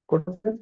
ಕೊಟ್ಟು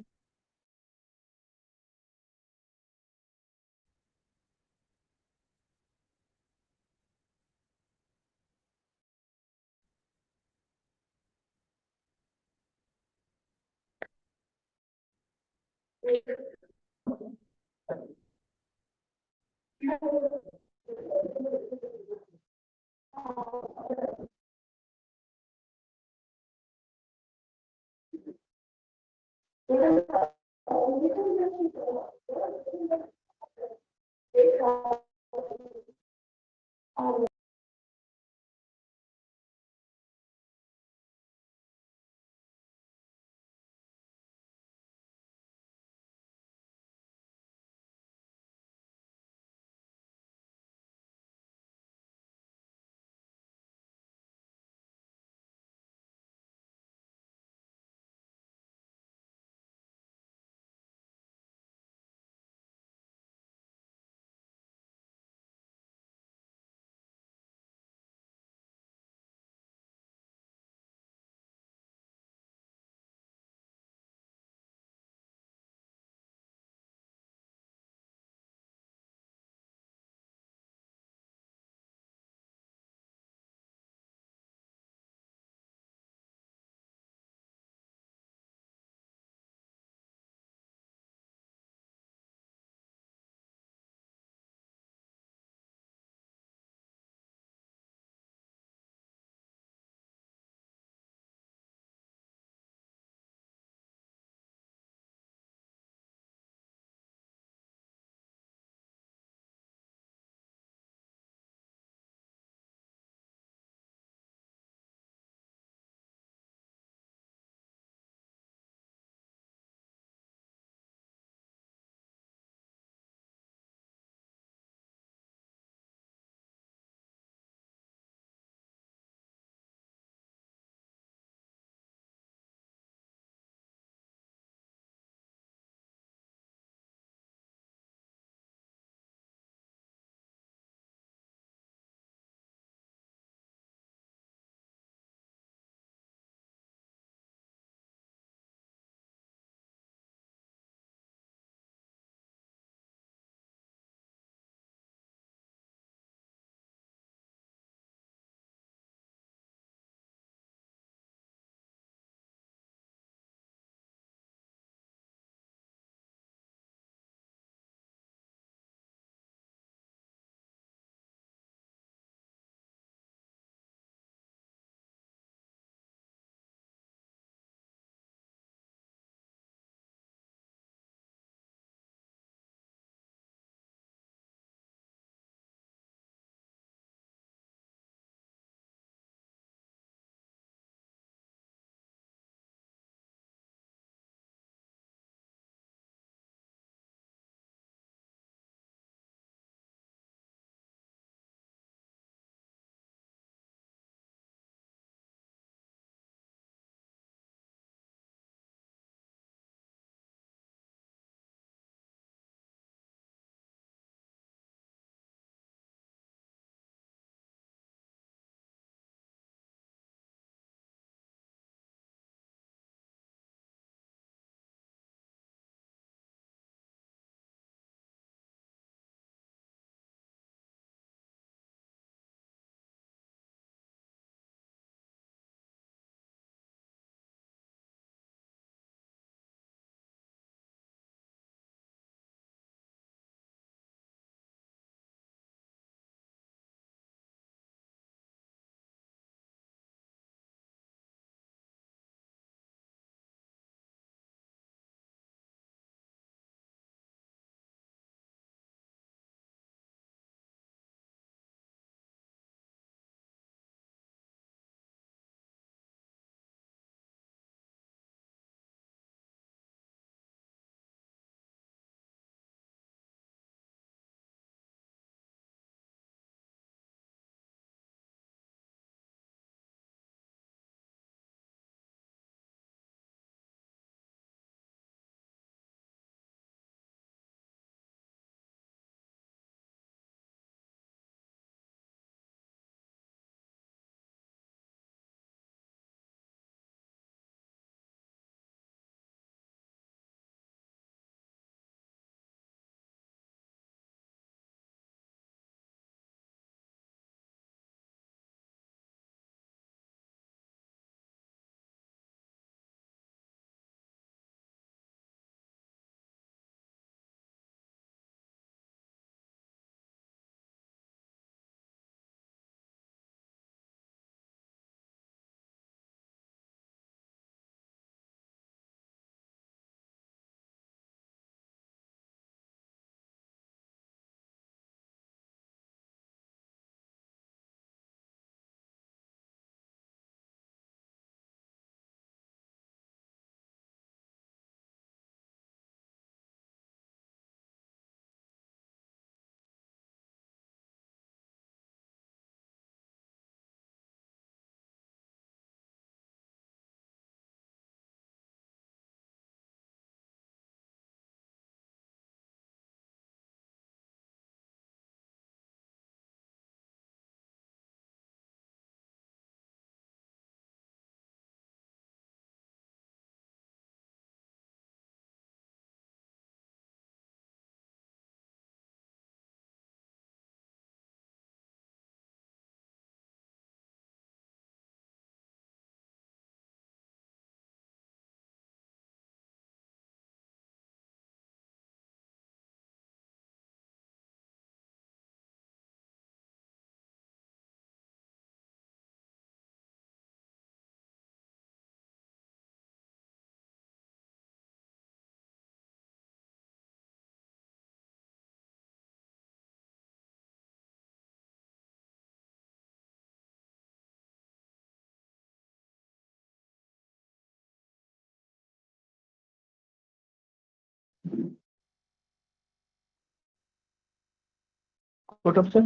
Court officer.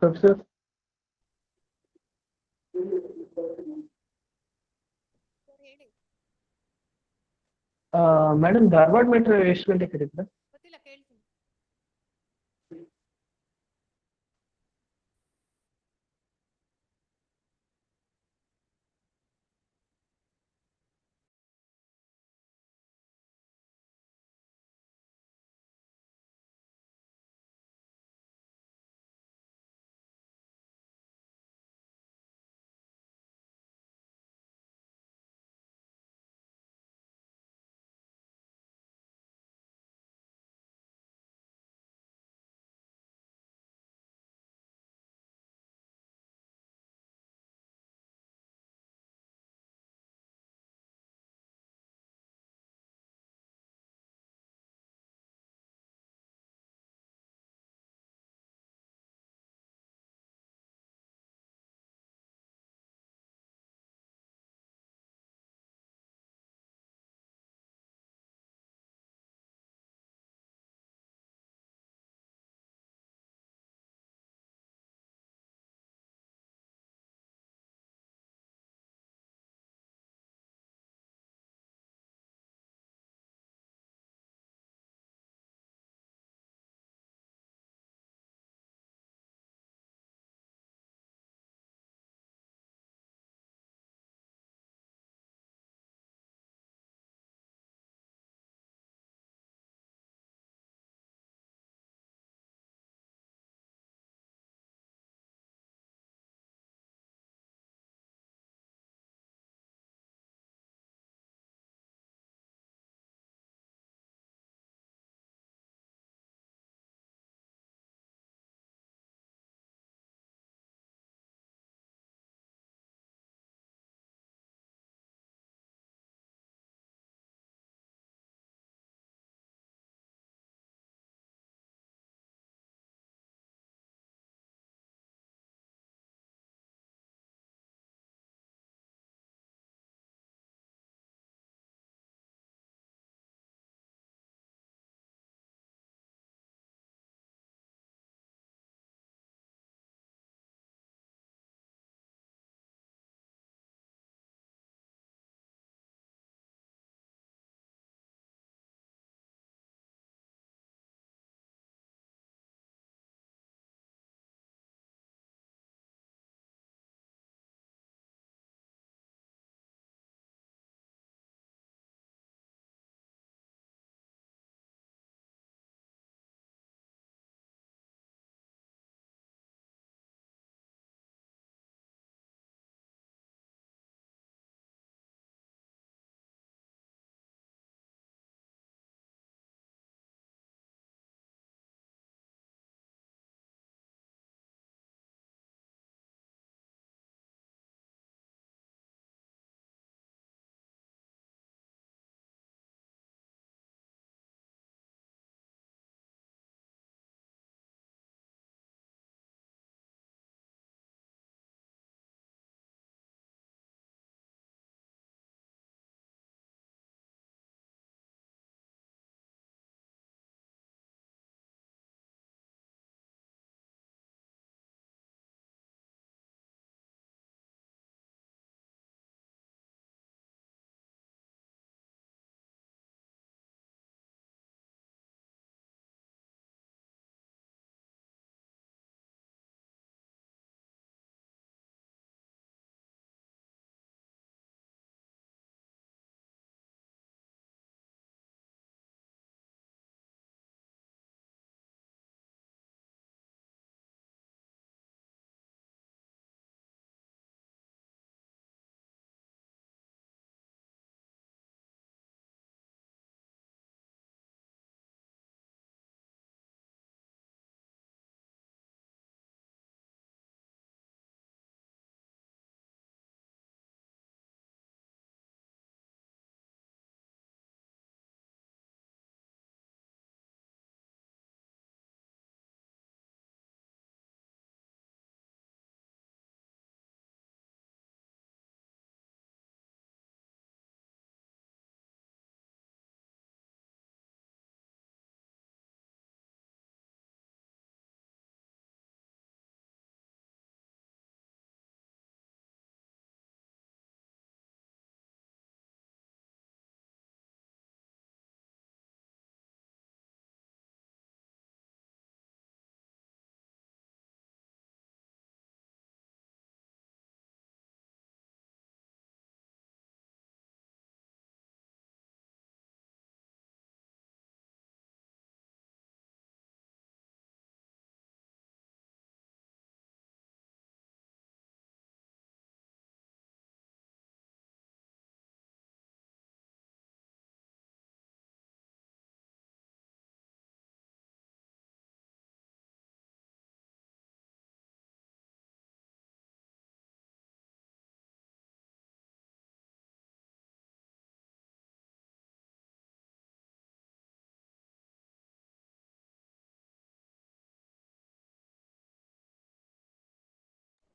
Officer. ಹೇಳಿ. Madam Dharwad metro ಎಷ್ಟು ಗಂಟೆ ಕರೀತೀರಾ? ಗೊತ್ತಿಲ್ಲ, ಕೇಳ್ತೀನಿ.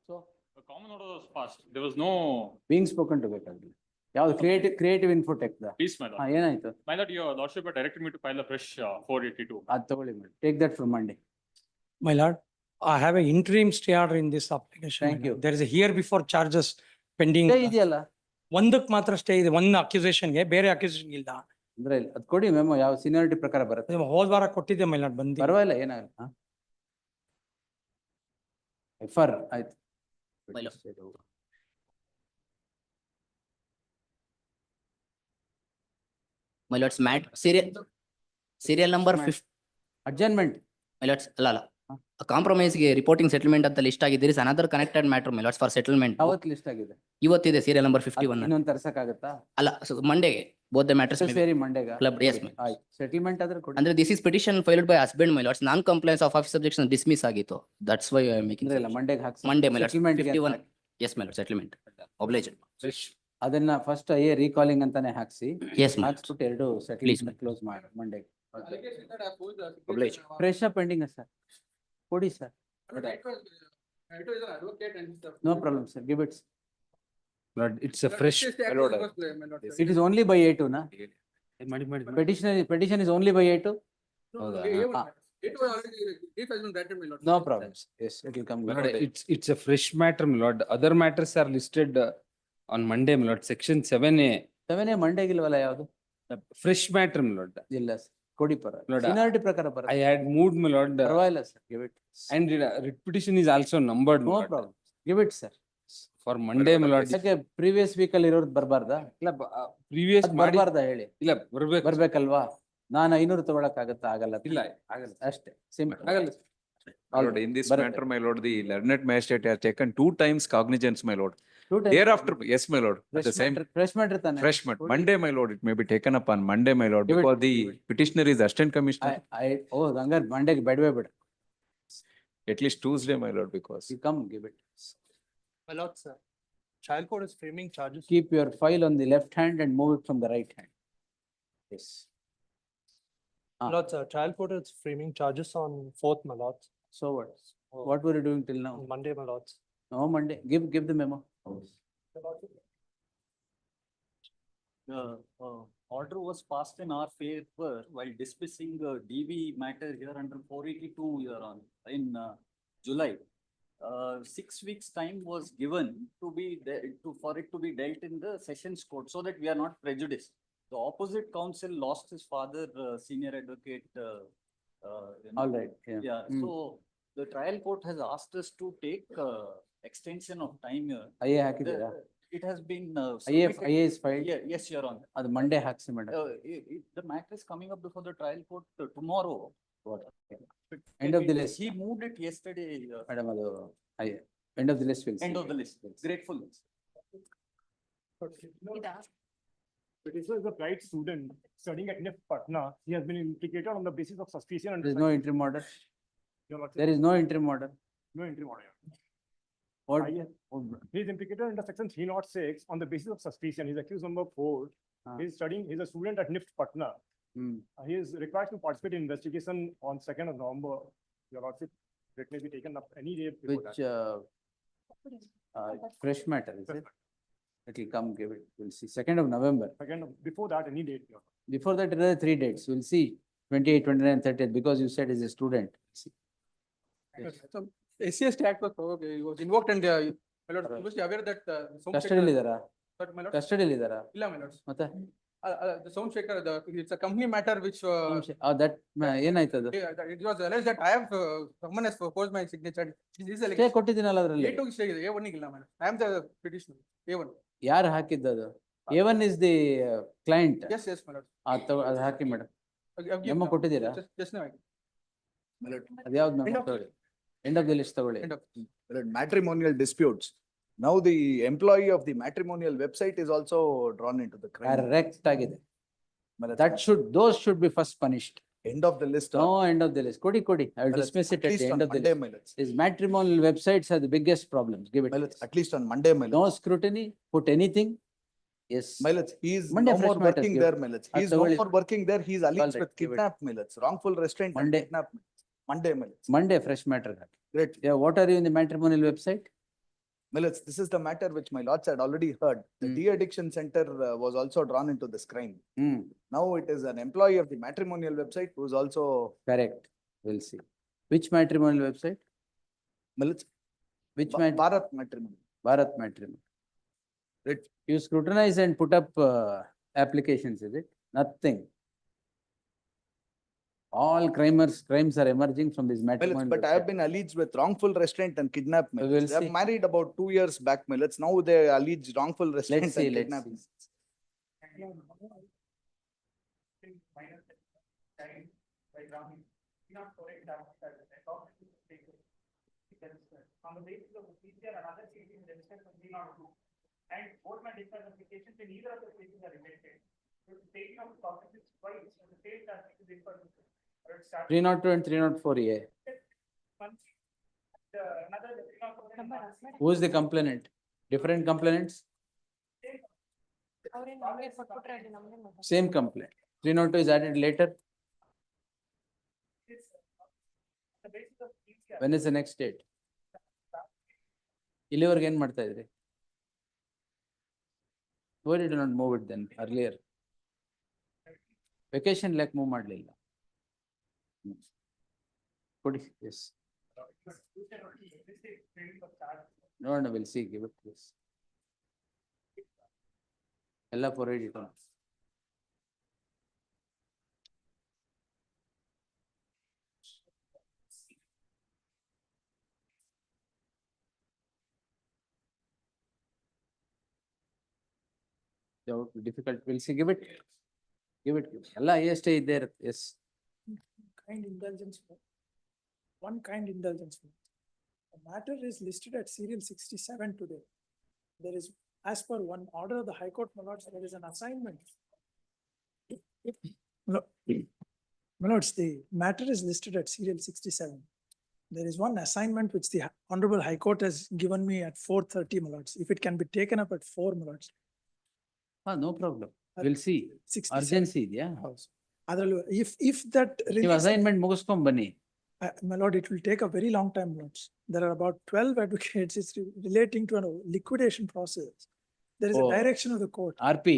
So The common order was passed. There was no being spoken to ಬೇಕಾಗಿಲ್ಲ. ಯಾವ್ದು creative info tech the? peace, my ಹಾ, lord. ಏನಾಯ್ತು? My lord, your lordship had directed me to file a fresh 482. ಅದ್ ತಗೊಳ್ಳಿ madam. Take that from Monday. My lord, I have an interim stay order in this application. Thank my lord. you. There is a here before charges pending. Stay ಇದೆಯಲ್ಲ? ಒಂದಕ್ಕೆ ಮಾತ್ರ stay ಇದೆ, ಒಂದು ಅಕ್ಯುಸೇಷನ್ಗೆ, ಬೇರೆ ಅಕ್ಯುಸೇಷನ್ ಇಲ್ಲ. ಅಂದ್ರೆ ಅದ್ ಕೊಡಿ ಮೆಮೊ, ಯಾವ ಸೀನಿಯಾರಿಟಿ ಪ್ರಕಾರ ಬರುತ್ತೆ. ಅದು ಹೋದ್ ವಾರ ಕೊಟ್ಟಿದ್ದೆ my lord, ಬಂದಿಲ್ಲ. ಪರವಾಗಿಲ್ಲ, ಏನಾಗಲ್ಲ. FR ಆಯ್ತು. My lord. My lords, serial number Mat. 50. Adjournment. My lords, ಅಲ್ಲ. A compromise ಗೆ reporting settlement ಅಂತ ಲಿಸ್ಟ್ ಆಗಿದೆ. There is another connected matter, my lords, for settlement. ಯಾವತ್ತು ಲಿಸ್ಟ್ ಆಗಿದೆ? ಇವತ್ತಿದೆ serial number 51. ಇನ್ನೊಂದು ತರ್ಸಕ್ಕಾಗತ್ತಾ? ಅಲ್ಲ, so Monday, both the matters may be ಸೇರಿ ಮಂಡೆಗ. clubbed. Yes, ma'am. ಆಯ್ತು. ಸೆಟಲ್ಮೆಂಟ್ ಆದ್ರೆ ಕೊಡಿ. ಅಂದ್ರೆ this is petition filed by husband, my lords. Non-compliance of office objection dismiss ಆಗಿತ್ತು. That's why I am making. ಅಂದ್ರೆ ಇಲ್ಲ ಮಂಡೆಗೆ ಹಾಕ್ಸಿ. Monday, my lords. Settlement ಗೆ 51. ಹಾಕಿ. Yes, my lord, settlement. Obliged. ಅದನ್ನ ಫಸ್ಟ್ ರೀಕಾಲಿಂಗ್ ಅಂತಾನೆ ಹಾಕ್ಸಿ. Yes, ma'am. ಹಾಕ್ಸ್ಬಿಟ್ಟು ಎರಡು Please, settlement ma'am. Close ಮಾಡಿ ಮಂಡೆಗೆ. Obliged. Fresh pending sir. ಕೊಡಿ sir. No problem sir, give it. Lord, it's a fresh. It is only by A2 na? Petition is only by A2? No problems. Yes, it will come. Lord, it's a fresh matter, my lord. Other matters are listed on Monday, my lord. Section 7A. 7A Monday ಗಿಲ್ವಲ್ಲ ಯಾವುದು? Fresh matter, my lord. ಇಲ್ಲ sir, ಕೊಡಿ ಪರ. Lord, seniority ಪ್ರಕಾರ ಬರ. I had moved, my lord. ಪರವಾಗಿಲ್ಲ sir, give it. And writ petition is also numbered, my No lord. problem. Give it sir. For Monday, my lord. ಯಾಕೆ previous weak ಅಲ್ಲಿ ಇರೋದು ಬರಬಾರ್ದಾ? ಇಲ್ಲ, previous ಮಾಡಿ. ಬರಬಾರ್ದಾ ಹೇಳಿ? ಇಲ್ಲ, ಬರ್ಬೇಕು. ಬರ್ಬೇಕಲ್ವಾ? ನಾನು 500 ತಗೊಳಕ್ ಆಗತ್ತಾ? ಆಗಲ್ಲ. ಇಲ್ಲ, ಆಗಲ್ಲ. ಅಷ್ಟೇ, ಸಿಂಪಲ್. ಆಗಲ್ಲ. My lord, in this Bharat. matter, my lord, the learned magistrate has taken 2 times cognizance, my lord. Thereafter, yes, my lord, at the same fresh matter ತಾನೆ? fresh matter. Monday, my lord, it may be taken up on Monday, my lord, Give it. because the petitioner is assistant commissioner. ಹಂಗಾರೆ ಮಂಡೆಗೆ ಬೇಡವೇ ಬೇಡ. At least Tuesday, my lord, because. You come, give it. My lord, sir, child court is framing charges. Keep your file on the left hand and move it from the right hand. Yes. Lord, sir, child court is framing charges on 4th, my lord. So what? What were you doing till now? Monday, my lords. No, Monday. Give the memo. The order was passed in our favor while dismissing DV matter here under 482 here on in July. 6 weeks time was given to be for it to be dealt in the sessions court so that we are not prejudiced. The opposite counsel lost his father, senior advocate. All right. Yeah. Yeah, so the trial court has asked us to take extension of time here. IA ಹಾಕಿದ್ದೀರಾ? It has been. IA is filed. Yeah, yes, Your Honor. ಅದು Monday ಹಾಕ್ಸಿ madam. The matter is coming up before the trial court tomorrow. End of the list. He moved it yesterday. Madam ಅದು end of the list will see. End of the list. Grateful. Petitioner is a bright student studying at NIF Patna. He has been implicated on the basis of suspicion and. There is no interim order. Your Lordship, There is no interim order. no interim order. What? He is implicated under section 306 on the basis of suspicion. He is accused number 4. He is studying, he is a student at NIF Patna. He is required to participate in investigation on 2nd of November. Your Lordship, it may be taken up any day before Which that. fresh matter is it? It will come, give it. We'll see. 2nd of November. Before that, any date. Your Lordship. Before that, there are 3 dates. We'll see. 28, 29, 30th, because you said he's a student. See. SCST Act was was invoked and my lord, you must be aware that Sound Custody Shaker- ಇದಾರಾ? but my lord, Custody ಇದಾರಾ? ಇಲ್ಲ my lords. ಮತ್ತೆ? The Sound Shaker, it's a company matter which that ಏನಾಯ್ತು ಅದು? it was alleged that I have someone has proposed my signature. This is stay ಕೊಟ್ಟಿದ್ದೀನಲ್ಲ ಅದರಲ್ಲಿ. A2 stay ಇದೆ, A1 ಇಲ್ಲ madam. I am the petitioner, A1. ಯಾರು ಹಾಕಿದ್ದು ಅದು? A1 is the client. Yes, yes, my lord. ಅದು ಹಾಕಿ madam. I'll give memo now. ಕೊಟ್ಟಿದ್ದೀರಾ? Just now. ಅದ್ಯಾವ್ದು End ಮೆಮೊ of- ತಗೊಳ್ಳಿ. End of the list ತಗೊಳ್ಳಿ. End of. Matrimonial disputes. Now the employee of the matrimonial website is also drawn into the crime. Correct ಆಗಿದೆ. Those should be first punished. End of the list. No end of the list. ಕೊಡಿ. I will dismiss it at the end of the list. my lords. These matrimonial websites are the biggest problems. Give it. My lords, at least on Monday, my No lords. scrutiny, put anything. Yes. My lords, he is Monday no fresh more matters, working give there, it. my lords. Ah, He is no ತಗೊಳ್ಳಿ. more working there. He is alleged right, with give it. kidnap, my lords. Wrongful restraint and Monday. kidnap. Monday, my lords. Monday fresh matter. Great. Yeah, what are you in the matrimonial website? My lords, this is the matter which my lords had already heard. The Hmm. de-addiction center was also drawn into this crime. Now it is an employee of the matrimonial website who is also, Correct. We'll see. Which matrimonial website? my lords, Which Bharat matrimony. Bharat matrimony. Right. You scrutinize and put up applications, is it? Nothing. All crimes are emerging from this My lords, matrimonial but I have website. been alleged with wrongful restraint and kidnap. My We lords. will They have see. married about 2 years back, my lords. Now they alleged wrongful restraint Let's see, and let's kidnapping. see. On the basis of the PCR and other cases registered from 302. And both my discharge applications in either of the cases are rejected. So taking of cognizance twice, so the state has to be for. 302 and 304, yeah. Another. Who is the complainant? Different complainants? ಅವ್ರೇನ್ ನಮ್ಗೆ ಕೊಟ್ಬಿಟ್ರೆ ಅಲ್ಲಿ ನಮ್ಗೆ ಮಾತಾಡ್ತಾರೆ. Same complaint. 302 is added later. When is the next date? ಇಲ್ಲಿವರೆಗೆ ಏನ್ ಮಾಡ್ತಾ ಇದ್ರಿ? Why did you not move it then earlier? Vacation like move ಮಾಡ್ಲಿಲ್ಲ. ಕೊಡಿ, yes. No, we'll see, give it please. ಎಲ್ಲ ಫಾರ್ವರ್ಡ್ ಇಟ್ಟು. Difficult, we'll see, give it. ಎಲ್ಲ ಎಷ್ಟೇ ಇದ್ದೇ ಇರುತ್ತೆ, yes. Kind indulgence. One kind indulgence. The matter is listed at serial 67 today. There is, as per one order of the High Court, my lords, there is an assignment. My lords, the matter is listed at serial 67. There is one assignment which the Honorable High Court has given me at 4:30, my lords. If it can be taken up at 4, my lords. No problem, we'll see. 67. Urgency ಇದೆಯಾ? If that ನೀವು release, assignment ಮುಗಿಸ್ಕೊಂಡ್ ಬನ್ನಿ. my lord, it will take a very long time, lords. There are about 12 advocates. It's relating to a liquidation process. There is Oh. a direction of the court. RP.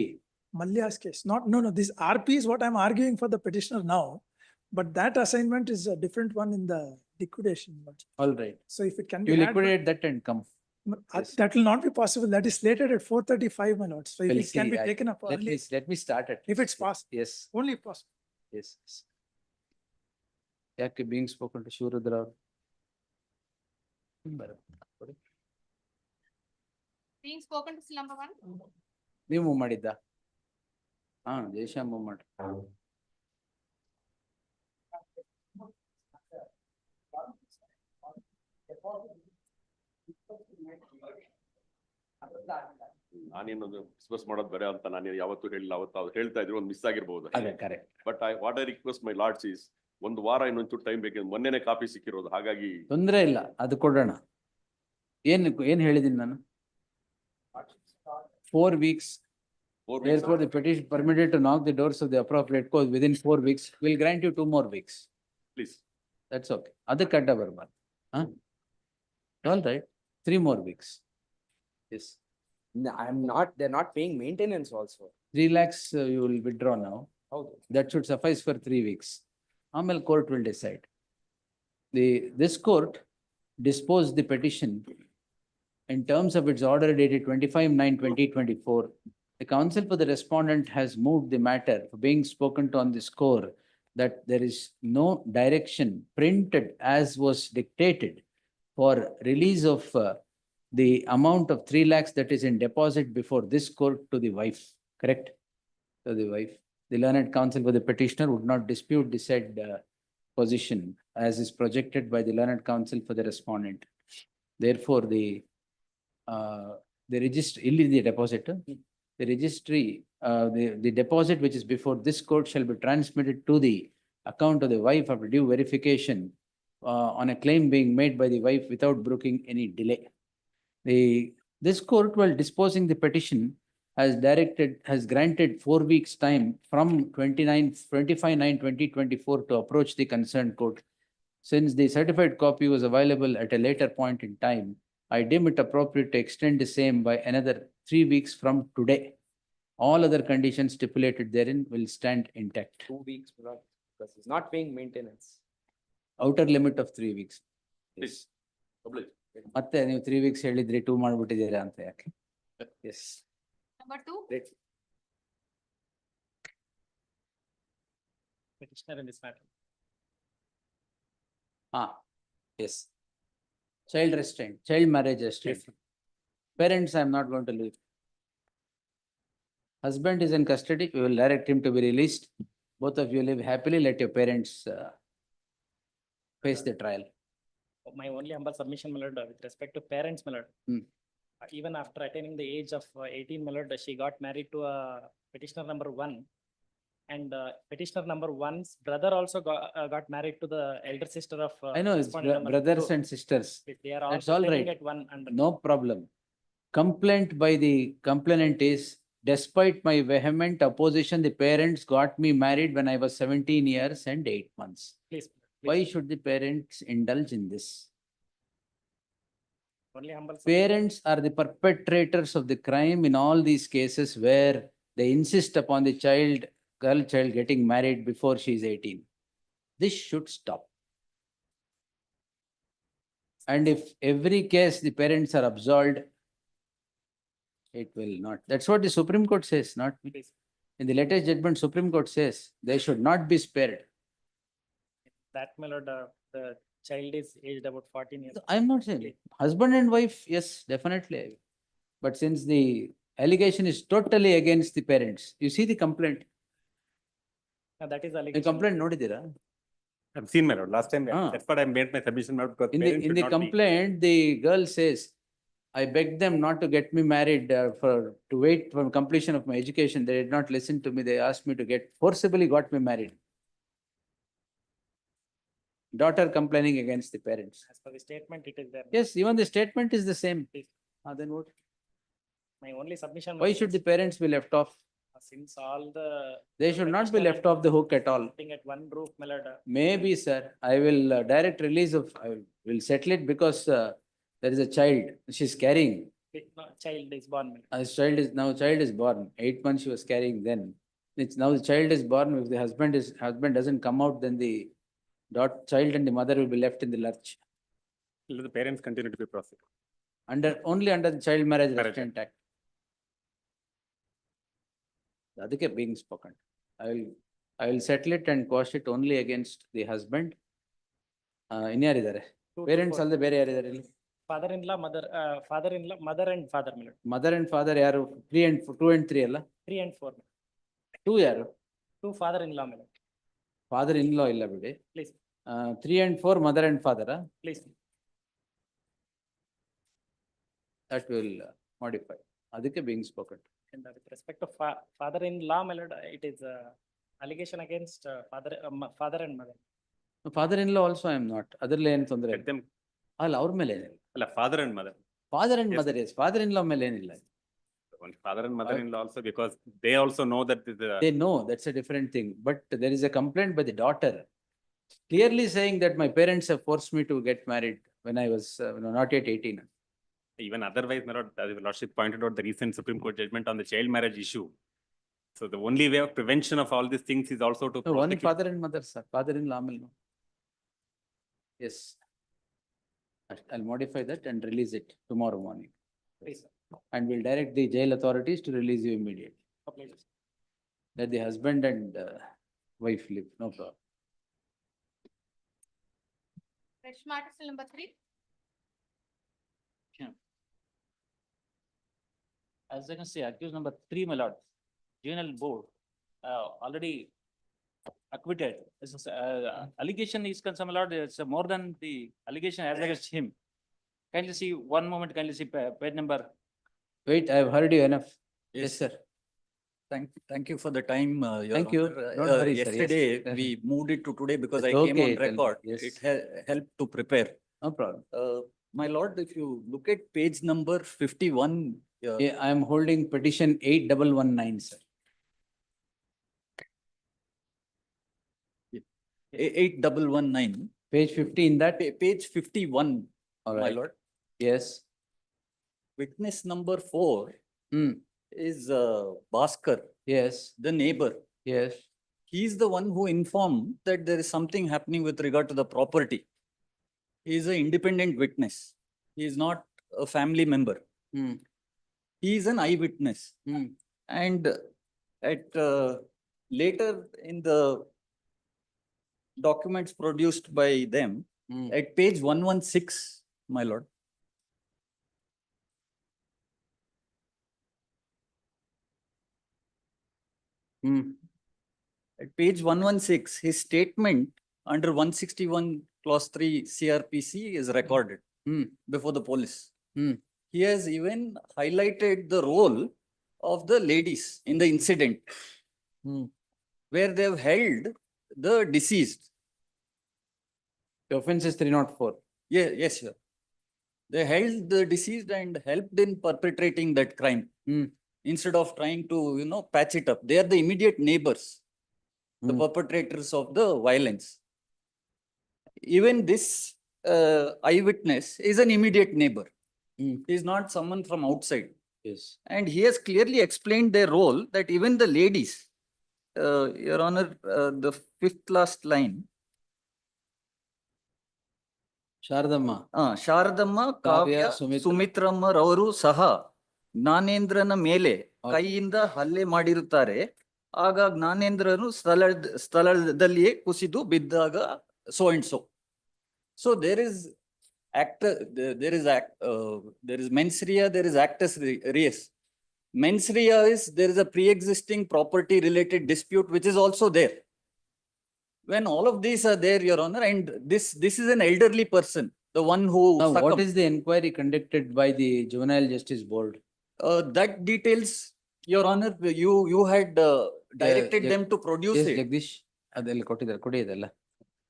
Malya's case. No, this RP is what I'm arguing for the petitioner now. But that assignment is a different one in the liquidation. lords. All right. So if it can You be had by- liquidate that and come. Yes. that will not be possible. That is slated at 4:35, my lords. So if We'll it can see. be taken up early, Let me start it. if it's possible, Yes, only possible. yes. ಯಾಕೆ being spoken to Shivarudra ಅವರು? Being spoken to still number 1. ನೀವು move ಮಾಡಿದ್ದ? ಜಯಶ್ಯಾಮ್ move ಮಾಡಿ. ನಾನೇನು discuss ಮಾಡೋದು ಬೇರೆ ಅಂತ ನಾನು ಯಾವತ್ತೂ ಹೇಳಿಲ್ಲ. ಅವತ್ತು ಅವ್ರು ಹೇಳ್ತಾ ಇದ್ರು ಒಂದು ಮಿಸ್ ಆಗಿರ್ಬೋದು. ಅದೇ correct. But what I request my lords is ಒಂದು ವಾರ ಇನ್ನೊಂಚೂರು ಟೈಮ್ ಬೇಕಿದೆ. ಮೊನ್ನೆನೇ ಕಾಪಿ ಸಿಕ್ಕಿರೋದು, ಹಾಗಾಗಿ ತೊಂದ್ರೆ ಇಲ್ಲ, ಅದು ಕೊಡೋಣ. ಏನ್ ಹೇಳಿದೀನಿ ನಾನು? 4 weeks. Therefore, the petition permitted to knock the doors of the appropriate court within 4 weeks. We'll grant you 2 more weeks. Please. That's okay. ಅದಕ್ಕೆ ಅಡ್ಡ ಬರಬಾರ್ದು. All right, 3 more weeks. Yes. They're not paying maintenance also. 3 lakhs you will withdraw now. That should suffice for 3 weeks. Amal court will decide. This court disposed the petition in terms of its order dated 25/9/2024. The counsel for the respondent has moved the matter for being spoken to on the score that there is no direction printed as was dictated for release of the amount of 3 lakhs that is in deposit before this court to the wife, correct? To the wife. The learned counsel for the petitioner would not dispute the said position as is projected by the learned counsel for the respondent. Therefore, the register, illi the deposit, the registry, the deposit which is before this court shall be transmitted to the account of the wife after due verification on a claim being made by the wife without brooking any delay. This court, while disposing the petition, has granted 4 weeks time from 25/9/2024 to approach the concerned court. Since the certified copy was available at a later point in time, I deem it appropriate to extend the same by another 3 weeks from today. All other conditions stipulated therein will stand intact. 2 weeks, my lord, because he's not paying maintenance. Outer limit of 3 weeks. Please. Oblige. ಮತ್ತೆ ನೀವು 3 weeks ಹೇಳಿದ್ರಿ 2 ಮಾಡ್ಬಿಟ್ಟಿದ್ದೀರಾ ಅಂತ ಯಾಕೆ? Yes. Number 2. Great. Petitioner in this matter. Yes. Child restraint, child marriage restraint. Parents, I am not going to leave. Husband is in custody, we will direct him to be released. Both of you live happily, let your parents face the trial. My only humble submission, my lord, with respect to parents, my lord. Even after attaining the age of 18, my lord, she got married to petitioner number 1. And petitioner number 1's brother also got married to the elder sister of. I know it's respondent number brothers 2. and sisters. They are That's also all living right. at one under. No problem. Complaint by the complainant is, despite my vehement opposition, the parents got me married when I was 17 years and 8 months. Please. Why should the parents indulge in this? Only humble. Parents are the perpetrators of the crime in all these cases where they insist upon the girl child getting married before she is 18. This should stop. And if every case the parents are absolved, it will not. That's what the Supreme Court says, not me. In the latest judgment, Supreme Court says they should not be spared. That, my lord, the child is aged about 14 years. I'm not saying husband and wife, yes, definitely. But since the allegation is totally against the parents, you see the complaint. That is The allegation. complaint nodidira? I've seen my lord, last time, Ah. that's what I made my submission, my lord, because In parents the should not be. complaint, the girl says, I begged them not to get me married to wait for completion of my education. They did not listen to me. They asked me to forcibly got me married. Daughter complaining against the parents. As per the statement, it is there. Yes, even the statement is the same. Please. Then what? My only submission. Why should the parents be left off? Since all the. They should not be left off the hook at all. Sitting at one roof, my lord. Maybe, sir. I will direct release of, I will settle it because there is a child. She's carrying. No, child is born. my lord. Child is born. 8 months she was carrying then. It's now the child is born. If the husband doesn't come out, then the child and the mother will be left in the lurch. Let the parents continue to be prosecuted. Only under the Child Marriage Marriage Restraint Act. ಅದಕ್ಕೆ being spoken. I will settle it and quash it only against the husband. ಇನ್ಯಾರಿದ್ದಾರೆ? Parents ಅಲ್ಲದೆ ಬೇರೆ ಯಾರಿದ್ದಾರೆ ಇಲ್ಲಿ? Father-in-law, father-in-law, mother and father, my lord. Mother and father ಯಾರು? 2 and 3 ಅಲ್ಲ? 3 and 4. 2 ಯಾರು? 2 father-in-law, my lord. Father in law ಇಲ್ಲ ಬಿಡಿ. Please. 3 and 4 mother and father. Please. That will modify. ಅದಕ್ಕೆ being spoken. And with respect to father-in-law, my lord, it is allegation against father and mother. Father in law also I am not. ಅದರಲ್ಲಿ ಏನು ತೊಂದರೆ Let them, ಅಲ್ಲ ಅವ್ರ ಮೇಲೆ ಏನಿಲ್ಲ. ಅಲ್ಲ, father and mother. Father and Yes. mother, yes. Father in law ಮೇಲೆ ಏನಿಲ್ಲ. Only father and mother-in-law also, because they also know that the. They know that's a different thing. But there is a complaint by the daughter clearly saying that my parents have forced me to get married when I was not yet 18. Even otherwise, my lord, as your lordship pointed out the recent Supreme Court judgment on the child marriage issue. So the only way of prevention of all these things is also to. No, only prosecute. father and mother, sir. Father in law ಆಮೇಲೆ no. Yes. I'll modify that and release it tomorrow morning. Please, sir. And we'll direct the jail authorities to release you immediately. Please. Let the husband and wife live, no problem. Fresh matter still number 3. As I can say, accused number 3, my lord, Juvenile board, already acquitted. This is, allegation is concerned, my lord, it's more than the allegation as against him. Kindly see, one moment, kindly see page number. Wait, I have heard you enough. Yes, sir. Thank you for the time. Your Thank you. Honor. Don't worry, sir. Yes. Yesterday, we moved it to today because I It's came okay, on tell me. record. Yes. It helped to prepare. No problem. My lord, if you look at page number 51. Yeah, I am holding petition 8119, sir. 8119. Page 50 in that. Page 51, All my right. lord. Yes. witness number 4 Hmm, is Bhaskar, yes, the neighbor. yes. He's the one who informed that there is something happening with regard to the property. He is an independent witness. He is not a family member. Hmm, He is an eyewitness. hmm. And at later in the documents produced by them, Hmm. at page 116, my lord. Hmm. At page 116, his statement under 161 clause 3 CRPC is recorded Hmm. before the police. Hmm. He has even highlighted the role of the ladies in the incident Hmm. where they have held the deceased. The offense is 304. Yeah, yes, sir. They held the deceased and helped in perpetrating that crime. Hmm. Instead of trying to, patch it up. They are the immediate neighbors, the Hmm. perpetrators of the violence. Even this eyewitness is an immediate neighbor. Hmm. He is not someone from outside. Yes. And he has clearly explained their role that even the ladies, Your Honor, the fifth last line, Sharadamma. Sharadamma, Kavya, Kavya, Sumitramma Ravaru Saha, ಜ್ಞಾನೇಂದ್ರನ ಮೇಲೆ ಕೈಯಿಂದ ಹಲ್ಲೆ ಮಾಡಿರುತ್ತಾರೆ. ಆಗ ಜ್ಞಾನೇಂದ್ರನು ಸ್ಥಳದಲ್ಲಿಯೇ ಕುಸಿದು ಬಿದ್ದಾಗ so and so. So there is there is mens rea, there is actus reus. Mens rea is there is a pre-existing property related dispute which is also there. When all of these are there, Your Honor, and this is an elderly person, the one who Now, what succumbed. is the inquiry conducted by the Juvenile Justice Board? That details, Your Honor, you had directed them to produce Yes, it. Jagdish, ಅದೆಲ್ಲ ಕೊಟ್ಟಿದ್ದಾರೆ, ಕೊಡಿ ಅದೆಲ್ಲ.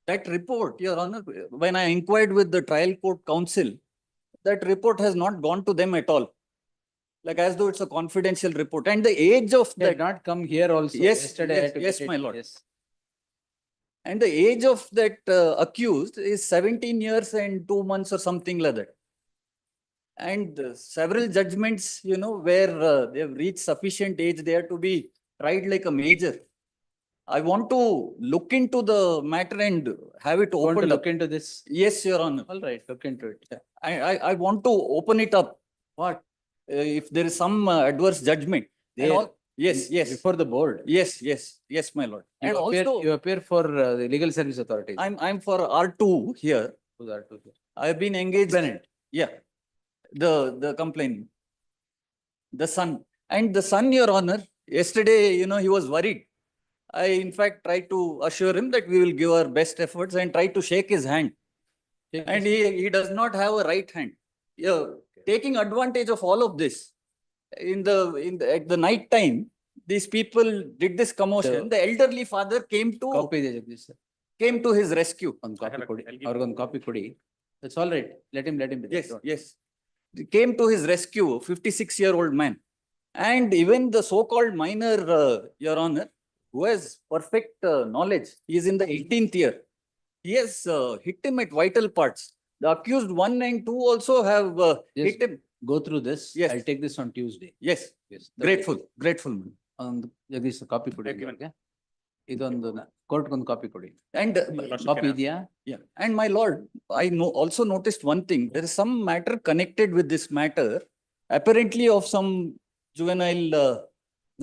That report, Your Honor, when I inquired with the trial court counsel, that report has not gone to them at all. Like as though it's a confidential report. And the age of They had that, not come here also. Yes, Yesterday I yes, had to yes, get it. my lord. Yes. And the age of that accused is 17 years and 2 months or something like that. And several judgments, where they have reached sufficient age, they are to be tried like a major. I want to look into the matter and have it You want to opened look up. into this? Yes, Your Honor. All right, look into it. I want to open it up. What? If there is some adverse judgment. And There. all, yes, yes. Before the board. Yes, yes, yes, my lord. You And appear, also, you appear for the legal service authorities. I'm for R2 here. Who's are to here? I've been engaged. Bennett. Yeah, the complaint, the son. And the son, Your Honor, yesterday, he was worried. I, in fact, tried to assure him that we will give our best efforts and try to shake his hand. And he does not have a right hand. Yeah, taking advantage of all of this, at the night time, these people did this commotion. The elderly father came Copy ಇದೆ Jagdish sir. to his rescue. ಒಂದು copy have a- ಕೊಡಿ, I'll give ಅವ್ರಿಗೊಂದು copy ಕೊಡಿ. That's all right. Let him be there. Yes, yes. He came to his rescue, 56-year-old man. And even the so-called minor, Your Honor, who has perfect knowledge, he is in the 18th year. He has hit him at vital parts. The accused 1 and 2 also have Yes. hit him. Go through this. Yes. I'll take this on Tuesday. Yes, Yes. grateful. Man. ಒಂದು Jagadish copy ಕೊಡಿ. Okay, ma'am. ಅವ್ರಿಗೆ. ಇದೊಂದು court ಒಂದು copy ಕೊಡಿ. And copy ಇದೆಯಾ? yeah, and my lord, I also noticed one thing. There is some matter connected with this matter, apparently of some juvenile.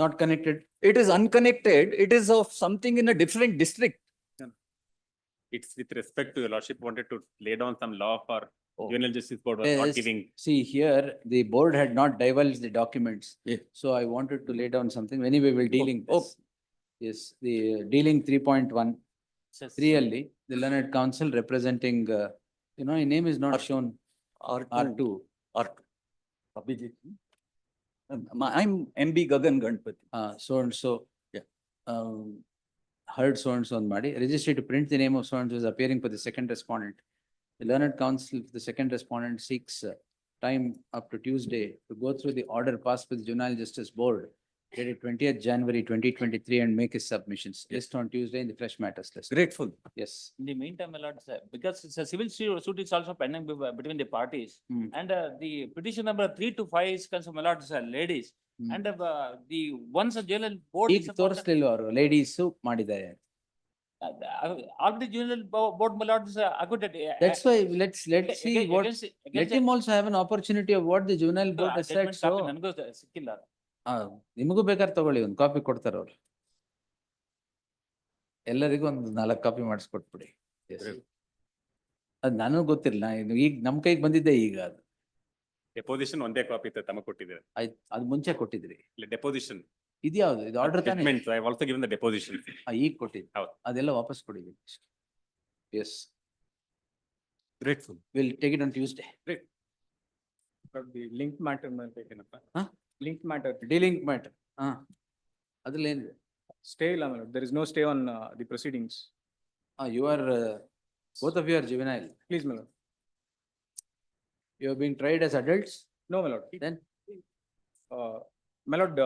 Not connected. It is unconnected. It is of something in a different district. It's with respect to your lordship wanted to lay down some law for Oh. Juvenile Justice Board was not Yes. giving. See here, the board had not divulged the documents. Yeah. So I wanted to lay down something. Anyway, we're dealing oh. this. Yes, the dealing 3.1. Really, the learned counsel representing, your name is not shown. R2. R2. Abhijit. I'm MB Gagan Ganpati. So and so. Yeah. Heard so and so on Madi. Registry to print the name of so and so is appearing for the second respondent. The learned counsel, the second respondent seeks time up to Tuesday to go through the order passed with the Juvenile Justice Board dated 20th January 2023 and make his submissions. List on Tuesday in the fresh matters list. Grateful. Yes. In the meantime, my lord, sir, because it's a civil suit is also pending between the parties. Hmm. And the petition number 3 to 5 is concerned, my lord, sir, ladies. Hmm. And the once a juvenile board. ಈಗ ತೋರಿಸ್ಲಿಲ್ವ ಅವರು ladies ಮಾಡಿದ್ದಾರೆ. Already juvenile board, my lord, is acquitted. That's why let's see what, let him also have an opportunity of what the juvenile board has said. So ನನಗೂ ಸಿಕ್ಕಿಲ್ಲ. ನಿಮಗೂ ಬೇಕಾದ್ರೆ ತಗೊಳ್ಳಿ, ಒಂದು copy ಕೊಡ್ತಾರ ಅವ್ರು. ಎಲ್ಲರಿಗೂ ಒಂದು 4 ಕಾಪಿ ಮಾಡಿಸ್ಕೊಟ್ಬಿಡಿ. ಅದ್ ನನಗೂ ಗೊತ್ತಿಲ್ಲ, ಈಗ ನಮ್ ಕೈಗೆ ಬಂದಿದ್ದೆ ಈಗ ಅದು. ಡೆಪೋಸಿಷನ್ ಒಂದೇ ಕಾಪಿ ತಮ್ಮ ಕೊಟ್ಟಿದ್ದಾರೆ. ಆಯ್ತು, ಅದ್ ಮುಂಚೆ ಕೊಟ್ಟಿದ್ರಿ. ಇಲ್ಲ ಡೆಪೋಸಿಷನ್. ಇದ್ಯಾವ್ದು ಇದು ಆರ್ಡರ್ ತಾನೆ? I have also given the deposition. ಈಗ ಕೊಟ್ಟಿದ್ದು. ಹೌದು. ಅದೆಲ್ಲ ವಾಪಸ್ ಕೊಡಿದ್ವಿ. Yes. Grateful. We'll take it on Tuesday. The link matter ಮೇಲೆ ಬೇಕೇನಪ್ಪ? Huh? Link matter. Dealing matter. ಅದ್ರಲ್ಲಿ ಏನಿದೆ? Stay ಇಲ್ಲ madam. There is no stay on the proceedings. You are, both of you are juvenile. Please, my lord. You are being tried as adults? No, my lord. Then? My lord,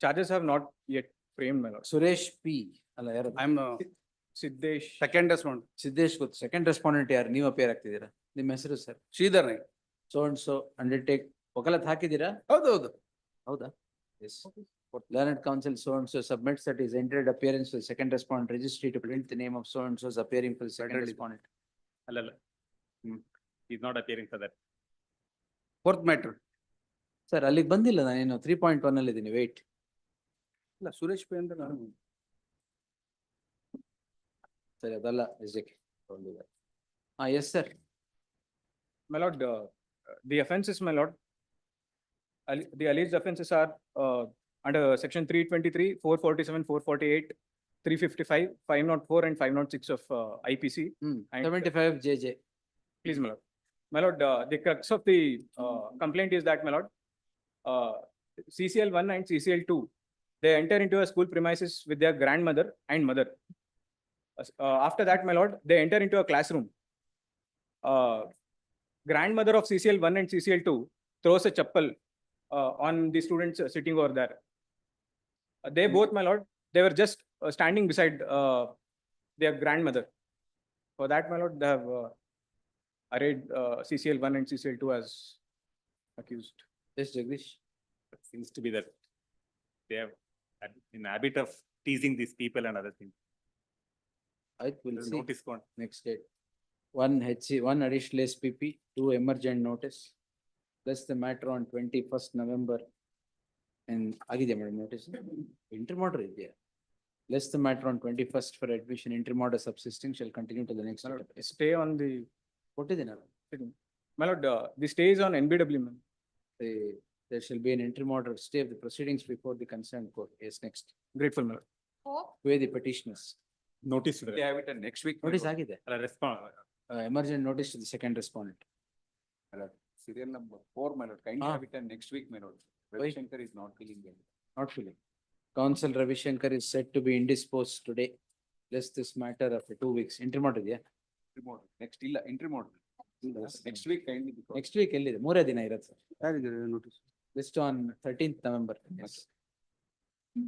charges have not yet framed, my lord. Suresh P. ಅಲ್ಲ ಯಾರು? I am Siddesh. Second respondent. Siddesh ಗೊತ್ತು. Second respondent ಯಾರು? ನೀವು appear ಆಗ್ತಿದ್ದೀರಾ? ನಿಮ್ಮ ಹೆಸರು sir? Sridhar Naik. So and so undertake ವಕಾಲತ್ ಹಾಕಿದ್ದೀರಾ? ಹೌದು. ಹೌದಾ? Yes. Learned counsel so and so submits that is entered appearance for the second respondent registry to print the name of so and so is appearing for the second respondent. ಅಲ್ಲಲ್ಲ. He is not appearing for that. Fourth matter. Sir ಅಲ್ಲಿಗೆ ಬಂದಿಲ್ಲ, ನಾನೇನು 3.1 ಅಲ್ಲಿ ಇದ್ದೀನಿ. Wait. ಇಲ್ಲ Suresh P ಅಂತ ನಾನು. ಸರಿ ಅದಲ್ಲ SDK. Yes sir. My lord, the offenses, my lord, the alleged offenses are under section 323, 447, 448, 355, 504 and 506 of IPC. And 75 JJ. please, my lord. My lord, the crux of the complaint is that, my lord, CCL 1 and CCL 2, they enter into a school premises with their grandmother and mother. After that, my lord, they enter into a classroom. Grandmother of CCL 1 and CCL 2 throws a chappal on the students sitting over there. They both, my lord, they were just standing beside their grandmother. For that, my lord, they have arrayed CCL 1 and CCL 2 as accused. Yes, Jagdish. It seems to be that they have in habit of teasing these people and other things. I will There's see. notice gone. Next date. 1 HC, 1 additional SPP, 2 emergent notice. Plus the matter on 21st November. And agide madam notice. Intermodal idea. Less the matter on 21st for admission. Intermodal subsisting shall continue to the next. My lord, stay on the. What is it? My lord, the stay is on NBW, man. There shall be an intermodal stay of the proceedings before the concerned court. Yes, next. Grateful, my lord. Who are the petitioners? Notice. They have it next week. Notice agide. Respond. Emergent notice to the second respondent. Serial number 4, my lord. Kindly Ah. have it next week, my lord. Ravi Shankar is not feeling well. Not filling. Counsel Ravi Shankar is said to be indisposed today. Lest this matter after 2 weeks. Intermodal, yeah? Intermodal. Next ಇಲ್ಲ intermodal. Next week kindly. because- Next week ಎಲ್ಲಿದೆ? 3 ದಿನ ಇರುತ್ತೆ sir. ಯಾರಿದ್ದಾರೆ notice? List on 13th November. Yes.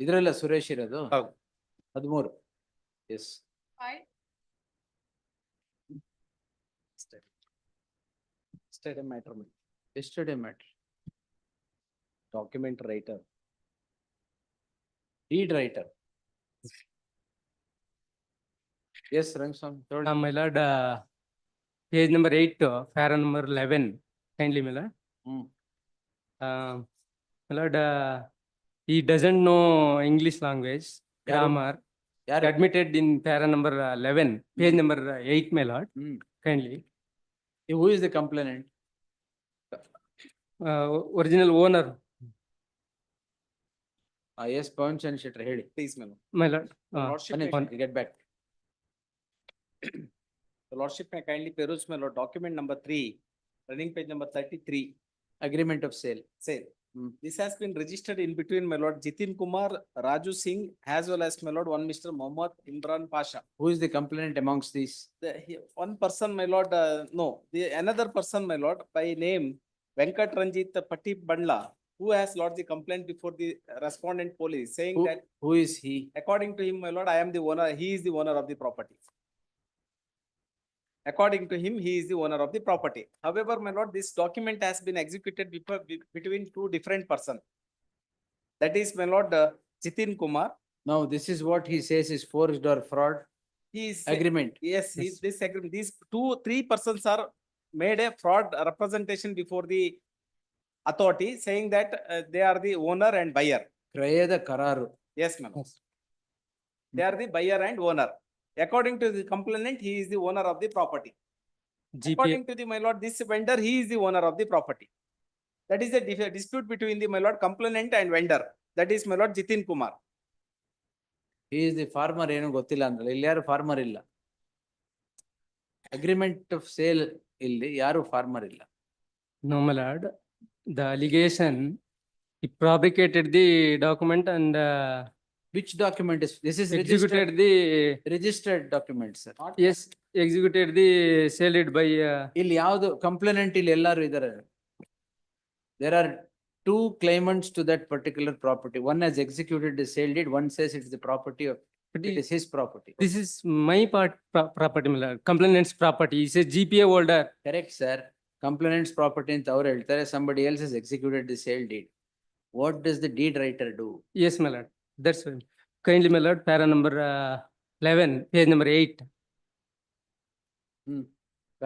ಇದ್ರಲ್ಲ ಸುರೇಶ್ ಇರೋದು? ಹೌದು. 13. Yes. 5. Yesterday matter. Yesterday matter. Document writer. Deed writer. Yes, Rangsam. My lord, page number 8, para number 11, kindly, my lord. My lord, he doesn't know English language, grammar. Admitted in para number 11, page number 8, my lord, kindly. Who is the complainant? Original owner, Yes, Pawan Chan Shetty, ಹೇಳಿ. Please, my lord. my lord. Lordship, We'll get back. The lordship may kindly peruse, my lord, document number 3, running page number 33, Agreement of sale. sale. This has been registered in between, my lord, Jitin Kumar, Raju Singh, as well as, my lord, one Mr. Mohammad Imran Pasha. Who is the complainant amongst these? One person, my lord, no, another person, my lord, by name Venkat Ranjit Patti Bandla, who has lodged the complaint before the respondent police saying Who, that who is he? according to him, my lord, I am the owner, he is the owner of the property. According to him, he is the owner of the property. However, my lord, this document has been executed between two different persons. That is, my lord, Jitin Kumar. Now, this is what he says is forged or fraud He is agreement. Yes, this agreement. These three persons are made a fraud representation before the authority, saying that they are the owner and buyer. ಕ್ರಯದ ಕರಾರು. Yes, ma'am. They are the buyer and owner. According to the complainant, he is the owner of the property. According to the my lord, this vendor, he is the owner of the property. That is a dispute between the my lord complainant and vendor. That is my lord Jitin Kumar. He is the farmer ಏನು ಗೊತ್ತಿಲ್ಲ ಅಂದ್ರೆ ಇಲ್ಲಿ ಯಾರು farmer ಇಲ್ಲ. Agreement of sale ಇಲ್ಲಿ ಯಾರು farmer ಇಲ್ಲ. No, my lord. The allegation, he fabricated the document and Which document is this? Is executed registered document, sir. yes, executed the sale it by ಇಲ್ಲಿ ಯಾವುದು ಕಂಪ್ಲೇನೆಂಟ್ ಇಲ್ಲಿ ಎಲ್ಲರೂ ಇದ್ದಾರೆ. There are two claimants to that particular property. One has executed the sale deed, one says it's the property of, it is his property. this is my property, my lord. Complainant's property. He says GPA holder. Correct, sir. Complainant's property ಅಂತ ಅವ್ರು ಹೇಳ್ತಾರೆ, somebody else has executed the sale deed. What does the deed writer do? Yes, my lord. That's fine. Kindly, my lord, para number 11, page number 8.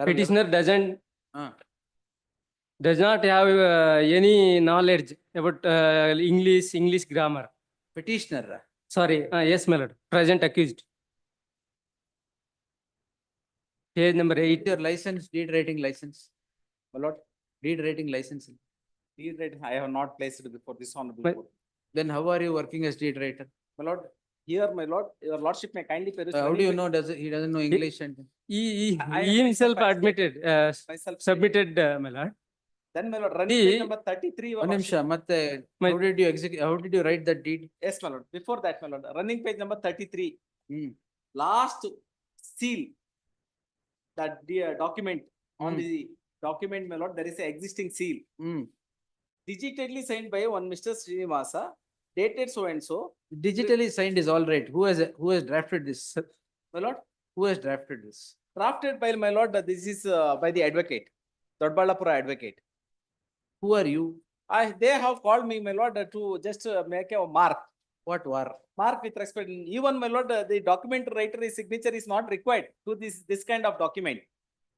Petitioner does not have any knowledge about English grammar. Petitioner. Sorry, yes, my lord. Present accused. Page number 8. Your license, deed writing license. My lord, Deed writing license. deed writing I have not placed it before this honorable But- court. Then how are you working as deed writer? My lord, here, my lord, your lordship may kindly peruse. How do you know? He doesn't know English and. He I himself myself admitted, myself submitted, my lord. Then my lord, running See, page number 33. your One lordship. ನಿಮಿಷ ಮತ್ತೆ My- how did you execute, how did you write that deed? Yes, my lord. Before that, my lord, running page number 33. Hmm. Last seal. That the document on Hmm. the document, my lord, there is a existing seal. Hmm. Digitally signed by one Mr. Srinivasa, dated so and so. Digitally signed is all right. Who has drafted this? My lord, Who has drafted this? drafted by my lord, this is by the advocate, Dodbalapura advocate. Who are you? They have called me, my lord, to just make a mark. What war? Mark with respect. Even my lord, the document writer's signature is not required to this kind of document.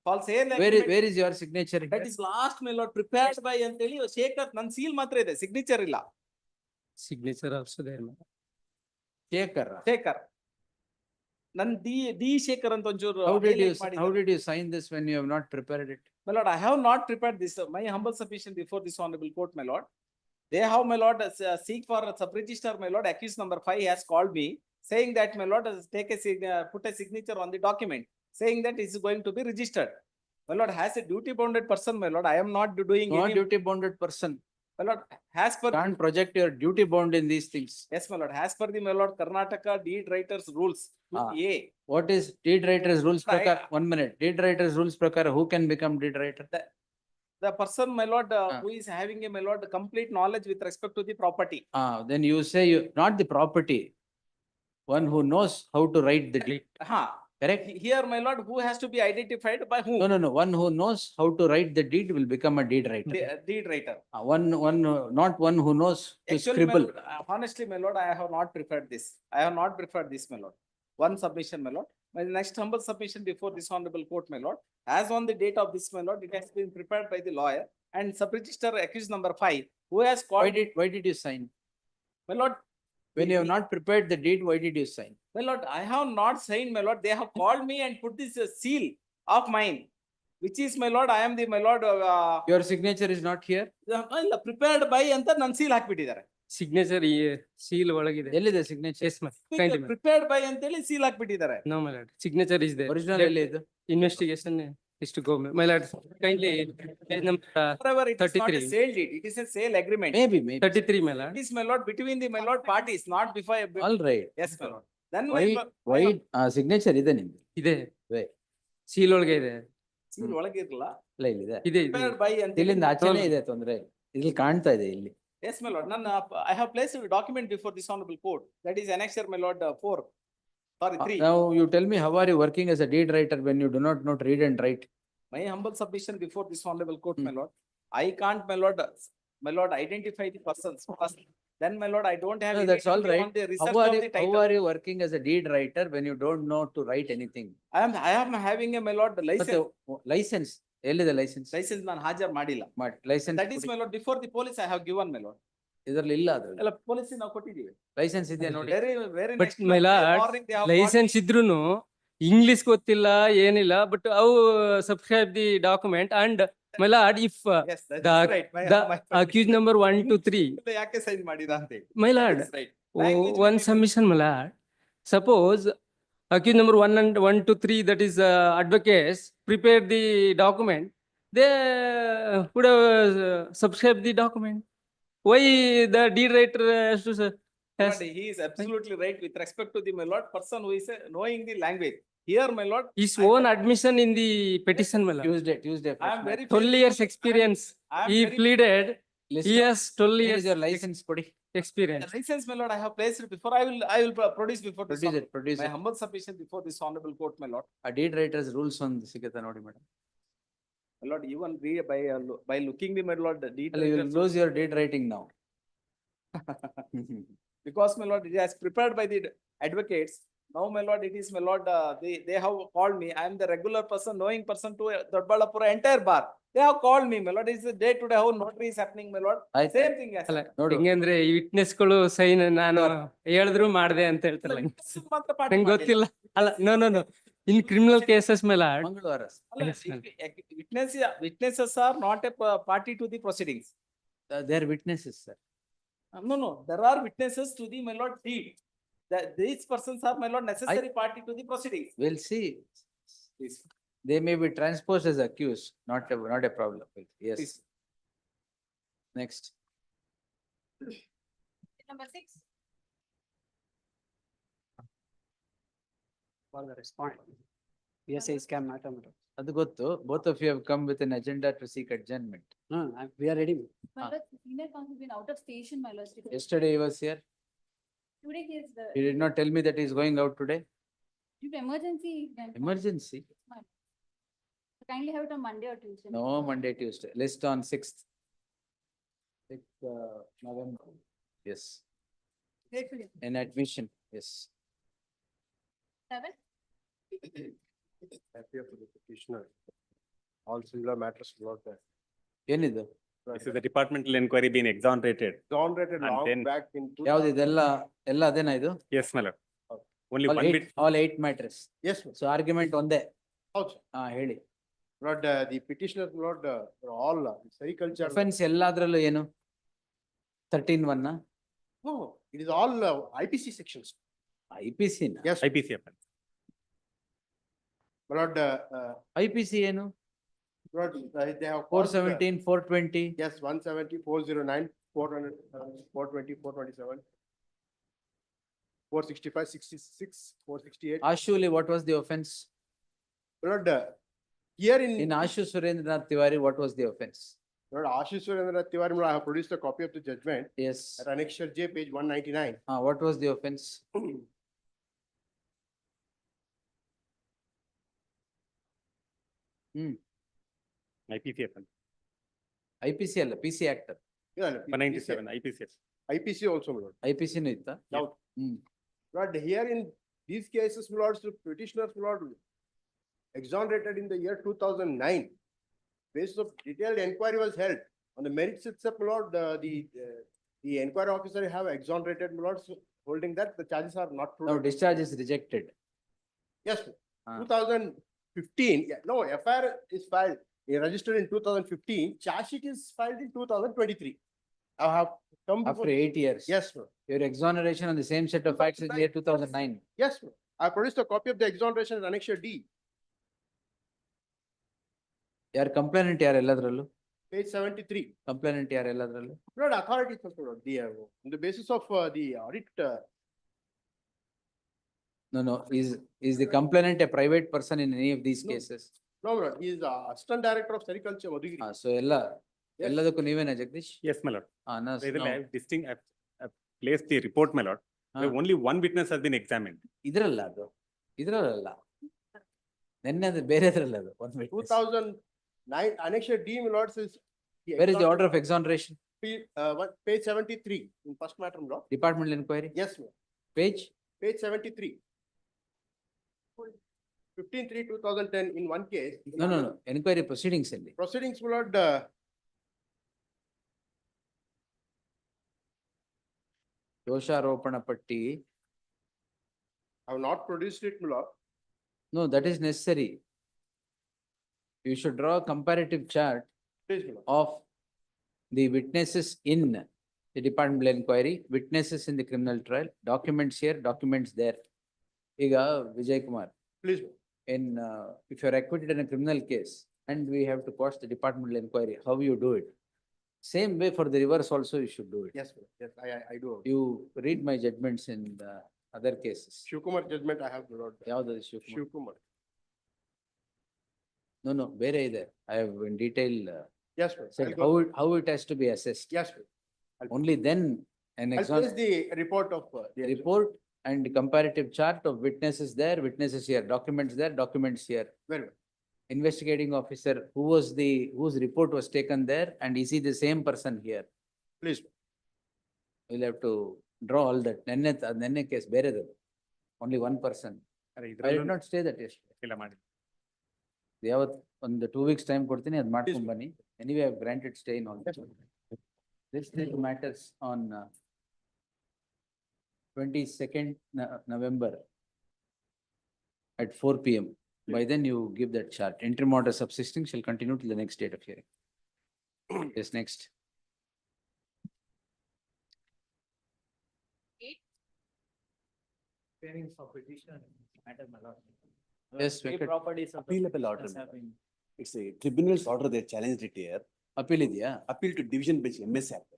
False sale agreement. Where is your signature? That is last, my lord, prepared by and tell you, Shekhar, nan seal matra ide, signature illa. Signature also there, my lord. Shekhar. Shekhar. Nan D Shekhar ಅಂತ ಒಂಚೂರು How highlight did ಮಾಡಿದ್ದಾರೆ. you sign this when you have not prepared it? My lord, I have not prepared this. My humble submission before this honorable court, my lord. They have, my lord, seek for a sub-register, my lord, accused number 5 has called me, saying that, my lord, put a signature on the document, saying that it is going to be registered. My lord, has a duty bounded person, my lord, I am not doing Not any. duty bounded person. My lord, as per. Can't project your duty bound in these things. Yes, my lord, as per the, my lord, Karnataka deed writers rules, 2A. What is deed writer's rules? Right. Prakar? 1 minute. Deed writer's rules prakar, who can become deed writer? The person, my lord, who is having a, my lord, complete knowledge with respect to the property. Then you say not the property. One who knows how to write the deed. Correct? Here, my lord, who has to be identified by whom? No. One who knows how to write the deed will become a deed writer. Deed writer. Not one who knows to Actually, scribble. my lord, honestly, my lord, I have not prepared this. I have not prepared this, my lord. One submission, my lord. My next humble submission before this honorable court, my lord. As on the date of this, my lord, it has been prepared by the lawyer and sub-register accused number 5, who has called. Why did you sign? My lord. When you have not prepared the deed, why did you sign? My lord, I have not signed, my lord. They have called me and put this seal of mine, which is, my lord, I am the, my lord. Your signature is not here? Prepared by anta nan seal ಹಾಕ್ಬಿಟ್ಟಿದ್ದಾರೆ. Signature seal ಒಳಗಿದೆ. ಎಲ್ಲಿದೆ signature? Yes, ma'am. Kindly, ma'am. Prepared by ಅಂತೇಳಿ seal ಹಾಕ್ಬಿಟ್ಟಿದ್ದಾರೆ. No, my lord. Signature is there. Original ಎಲ್ಲಿ ಇದು? Investigation is to go, my lord. Kindly, page number However, it is not a 33. sale deed. It is a sale agreement. Maybe. 33, my lord. It is, my lord, between the, my lord, parties, not before. All right. Yes, my lord. Then, my lord, Why signature ಇದೆ ನಿಮ್ದು? ಇದೆ. seal ಒಳಗೆ ಇದೆ. seal ಒಳಗೆ ಇರಲ್ಲ. ಇಲ್ಲ ಇಲ್ಲಿದೆ. ಇದೆ. Prepared by ಅಂತ ಇಲ್ಲಿಂದ ಆಚೆನೇ ಇದೆ ತೊಂದ್ರೆ. ಇಲ್ಲಿ ಕಾಣ್ತಾ ಇದೆ ಇಲ್ಲಿ. Yes, my lord. None, I have placed a document before this honorable court. That is annexure, my lord, 4. Sorry, 3. Now you tell me, how are you working as a deed writer when you do not know to read and write? My humble submission before this honorable court, my Hmm. lord. I can't, my lord, identify the persons first. Then, my lord, I don't have. No, any that's all idea on right. the research How of are the you, how title. are you working as a deed writer when you don't know to write anything? I am having a, my lord, license. But license, ಎಲ್ಲಿದೆ license? License ನಾನು ಹಾಜರ್ ಮಾಡಿಲ್ಲ. License That is, my lord, before the police I have given, my lord. ಇದರಲ್ಲಿ ಇಲ್ಲ ಅದ್ರಲ್ಲಿ. ಎಲ್ಲ police ನಾವು ಕೊಟ್ಟಿದ್ದೀವಿ. Licence ಇದೆಯಾ ನೋಡಿ. Very But next my lord, morning they have license ಇದ್ರೂನು ಇಂಗ್ಲಿಷ್ ಗೊತ್ತಿಲ್ಲ ಏನಿಲ್ಲ ಬಟ್ ಅವು subscribe the document and my lord if Yes, that the is right. accused number 1 to 3 ಯಾಕೆ ಸೈನ್ ಮಾಡಿದ ಅಂತ ಹೇಳಿ. my lord That is right. Language one submission my lord, suppose accused number 1 and 1 to 3, that is advocates prepare the document, they would have subscribed the document. Why the deed writer has to has But he is absolutely right with respect to the, my lord, person who is knowing the language. Here, my lord, his own admission in the petition my lord. Tuesday. I am very 12 years experience. I am He very- pleaded, he has 12 Here years is your license ಕೊಡಿ. experience. The license, my lord, I have placed it before. I will produce before this. Produce it, honorable- produce My it. humble submission before this honorable court, my lord. ಆ deed writers rules ಒಂದು ಸಿಗುತ್ತೆ ನೋಡಿ madam. My lord, even read by looking the, my lord, the deed. ಅಲ್ಲ, you will lose your deed writing now. Because, my lord, it is prepared by the advocates. Now, my lord, it is, my lord, they have called me. I am the regular person, knowing person to Doddaballapura entire bar. They have called me, my lord. It's the day to day how notary is happening, my lord. ಆಯ್ತು. Same thing as. ಅಲ್ಲ ನೋಡು. ಹೆಂಗಂದ್ರೆ ಈ witness ಗಳು sign ನಾನು ಹೇಳಿದ್ರು ಮಾಡ್ದೆ ಅಂತ ಹೇಳ್ತಾರಲ್ಲ ಮಾತ್ರ ಪಾಠ ನಂಗೆ ಮಾಡಿಲ್ಲ. ಗೊತ್ತಿಲ್ಲ ಅಲ್ಲ ನೋ ಇನ್ ಕ್ರಿಮಿನಲ್ ಕೇಸಸ್ ಮೇಲೆ ಮಂಗಳವಾರ. ಅಲ್ಲ, Yes, ma'am. witnesses are not a party to the proceedings. They are witnesses, sir. No, there are witnesses to the, my lord, deed. That these persons are, my lord, necessary party to the proceedings. We'll see. Please. They may be transposed as accused, not a problem. Yes. Please. Next. Number 6. For the respond. PSI scam matter. ಅದು ಗೊತ್ತು. Both of you have come with an agenda to seek adjournment. No, we are ready. My lord, senior counsel been out of station, my lord. Yesterday he was here. Today he is He did not tell me that he is going out today. due to emergency. he went. Emergency. Kindly have it on Monday or Tuesday. No, Monday, Tuesday. List on 6th. 6th November. Yes. Gratefully. An admission. Yes. 7. Happy for the petitioner. All similar matters not there. ಏನಿದು? This is the departmental inquiry being exonerated. Exonerated And long then- back in. ಯಾವ್ದು ಇದೆಲ್ಲ ಅದೇನಾ ಇದು? Yes, my lord. Only All one eight, bit. all 8 matters. Yes, sir. So argument ಒಂದೇ. Also, ಹೇಳಿ. Lord, the petitioners, Lord, all sericulture. Offense ಎಲ್ಲಾದ್ರಲ್ಲೂ ಏನು? 13(1) No, it is all IPC sections. IPC ನ? Yes, IPC offense. my Lord, IPC ಏನು? Lord, they have. 417, 420. Yes, 170, 409, 400, 420, 427. 465, 66, 468. Ashuli, what was the offense? Lord, here in. In Ashu Surendranath Tiwari, what was the offense? Lord, Ashish Surendra Tiwari, I have produced a copy of the judgment Yes. at Annexure J, page 199. What was the offense? IPC offense. IPC ಅಲ್ಲ, PC Act. Yeah, 197 IPC. IPC also, my Lord. IPC ನು ಇತ್ತಾ? Now, Lord, here in these cases, my Lord, so petitioners, my Lord, exonerated in the year 2009. Basis of detailed inquiry was held. On the merits itself, my Lord, the inquiry officer have exonerated, my Lord, so holding that the charges are not true. No, discharge is rejected. Yes, sir. 2015, yeah, no, FIR is filed, registered in 2015, charge sheet is filed in 2023. I have come before. After 8 years. Yes, sir. Your exoneration on the same set of facts is year 2009. Yes, sir. I produced a copy of the exoneration in Annexure D, ಯಾರು complainant ಯಾರು ಎಲ್ಲದ್ರಲ್ಲೂ? page 73. Complainant ಯಾರು ಎಲ್ಲದ್ರಲ್ಲೂ? Lord, authority, on the basis of the audit, No. Is the complainant a private person in any of these No. cases? no, Lord, he is assistant director of sericulture, Madhugiri. So ಎಲ್ಲ ಎಲ್ಲದಕ್ಕೂ ನೀವೇನಾ Jagadish? Yes, my lord. Anas, Basically, now, I've placed the report, my lord. Where Ah. only one witness has been examined. ಇದ್ರಲ್ಲ ಅದು, ಇದ್ರಲ್ಲ. ನೆನ್ನೆ ಅದು ಬೇರೆದ್ರಲ್ಲ ಅದು. One witness. 2009, annexure D, my lord, says. Where is the order of exoneration? Page 73 in first matter, my lord. Departmental inquiry? Yes, ma'am. Page? Page 73. 15/3/2010 in one case. No, no, no. Inquiry proceedings ಅಲ್ಲಿ. Proceedings, my lord, ದೋಷಾರೋಪಣ ಪಟ್ಟಿ. I have not produced it, my lord. No, that is necessary. You should draw a comparative chart Please, my lord. of the witnesses in the departmental inquiry, witnesses in the criminal trial, documents here, documents there. Iga Vijay Kumar, Please, my lord. in if you are acquitted in a criminal case and we have to quash the departmental inquiry, how you do it? Same way for the reverse also you should do it. Yes, my lord. Yes, I do. You read my judgments in the other cases. Shivkumar judgment I have, my lord. ಯಾವ್ದು Shivakumar? Shivkumar. No, ಬೇರೆ ಇದೆ. I have in detail Yes, ma'am. said how it has to be assessed. Yes, ma'am. Only then an I'll place the report of the report and comparative chart of witnesses there, witnesses here, documents there, documents here. Very well. Investigating officer, whose report was taken there, and is he the same person here? Please. We'll have to draw all that. Nenne case ಬೇರೆದು. Only one person. I did not say that yesterday. ಇಲ್ಲ ಮಾಡಿ. ಯಾವತ್ ಒಂದು 2 weeks time ಕೊಡ್ತೀನಿ, ಅದ್ ಮಾಡ್ಕೊಂಡ್ ಬನ್ನಿ. Anyway, I have granted stay in all. This matters on 22nd November at 4 PM. By then you give that chart. Interim order subsisting shall continue till the next date of hearing. Yes, next. Hearing for petition, matter, my lord. Yes, Three Venkat. properties of. Appealable order, witness my have been- It's a tribunal's order, they challenged it here. Appeal ಇದೆಯಾ? Appeal to division bench, MS Act.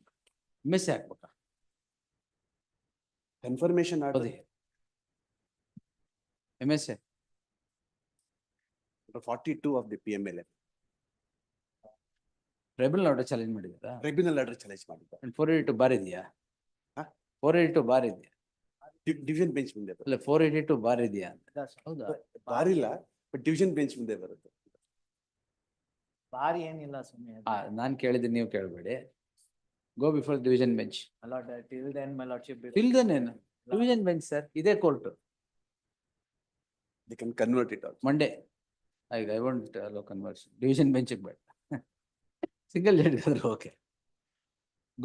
Miss ಹಾಕ್ಬೇಕಾ? Confirmation order. ಹೌದು. MSA. 42 of the PMLA. Tribunal order challenge ಮಾಡಿದಾರಾ? Tribunal order challenge ಮಾಡಿದ್ದಾರೆ. 482 bar ಇದೆಯಾ? 482 bar ಇದೆಯಾ? Division bench ಮುಂದೆ ಬರುತ್ತೆ. ಅಲ್ಲ 482 ಬಾರ್ ಇದೆಯಾ? ಹೌದಾ? ಬಾರಿಲ್ಲ, but division bench ಮುಂದೆ ಬರುತ್ತೆ. ಬಾರಿ ಏನಿಲ್ಲ ಸುಮ್ಮನೆ. ನಾನ್ ಕೇಳಿದ್ರೆ ನೀವು ಕೇಳಬೇಡಿ. Go before the division bench. My lord, till then, my lordship. Till then ಏನು? Division bench sir, ಇದೇ court. They can convert it also. Monday. I won't allow conversion. Division bench ಬೇಡ. Single judge ಆದ್ರೆ okay.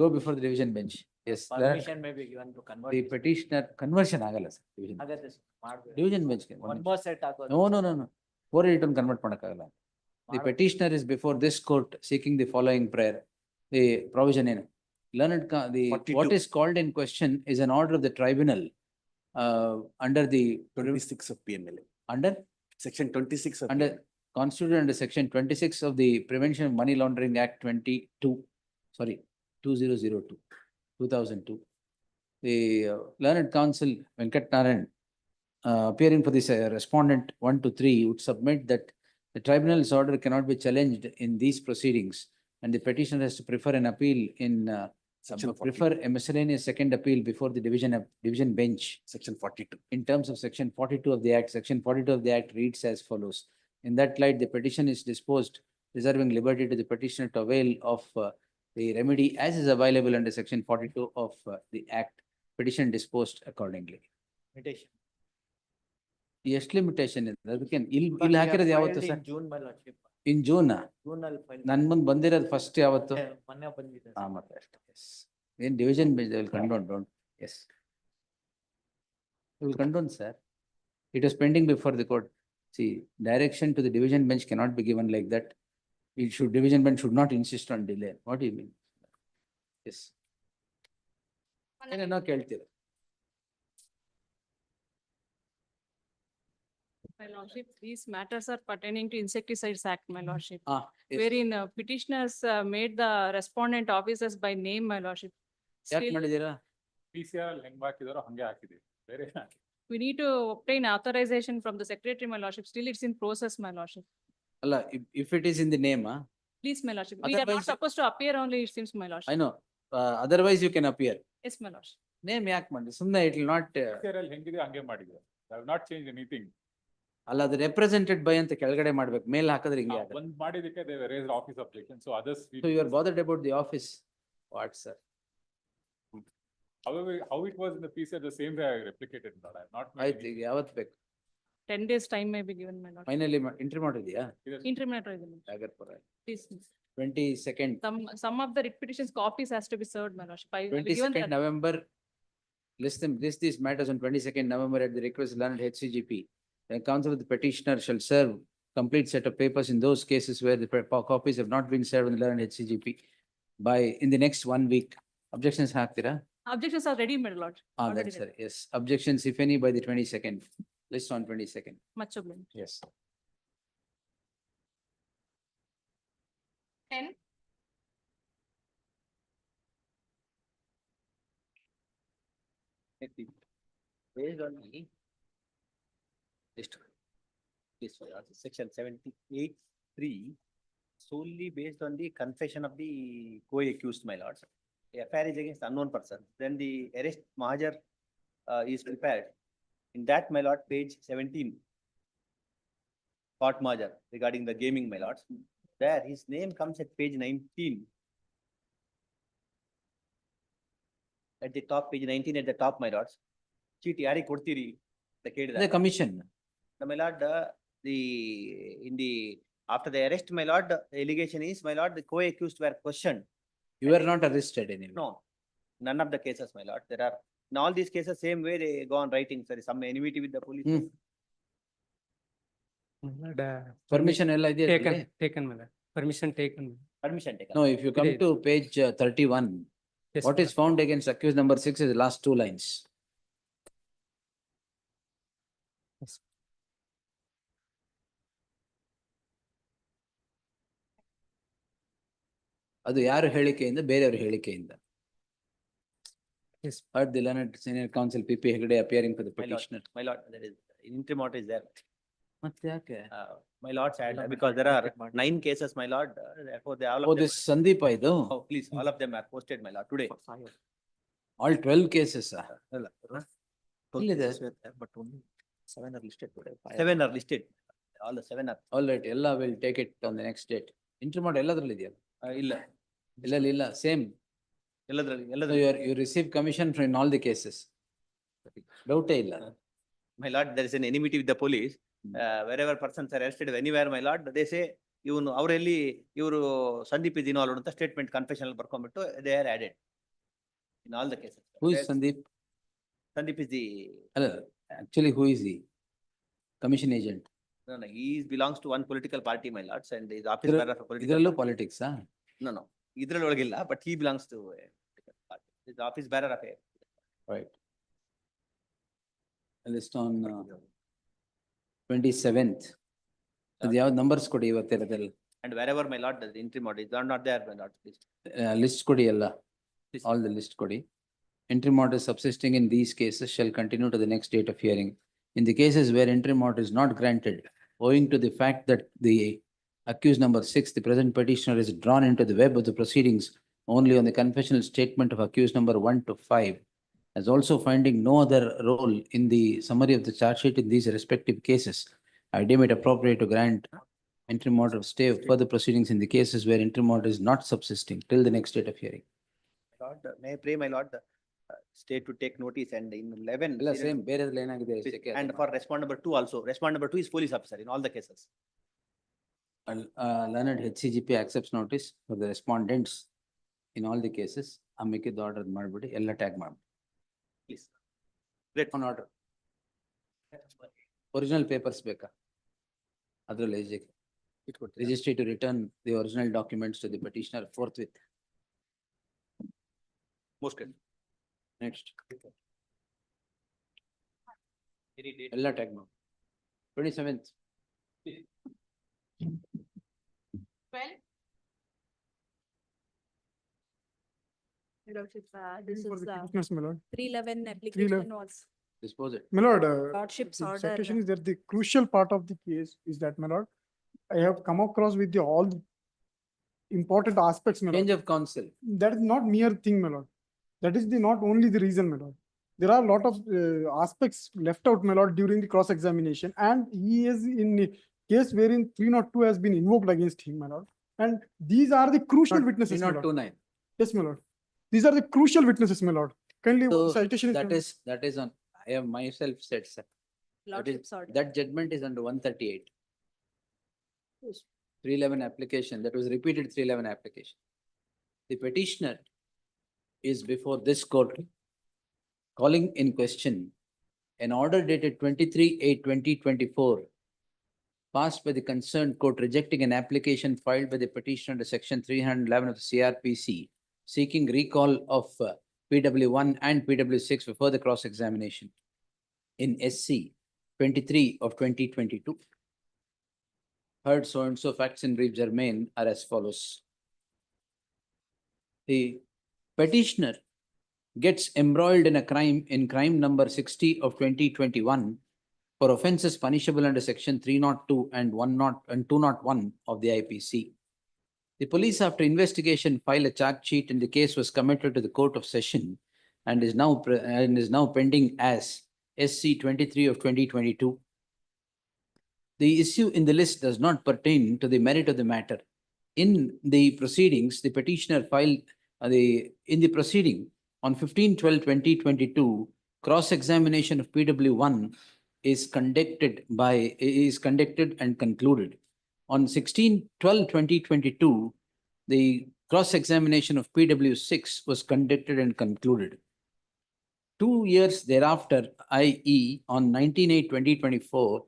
Go before the division bench. Yes. Permission may be given to convert. The petitioner conversion ಆಗಲ್ಲ sir. Division. ಆಗತ್ತೆ sir, ಮಾಡ್ಬೇಕು. Division bench ಗೆ. One more set ಹಾಕೋದು. No. 482 convert ಮಾಡಕ್ಕಾಗಲ್ಲ. The petitioner is before this court seeking the following prayer. The provision ಏನು? Learned, what is called in question is an order of the tribunal under the 26 of PMLA. Under Section 26 of. under constituted under section 26 of the Prevention of Money Laundering Act 2002. The learned counsel Venkat Narayan appearing for this respondent 1 to 3 would submit that the tribunal's order cannot be challenged in these proceedings and the petitioner has to prefer an appeal in prefer a miscellaneous second appeal before the division bench. Section 42. In terms of section 42 of the act, section 42 of the act reads as follows. In that light, the petition is disposed, reserving liberty to the petitioner to avail of the remedy as is available under section 42 of the act. Petition disposed accordingly. Limitation. ಎಷ್ಟು limitation ಇದೆ ಅದಕ್ಕೆ ಇಲ್ಲಿ ಹಾಕಿರೋದು ಯಾವತ್ತು sir? June, my lordship. In June June ಅಲ್ಲಿ file. ನನ್ ಮುಂದೆ ಬಂದಿರೋದು ಫಸ್ಟ್ ಯಾವತ್ತು? ಮೊನ್ನೆ ಬಂದಿದೆ. ಮತ್ತೆ ಅಷ್ಟೇ. ಏನ್ division bench will condone don't. Yes will condone sir. It was pending before the court. See, direction to the division bench cannot be given like that. Division bench should not insist on delay. What do you mean? Yes. ಏನೇನೋ ಕೇಳ್ತೀರ. My lordship, these matters are pertaining to Insecticides Act, my lordship. Yes. Wherein petitioners made the respondent officers by name, my lordship. ಯಾಕೆ Still, ಮಾಡಿದೀರಾ? PCR ಹೆಂಗ್ ಹಾಕಿದಾರೋ ಹಂಗೆ ಹಾಕಿದೀವಿ. ಬೇರೆ ಏನು ಹಾಕಿಲ್ಲ. we need to obtain authorization from the secretary, my lordship. Still, it's in process, my lordship. ಅಲ್ಲ, if it is in the name, Please, my lordship. We are not Otherwise- supposed to appear only, it seems, my I lordship. know, otherwise you can appear. Yes, my lordship. Name ಯಾಕೆ ಮಾಡಿ ಸುಮ್ಮನೆ it will not ಹೆಂಗಿದೆ ಹಂಗೆ ಮಾಡಿದ್ರು. I have not changed anything. ಅಲ್ಲ ಅದು represented by ಅಂತ ಕೆಳಗಡೆ ಮಾಡ್ಬೇಕು, ಮೇಲ್ ಹಾಕಿದ್ರೆ ಹಿಂಗೆ ಆಗುತ್ತೆ. ಒಂದ್ ಮಾಡಿದಕ್ಕೆ they raised office objection, so others. So you are bothered about the office. What, sir? However, how it was in the piece, the same way I replicated, I have not. ಆಯ್ತು, ಈಗ ಯಾವತ್ತು ಬೇಕು? 10 days time may be given, my lordship. Finally entry ಮಾಡಿದ್ಯಾ? Interminatory. Please. 22nd. Some of the writ petitions copies has to be served, my lordship. I will be given 22nd that. November. List these matters on 22nd November at the request of learned HCGP. The counsel of the petitioner shall serve complete set of papers in those cases where the copies have not been served in the learned HCGP by in the next 1 week. Objections ಹಾಕ್ತೀರಾ? Objections are ready, my lord. Already That's ready. right. Yes. Objections, if any, by the 22nd. List on 22nd. Much obliged. Yes. 10. Based on the section 78(3), solely based on the confession of the co-accused, my lords. The affair is against unknown person. Then the arrest mahajar is prepared. In that, my lord, page 17. Court mahajar regarding the gaming, my lords. There, his name comes at page 19. At the top, page 19 at the top, my lords. Cheat yari kodtiri? The commission. My lord, after the arrest, my lord, the allegation is, my lord, the co-accused were questioned. You were not arrested anyway. No, none of the cases, my lord. There are, in all these cases, same way they go on writing, there is some enmity with the police. Permission ಎಲ್ಲ ಇದೆಯಾ? Taken, my lord. Permission taken. Permission taken. No, if you come Today. to page 31, Yes, what my is found against accused number 6 is the last 2 lines. Yes. ಅದು ಯಾರು ಹೇಳಿಕೆಯಿಂದ, ಬೇರೆಯವ್ರ ಹೇಳಿಕೆಯಿಂದ. Yes. Heard the learned senior counsel PP Hegde appearing for the My lord, petitioner. my lord, there is, interim order is there. ಮತ್ತೆ ಯಾಕೆ? My lord said, because there are 9 cases, my lord, therefore they all Oh, of them. this Sandeep ಇದು? Oh, please, all of them are posted, my lord, today. All 12 cases. ಎಲ್ಲಿದೆ? But only 7 are listed today. 7 are listed. All the 7 are. All right, ಎಲ್ಲ will take it on the next date. Interim order ಎಲ್ಲದ್ರಲ್ಲಿ ಇದೆಯಾ? ಇಲ್ಲ. ಇಲ್ಲ, same. So you receive commission from in all the cases. Doubt ಇಲ್ಲ. My lord, there is an enmity with the police. Wherever persons are arrested anywhere, my lord, they say, ಇವನು ಅವರಲ್ಲಿ ಇವರು Sandeep is involved ಅಂತ statement confessional ಬರ್ಕೊಂಡ್ಬಿಟ್ಟು they are added. In all the cases. Who is Sandeep? Sandeep is the, ಅಲ್ಲ, actually who is he? Commission agent. no, he belongs to one political party, my lords, and is office bearer of a political. ಇದರಲ್ಲೂ politics ಆ? No, ಇದ್ರಲ್ಲಿ ಒಳಗಿಲ್ಲ, but he belongs to a political party. Is office bearer of a. Right. List on 27th. ಅದು ಯಾವ numbers ಕೊಡಿ ಇವತ್ತಿರದಲ್ಲಿ. And wherever, my lord, the interim order is not there, my lord, please. List ಕೊಡಿ ಎಲ್ಲ. All the list ಕೊಡಿ. Interim order subsisting in these cases shall continue to the next date of hearing. In the cases where interim order is not granted, owing to the fact that the accused number 6, the present petitioner is drawn into the web of the proceedings only on the confessional statement of accused number 1 to 5, as also finding no other role in the summary of the charge sheet in these respective cases, I deem it appropriate to grant interim order of stay of further proceedings in the cases where interim order is not subsisting till the next date of hearing. Lord, may I pray, my lord, state to take notice, and in 11. ಎಲ್ಲ same ಬೇರೆದ್ರಲ್ಲಿ ಏನಾಗಿದೆ ಅಷ್ಟಕ್ಕೆ And for respond number 2 also, respond number 2 is police officer in all the cases. Learned HCGP accepts notice for the respondents in all the cases. ಮಿಕ್ಕಿದ order ಮಾಡ್ಬಿಡಿ, ಎಲ್ಲ tag ಮಾಡ್ಬಿಡಿ. Please. Great. On order. Original papers ಬೇಕಾ? ಅದ್ರಲ್ಲಿ registry to return the original documents to the petitioner forthwith. Most good. Next. Any date? ಎಲ್ಲ tag ಮಾಡಿ. 27th. 12. Lordship, this For is the petitioners, my lord. 311 application was. Dispose it. My lord, Lordship's the order. citation is that the crucial part of the case is that, my lord, I have come across with all the important aspects, my lord. Change of counsel. That is not mere thing, my lord. That is the not only the reason, my lord. There are a lot of aspects left out, my lord, during the cross-examination, and he is in a case wherein 302 has been invoked against him, my lord. And these are the crucial witnesses, my lord. 329. Yes, my lord. These are the crucial witnesses, my lord. Kindly So citation that is on, I have myself said, sir. Lordship's order. That judgment is under 138. 311 application, that was repeated 311 application. The petitioner is before this court calling in question an order dated 23/8/2024 passed by the concerned court rejecting an application filed by the petitioner under section 311 of the CRPC seeking recall of PW1 and PW6 for further cross-examination in SC 23 of 2022. Heard so and so facts in brief germane are as follows. The petitioner gets embroiled in a crime number 60 of 2021 for offences punishable under section 302 and 201 of the IPC. The police, after investigation, filed a charge sheet and the case was committed to the Court of Session and is now pending as SC 23 of 2022. The issue in the list does not pertain to the merit of the matter. In the proceedings, the petitioner filed in the proceeding on 15/12/2022, cross-examination of PW1 is conducted and concluded. On 16/12/2022, the cross-examination of PW6 was conducted and concluded. 2 years thereafter, i.e. on 19/8/2024,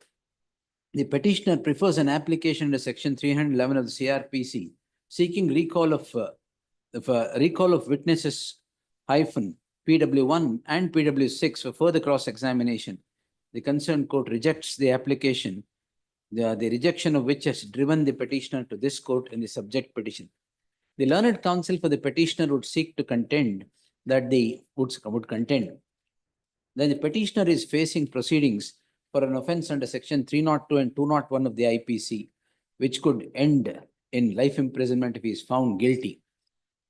the petitioner prefers an application under section 311 of the CRPC seeking recall of witnesses -PW1 and PW6 for further cross-examination. The concerned court rejects the application, the rejection of which has driven the petitioner to this court in the subject petition. The learned counsel for the petitioner would seek to contend that the petitioner is facing proceedings for an offence under section 302 and 201 of the IPC, which could end in life imprisonment if he is found guilty.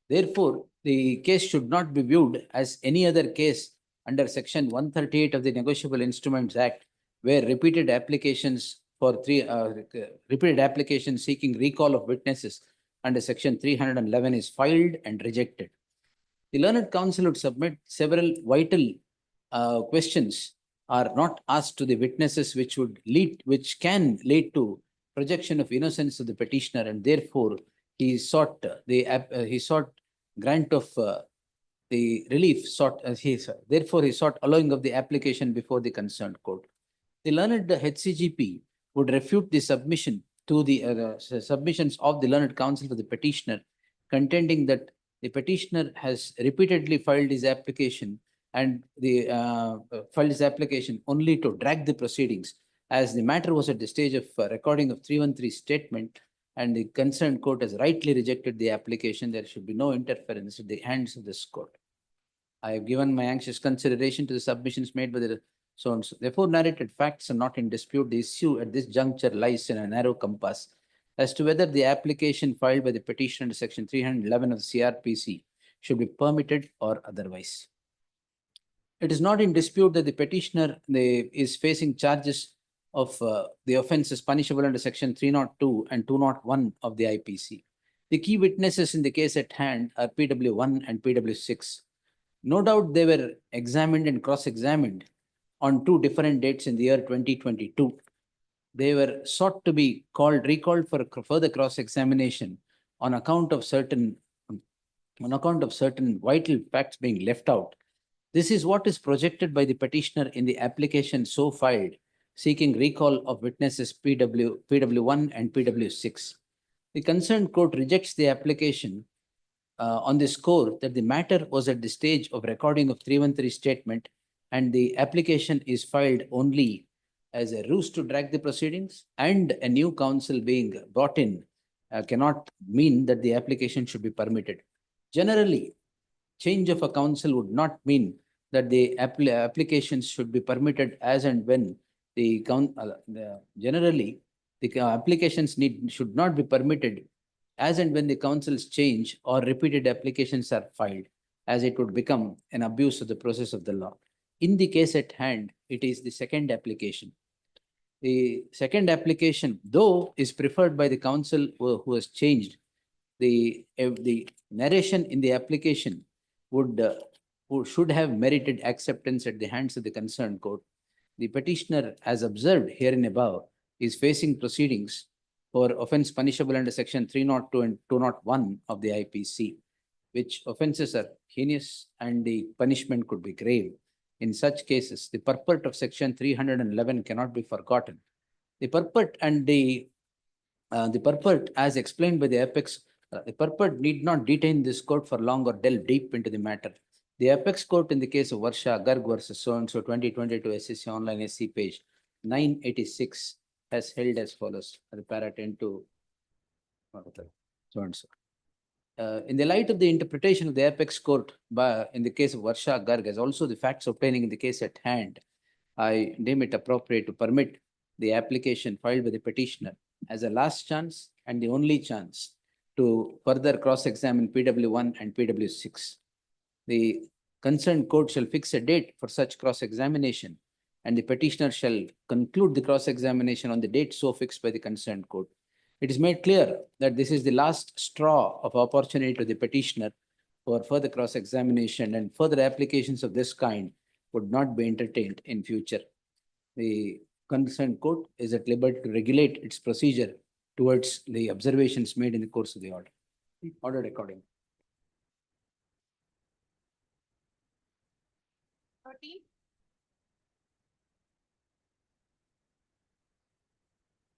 Therefore, the case should not be viewed as any other case under section 138 of the Negotiable Instruments Act, where repeated applications seeking recall of witnesses under section 311 is filed and rejected. The learned counsel would submit several vital questions are not asked to the witnesses, which can lead to projection of innocence of the petitioner, and therefore he sought grant of the relief therefore he sought allowing of the application before the concerned court. The learned HCGP would refute the submission to the submissions of the learned counsel for the petitioner, contending that the petitioner has repeatedly filed his application and filed his application only to drag the proceedings, as the matter was at the stage of recording of 313 statement, and the concerned court has rightly rejected the application. There should be no interference at the hands of this court. I have given my anxious consideration to the submissions made by the so and so. Therefore, narrated facts are not in dispute. The issue at this juncture lies in a narrow compass as to whether the application filed by the petitioner under section 311 of the CRPC should be permitted or otherwise. It is not in dispute that the petitioner is facing charges of the offences punishable under section 302 and 201 of the IPC. The key witnesses in the case at hand are PW1 and PW6. No doubt they were examined and cross-examined on 2 different dates in the year 2022. They were sought to be recalled for further cross-examination on account of certain vital facts being left out. This is what is projected by the petitioner in the application so filed, seeking recall of witnesses PW1 and PW6. The concerned court rejects the application on the score that the matter was at the stage of recording of 313 statement, and the application is filed only as a ruse to drag the proceedings, and a new counsel being brought in cannot mean that the application should be permitted. Generally, change of a counsel would not mean that the applications should be permitted as and when applications should not be permitted as and when the counsels change or repeated applications are filed, as it would become an abuse of the process of the law. In the case at hand, it is the second application. The second application, though, is preferred by the counsel who has changed. The narration in the application should have merited acceptance at the hands of the concerned court. The petitioner, as observed herein above, is facing proceedings for offense punishable under section 302 and 201 of the IPC, which offenses are heinous and the punishment could be grave. In such cases, the purport of section 311 cannot be forgotten. The purport and the purport, as explained by the apex, the purport need not detain this court for long or delve deep into the matter. The apex court in the case of Varsha Garg versus so-and-so 2022 SSC online SC page 986 has held as follows, the para 10 to so-and-so. In the light of the interpretation of the apex court in the case of Varsha Garg, as also the facts obtaining in the case at hand, I deem it appropriate to permit the application filed by the petitioner as a last chance and the only chance to further cross-examine PW1 and PW6. The concerned court shall fix a date for such cross-examination, and the petitioner shall conclude the cross-examination on the date so fixed by the concerned court. It is made clear that this is the last straw of opportunity to the petitioner for further cross-examination, and further applications of this kind would not be entertained in future. The concerned court is at liberty to regulate its procedure towards the observations made in the course of the order. Ordered accordingly. 13.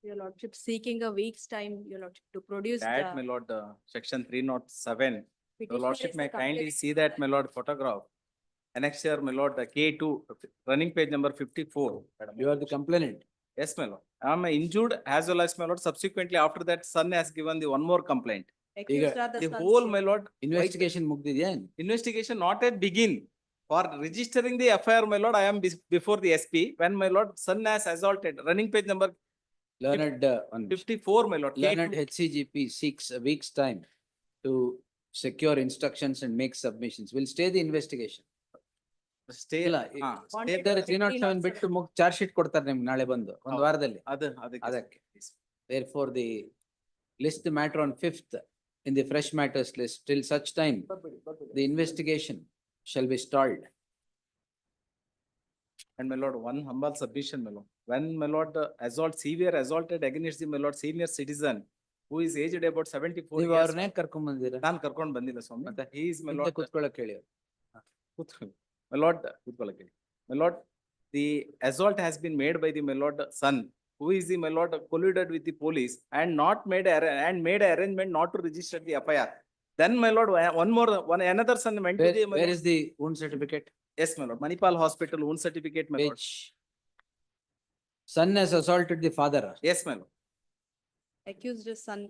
Your lordship seeking a week's time, your lordship, to produce That, my the lord, section 307. Your petitioner lordship is may the kindly complaint. see that, my lord, photograph. Annexure, my lord, the K2, running page number 54. You are the complainant. Yes, my lord. I am injured as well as, my lord, subsequently after that, son has given the one more complaint. Accused are The sons. whole, my lord, Investigation mugdidiyan. investigation not yet begin. For registering the FIR, my lord, I am before the SP, when my lord, son has assaulted, running page number Learned 54, my lord. Learned K2. HCGP seeks a week's time to secure instructions and make submissions. Will stay the investigation. Stay. ಇಲ್ಲ, Wanted ಇದ್ದಾರೆ to 307 ಬಿಟ್ಟು charge sheet ಕೊಡ್ತಾರೆ ನಿಮ್ಗೆ ನಾಳೆ ಬಂದು ಒಂದು ಹೌದು. ವಾರದಲ್ಲಿ ಅದಕ್ಕೆ. ಅದಕ್ಕೆ. Therefore, the list the matter on 5th in the fresh matters list. Till such time, the investigation shall be stalled. And my lord, one humble submission, my lord. When my lord severe assaulted against the my lord senior citizen who is aged about 74 ನೀವು years. ಅವ್ರನ್ನೇ ಕರ್ಕೊಂಡ್ ಬಂದಿರ ನಾನು ಕರ್ಕೊಂಡು ಬಂದಿಲ್ಲ ಸ್ವಾಮಿ. ಮತ್ತೆ? He is my lord. ಕೂತ್ಕೊಳ್ಳಕ್ ಹೇಳಿ ಅವ್ರು. My lord, ಕೂತ್ಕೊಳ್ಳಕ್ಕೆ. My lord, the assault has been made by the my lord son, who is the my lord colluded with the police and not made made an arrangement not to register the FIR. Then my lord, another son went to the. Where is the wound certificate? Yes, my lord. Manipal Hospital wound certificate, my lord. Which son has assaulted the father. Yes, my lord. Accused is son.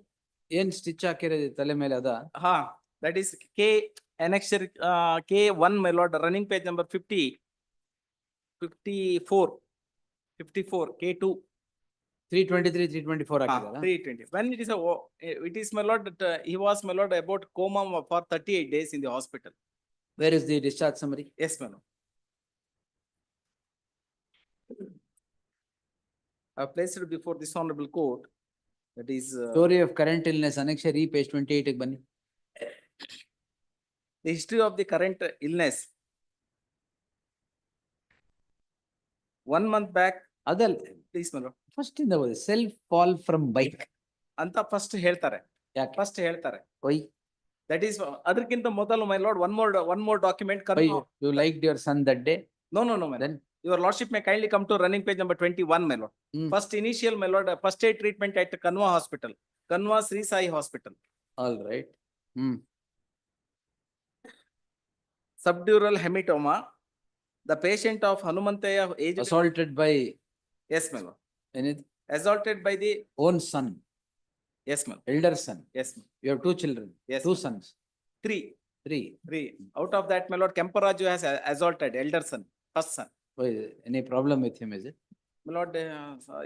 ಏನ್ stitch ಹಾಕಿರೋದು ತಲೆ ಮೇಲೆ ಅದ? Ha, that is K annexure K1, my lord, running page number 54, K2. 323, 324 ಹಾಕಿದಾರ? 320. When it is my lord, that, he was my lord about coma for 38 days in the hospital. Where is the discharge summary? Yes, my lord. I placed it before this honorable court. That is Story of current illness, annexure E, page 28 ಗೆ ಬನ್ನಿ. the history of the current illness. 1 month back. ಅದಲ್ಲ, Please, my lord. First ಇಂದ ಓದಿ. Self fall from bike ಅಂತ first ಹೇಳ್ತಾರೆ. ಯಾಕೆ? First ಹೇಳ್ತಾರೆ. Y? That is ಅದಕ್ಕಿಂತ ಮೊದಲು my lord one more document. Why you liked your son that day? No, my lord. Then Your lordship may kindly come to running page number 21, my lord. First initial, my lord, first aid treatment at Kanwa Hospital, Kanwa Sri Sai Hospital. all right. Subdural hematoma. The patient of Hanumantaya aged. Assaulted by. Yes, my lord. Anything? Assaulted by the Own son. Yes, my lord. Elder son. Yes, ma'am. You have 2 children. Yes, 2 ma'am. sons. 3. 3. Out of that, my lord, Kemparaju has assaulted elder son, first son. Why, any problem with him, is it? my lord,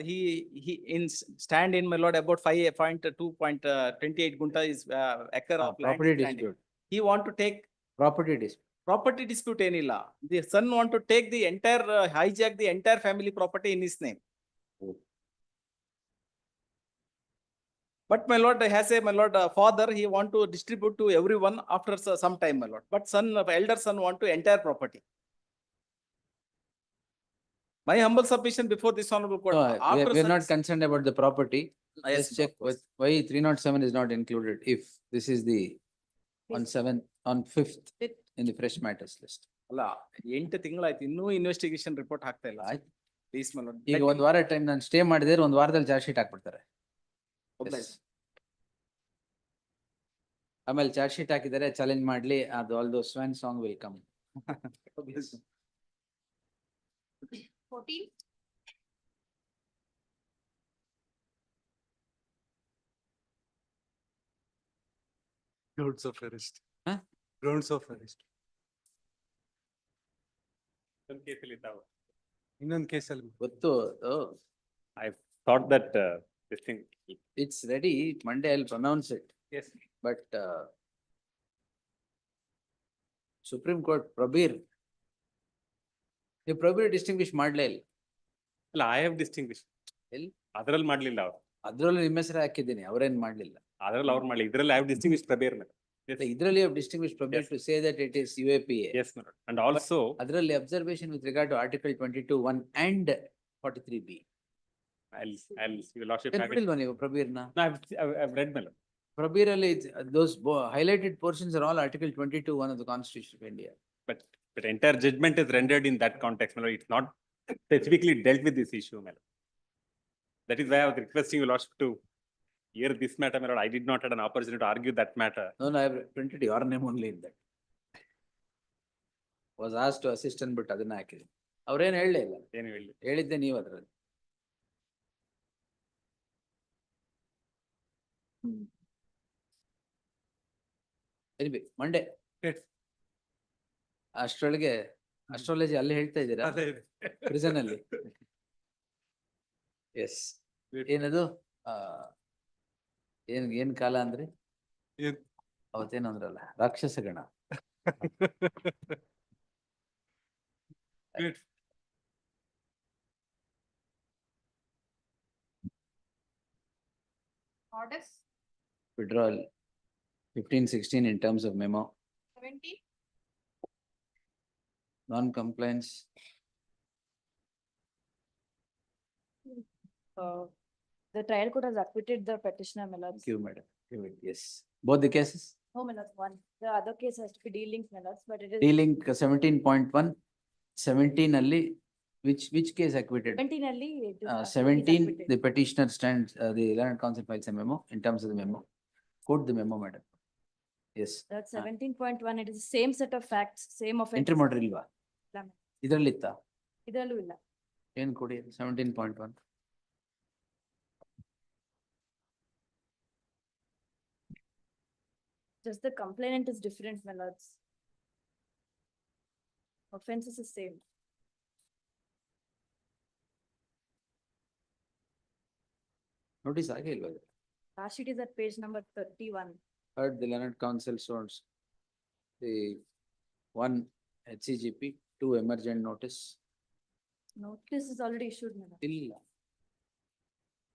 he stand in, my lord, about 5.2.28 gunta is acre of land. Property standing. dispute, He want to take property dispute. property dispute anila. The son want to take the entire, hijack the entire family property in his name. But my lord has a, my lord, father, he want to distribute to everyone after some time, my lord. But son, elder son want to entire property. My humble submission before this honorable court. No, after we're not such- concerned about the property. Yes, Let's check with why 307 is not included if this is the on 7th, on 5th in the fresh matters list. ಅಲ್ಲ 8 ತಿಂಗಳಾಯ್ತು ಇನ್ನೂ investigation report ಹಾಕ್ತಾ ಇಲ್ಲ. ಆಯ್ತು. Please my lord. ಈಗ ಒಂದ್ ವಾರ time ನಾನು ಸ್ಟೇ ಮಾಡಿದ್ರೆ ಒಂದ್ ವಾರದಲ್ಲಿ ಚಾರ್ಜ್ ಶೀಟ್ ಹಾಕ್ಬಿಡ್ತಾರೆ. Yes. ಆಮೇಲೆ ಚಾರ್ಜ್ ಶೀಟ್ ಹಾಕಿದರೆ ಚಾಲೆಂಜ್ ಮಾಡ್ಲಿ ಅದು although swan song will come. 14. Grounds of arrest. Huh? Grounds of arrest. ಇನ್ನೊಂದ್ ಕೇಸಲ್ಲಿ ಇದ್ದಾವೆ. ಇನ್ನೊಂದು ಕೇಸಲ್ಲಿ ಗೊತ್ತು. I thought that this thing. It's ready. Monday I'll pronounce it. Yes. But Supreme Court Prabir. ನೀವು Prabir distinguish ಮಾಡ್ಲೇ ಇಲ್ಲ. ಅಲ್ಲ I have distinguished. ಎಲ್ಲಿ? ಅದ್ರಲ್ಲಿ ಮಾಡ್ಲಿಲ್ಲ ಅವ್ರು. ಅದ್ರಲ್ಲಿ ನಿಮ್ಮ ಹೆಸರು ಹಾಕಿದ್ದೀನಿ ಅವ್ರೇನ್ ಮಾಡ್ಲಿಲ್ಲ. ಅದ್ರಲ್ಲಿ ಅವ್ರು ಮಾಡ್ಲಿ. ಇದ್ರಲ್ಲಿ I have distinguished Prabir ಮೇಲೆ. Yes. Idralli have distinguished Prabir Yes. to say that it is UAPA. Yes, my lord. And also. Adralli observation with regard to Article 22(1) and 43B. Your lordship. ನೋಡಿಲ್ವಾ ನೀವು Prabirನ? No, I've read my lord. Prabir ಅಲ್ಲಿ those highlighted portions are all Article 22(1) of the Constitution of India. But entire judgment is rendered in that context, my lord. It's not specifically dealt with this issue, my lord. That is why I was requesting your lordship to hear this matter, my lord. I did not have an opportunity to argue that matter. No, I have printed your name only in that. Was asked to assist ಅಂದ್ಬಿಟ್ಟು ಅದನ್ನ ಹಾಕಿದೆ. ಅವ್ರೇನು ಹೇಳಲೇ ಇಲ್ಲ. ಏನು ಹೇಳಿ? ಹೇಳಿದ್ದೆ ನೀವು ಅದ್ರಲ್ಲಿ. Anyway, Monday. ಅಷ್ಟರೊಳಗೆ ಅಸ್ಟ್ರಾಲಜಿ ಅಲ್ಲಿ ಹೇಳ್ತಾ ಇದ್ದೀರಾ? ಪ್ರಿಸನ್ ಅಲ್ಲಿ. ಎಸ್. ಏನದು ಏನ್ ಕಾಲ ಅಂದ್ರೆ ಅವತ್ತೇನು ಅಂದ್ರಲ್ಲ ರಾಕ್ಷಸ ಗಣ. Orders. Withdrawal 1516 in terms of memo. 17. Non-compliance. The trial court has acquitted the petitioner, my lords. Thank you, madam. Yes. Both the cases? No, my lords, one. The other case has to be D-link, my lords, but it is. D-link 17.1, 17 ಅಲ್ಲಿ which case acquitted? 17 ಅಲ್ಲಿ it is 17, acquitted. the petitioner stands, the learned counsel files a memo in terms of the memo. Quote the memo, madam. Yes. That's 17.1, it is the same set of facts, same offense. Entry ಮಾಡಿರಿ ಇಲ್ವಾ? ಇದ್ರಲ್ಲಿತ್ತ? ಇದರಲ್ಲೂ ಇಲ್ಲ. ಏನ್ ಕೊಡಿ 17.1. Just the complainant is different, my lords. Offense is the same. Notice ಆಗೇ ಇಲ್ವಾ? Last sheet is at page number 31. Heard the learned counsel source. The 1 HCGP, 2 emergent notice. Notice is already issued, my lord. ಇಲ್ಲ.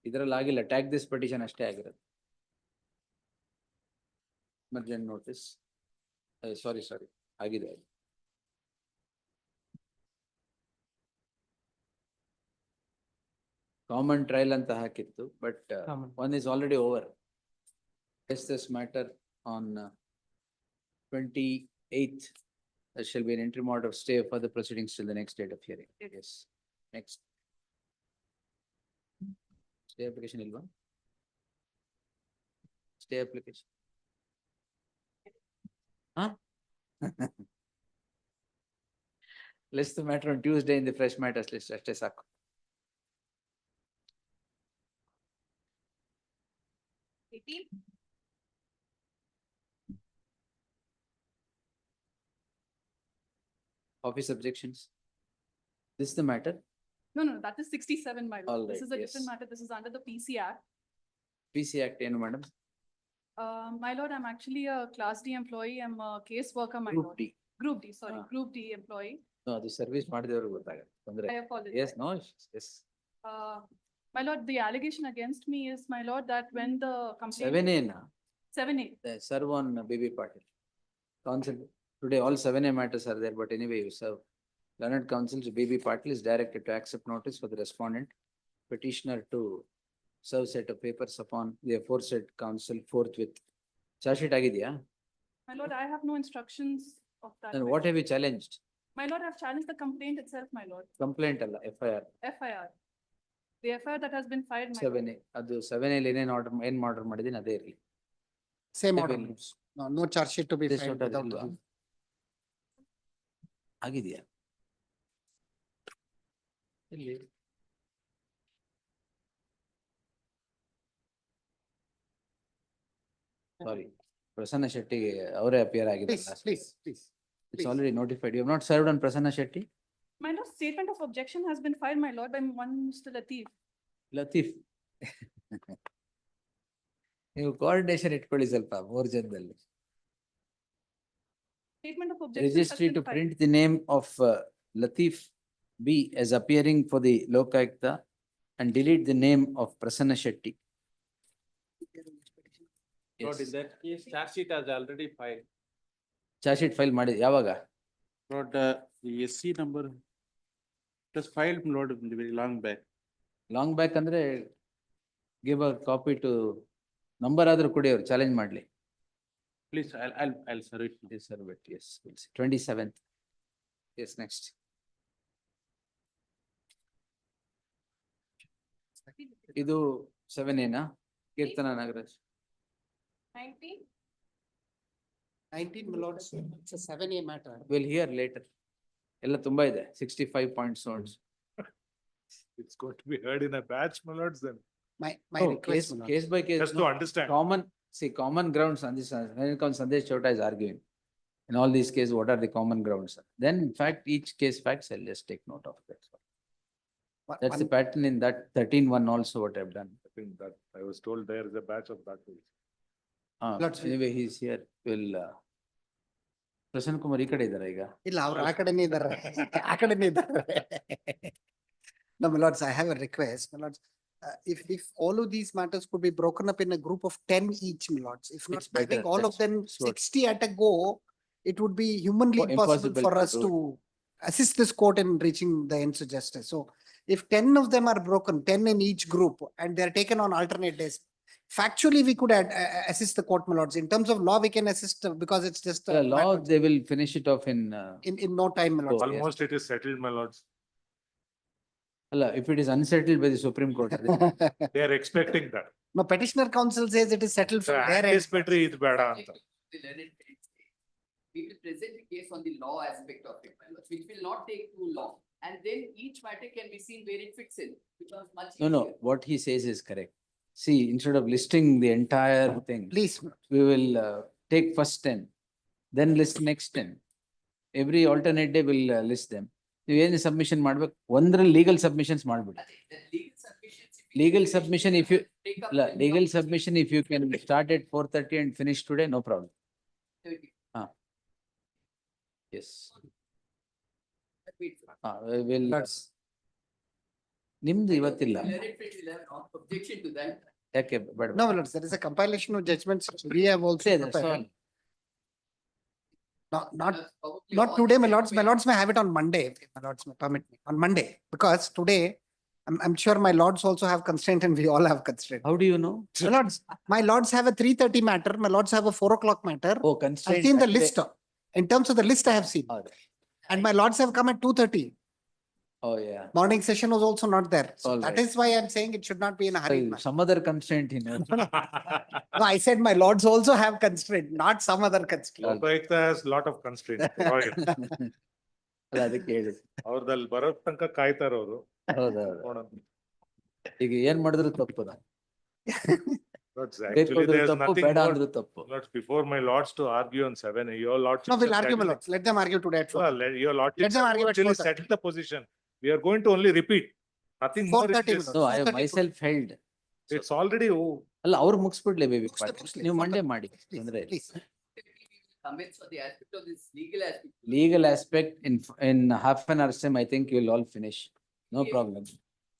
ಇದರಲ್ಲಿ ಆಗಿಲ್ಲ, tag this petition ಅಷ್ಟೇ ಆಗಿರೋದು. Emergent notice. Sorry, ಆಗಿದೆ. Common trial ಅಂತ ಹಾಕಿತ್ತು, but one is already over. Yes, this matter on 28th. There shall be an interim order of stay for the proceedings till the next date of hearing. Yes. Next. Stay application ilva? Stay application. Huh? List the matter on Tuesday in the fresh matters list. ಅಷ್ಟೇ ಸಾಕು. Office objections. This is the matter. No, that is 67, my All lord. This right, is a yes. different matter. This is under the PC Act. PC Act ಏನು madam? My lord, I'm actually a Class D employee. I'm a case worker, my Group lord. D. Group D, sorry, Ah. Group D employee. No, ಅದು service ಮಾಡಿದವ್ರಿಗೆ ಗೊತ್ತಾಗತ್ತೆ ತೊಂದ್ರೆ. I apologize. Yes, no, yes. My lord, the allegation against me is, my lord, that when the complaint. 7A na, 7A. serve on BB Patil. Council, today all 7A matters are there, but anyway you serve. Learned Counsel BB Patil is directed to accept notice for the respondent, petitioner to serve set of papers upon the aforesaid counsel forthwith. Charge sheet ಆಗಿದೆಯಾ? My lord, I have no instructions of that. And my what lord. have you challenged? My lord, I've challenged the complaint itself, my lord. Complaint ಅಲ್ಲ, FIR. FIR. The FIR that has been filed, my lord. 7A, ಅದು 7A ಏನೇನು order ಏನ್ order ಮಾಡಿದೀನಿ ಅದೇ ಇರಲಿ. Same They order. will- No, no charge sheet to be This filed order without. ಇಲ್ವಾ? ಆಗಿದೆಯಾ? ಇಲ್ಲಿ ಸಾರಿ, ಪ್ರಸನ್ನ ಶೆಟ್ಟಿಗೆ ಅವರೇ ಅಪಿಯರ್ Please, ಆಗಿದ್ದಾರೆ. please. It's already notified. You have not served on Prasanna Shetty? My lord, statement of objection has been filed, my lord, by one Mr. Latif. Latif. ನೀವು coordination ಇಟ್ಕೊಳ್ಳಿ ಸ್ವಲ್ಪ ಮೂರ್ ಜನದಲ್ಲಿ. Statement of objection. Registry to print the name of Latif B as appearing for the Lokayukta and delete the name of Prasanna Shetty. Lord, in that case, charge sheet has already filed. Charge sheet file ಮಾಡಿ ಯಾವಾಗ? Lord, the SC number, it was filed, Lord, very long back. Long back ಅಂದ್ರೆ give a copy to number ಆದ್ರೂ ಕೊಡಿ ಅವ್ರು challenge ಮಾಡ್ಲಿ. Please, I'll serve it. Yes, sir, but yes, 27th. Yes, next. ಇದು 7A ನಾ? ಕೀರ್ತನ Nagaraj. 19, my lords, it's a 7A matter. We'll hear later. ಎಲ್ಲ ತುಂಬಾ ಇದೆ, 65 points notes. It's going to be heard in a batch, my lords, then. My No, request, my lords. case by case. Just to understand. Common grounds on this, when Sandesh Chota is arguing. In all these cases, what are the common grounds? Then in fact, each case facts, I'll just take note of that. That's the pattern in that 13-1 also what I've done. I think that I was told there is a batch of that. Lords, Anyway, he's here. Will Prasanna Kumar ಈ ಕಡೆ ಇದ್ದಾರೆ ಈಗ. ಇಲ್ಲ ಅವ್ರು ಆ ಕಡೆನೇ ಇದ್ದಾರೆ. ಆ ಕಡೆನೇ ಇದ್ದಾರೆ. No, my lords, I have a request, my lords. If all of these matters could be broken up in a group of 10 each, my lords, if not It's better, having all of that's them what- 60 at a go, it would be humanly Oh, impossible impossible for to us do to assist this court in reaching the ends of justice. So if 10 of them are broken, 10 in each group, and they're taken on alternate days, factually we could assist the court, my lords. In terms of law, we can assist because it's just a Law, matter they will finish it off in. in no time, my lords. Oh, yes. Almost it is settled, my lords. ಅಲ್ಲ, if it is unsettled by the Supreme Court. They are expecting that. No, petitioner counsel says it is settled The from their end. anticipatory is bad ಅಂತ. We will present the case on the law aspect of it, my lords, which will not take too long. And then each matter can be seen where it fits in, becomes much easier. No, what he says is correct. See, instead of listing the entire thing, Please, we will take first 10, then list next 10. Every alternate day will list them. ನೀವು ಏನು submission ಮಾಡ್ಬೇಕು, ಒಂದ್ರಲ್ಲಿ legal submissions ಮಾಡ್ಬಿಡಿ. The legal submissions. Legal submission, if you, Take up. legal submission, if you can start at 4:30 and finish today, no problem. Yes. We will. ನಿಮ್ದು ಇವತ್ತಿಲ್ಲ. Objection to that. ಯಾಕೆ ಬೇಡ? no, my lords, there is a compilation of judgments which we have also Say that's prepared. all. Not today, my lords. My lords may have it on Monday, if my lords may permit me, on Monday, because today, I'm sure my lords also have constraint and we all have constraint. How do you know? My lords have a 3:30 matter, my lords have a 4 o'clock matter. Oh, I've constraint. seen the list. In terms of the list, I have seen. And my lords have come at 2:30. Oh, yeah. Morning session was also not there. So All that right. is why I'm saying it should not be in a hurry. Some other constraint, you know. No, I said my lords also have constraint, not some other constraint. Lokayukta has lot of constraints. ಅಲ್ಲ, ಅದಕ್ಕೆ ಹೇಳಿದ್ದು. ಅವ್ರದಲ್ಲಿ ಬರೋ ತನಕ ಕಾಯ್ತಾರ ಅವರು. ಹೌದೌದು. ಈಗ ಏನ್ ಮಾಡಿದ್ರು ತಪ್ಪದ. Actually, there's nothing ಬೇಡ more. ಅಂದ್ರೂ ತಪ್ಪು. Lords, before my lords to argue on 7, your lordship. No, we'll argue, my lords. Let them argue today at 4. Well, your lordship Let them argue at actually 4:30. settle the position. We are going to only repeat. Nothing Four more. thirty. So I have myself held. It's already, ಅಲ್ಲ ಅವ್ರು ಮುಗಿಸ್ಬಿಡ್ಲಿ baby ಮುಗಿಸ್ಲಿ, part. ಮುಗಿಸ್ಲಿ. ನೀವು For Monday the- ಮಾಡಿ ತೊಂದ್ರೆ ಇಲ್ಲ. Please. Comments on the aspect of this legal aspect. Legal aspect in half an hour's time, I think you'll all finish. No Yeah. problem.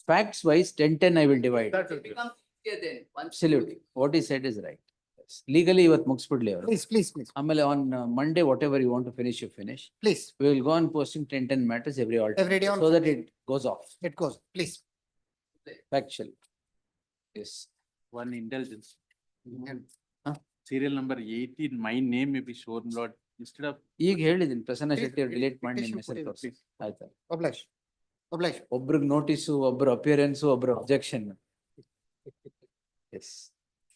Facts wise, 10-10 I will divide. It becomes easier then. once you- Absolutely. What he said is right. Yes. Legally ಇವತ್ತು ಮುಗಿಸ್ಬಿಡ್ಲಿ ಅವರು. Please. ಆಮೇಲೆ on Monday, whatever you want to finish, you finish. Please. We will go on posting 10-10 matters every alternate. Every day on So that it goes off. It goes, please. Factual. Yes. One indulgence. Huh? Serial number 18, my name may be shown, Lord, instead of. ಈಗ ಹೇಳಿದ್ದೀನಿ Prasanna Please, Shetty ಅವ್ರು delete ಮಾಡಿ petition ನಿಮ್ಮ ಹೆಸರು ಕೊಡಿ, ತೋರಿಸಿ. ಆಯ್ತಾ? Oblige. ಒಬ್ರಿಗೆ ನೋಟಿಸು, ಒಬ್ರು ಅಪಿಯರೆನ್ಸು, ಒಬ್ರು objection. Yes.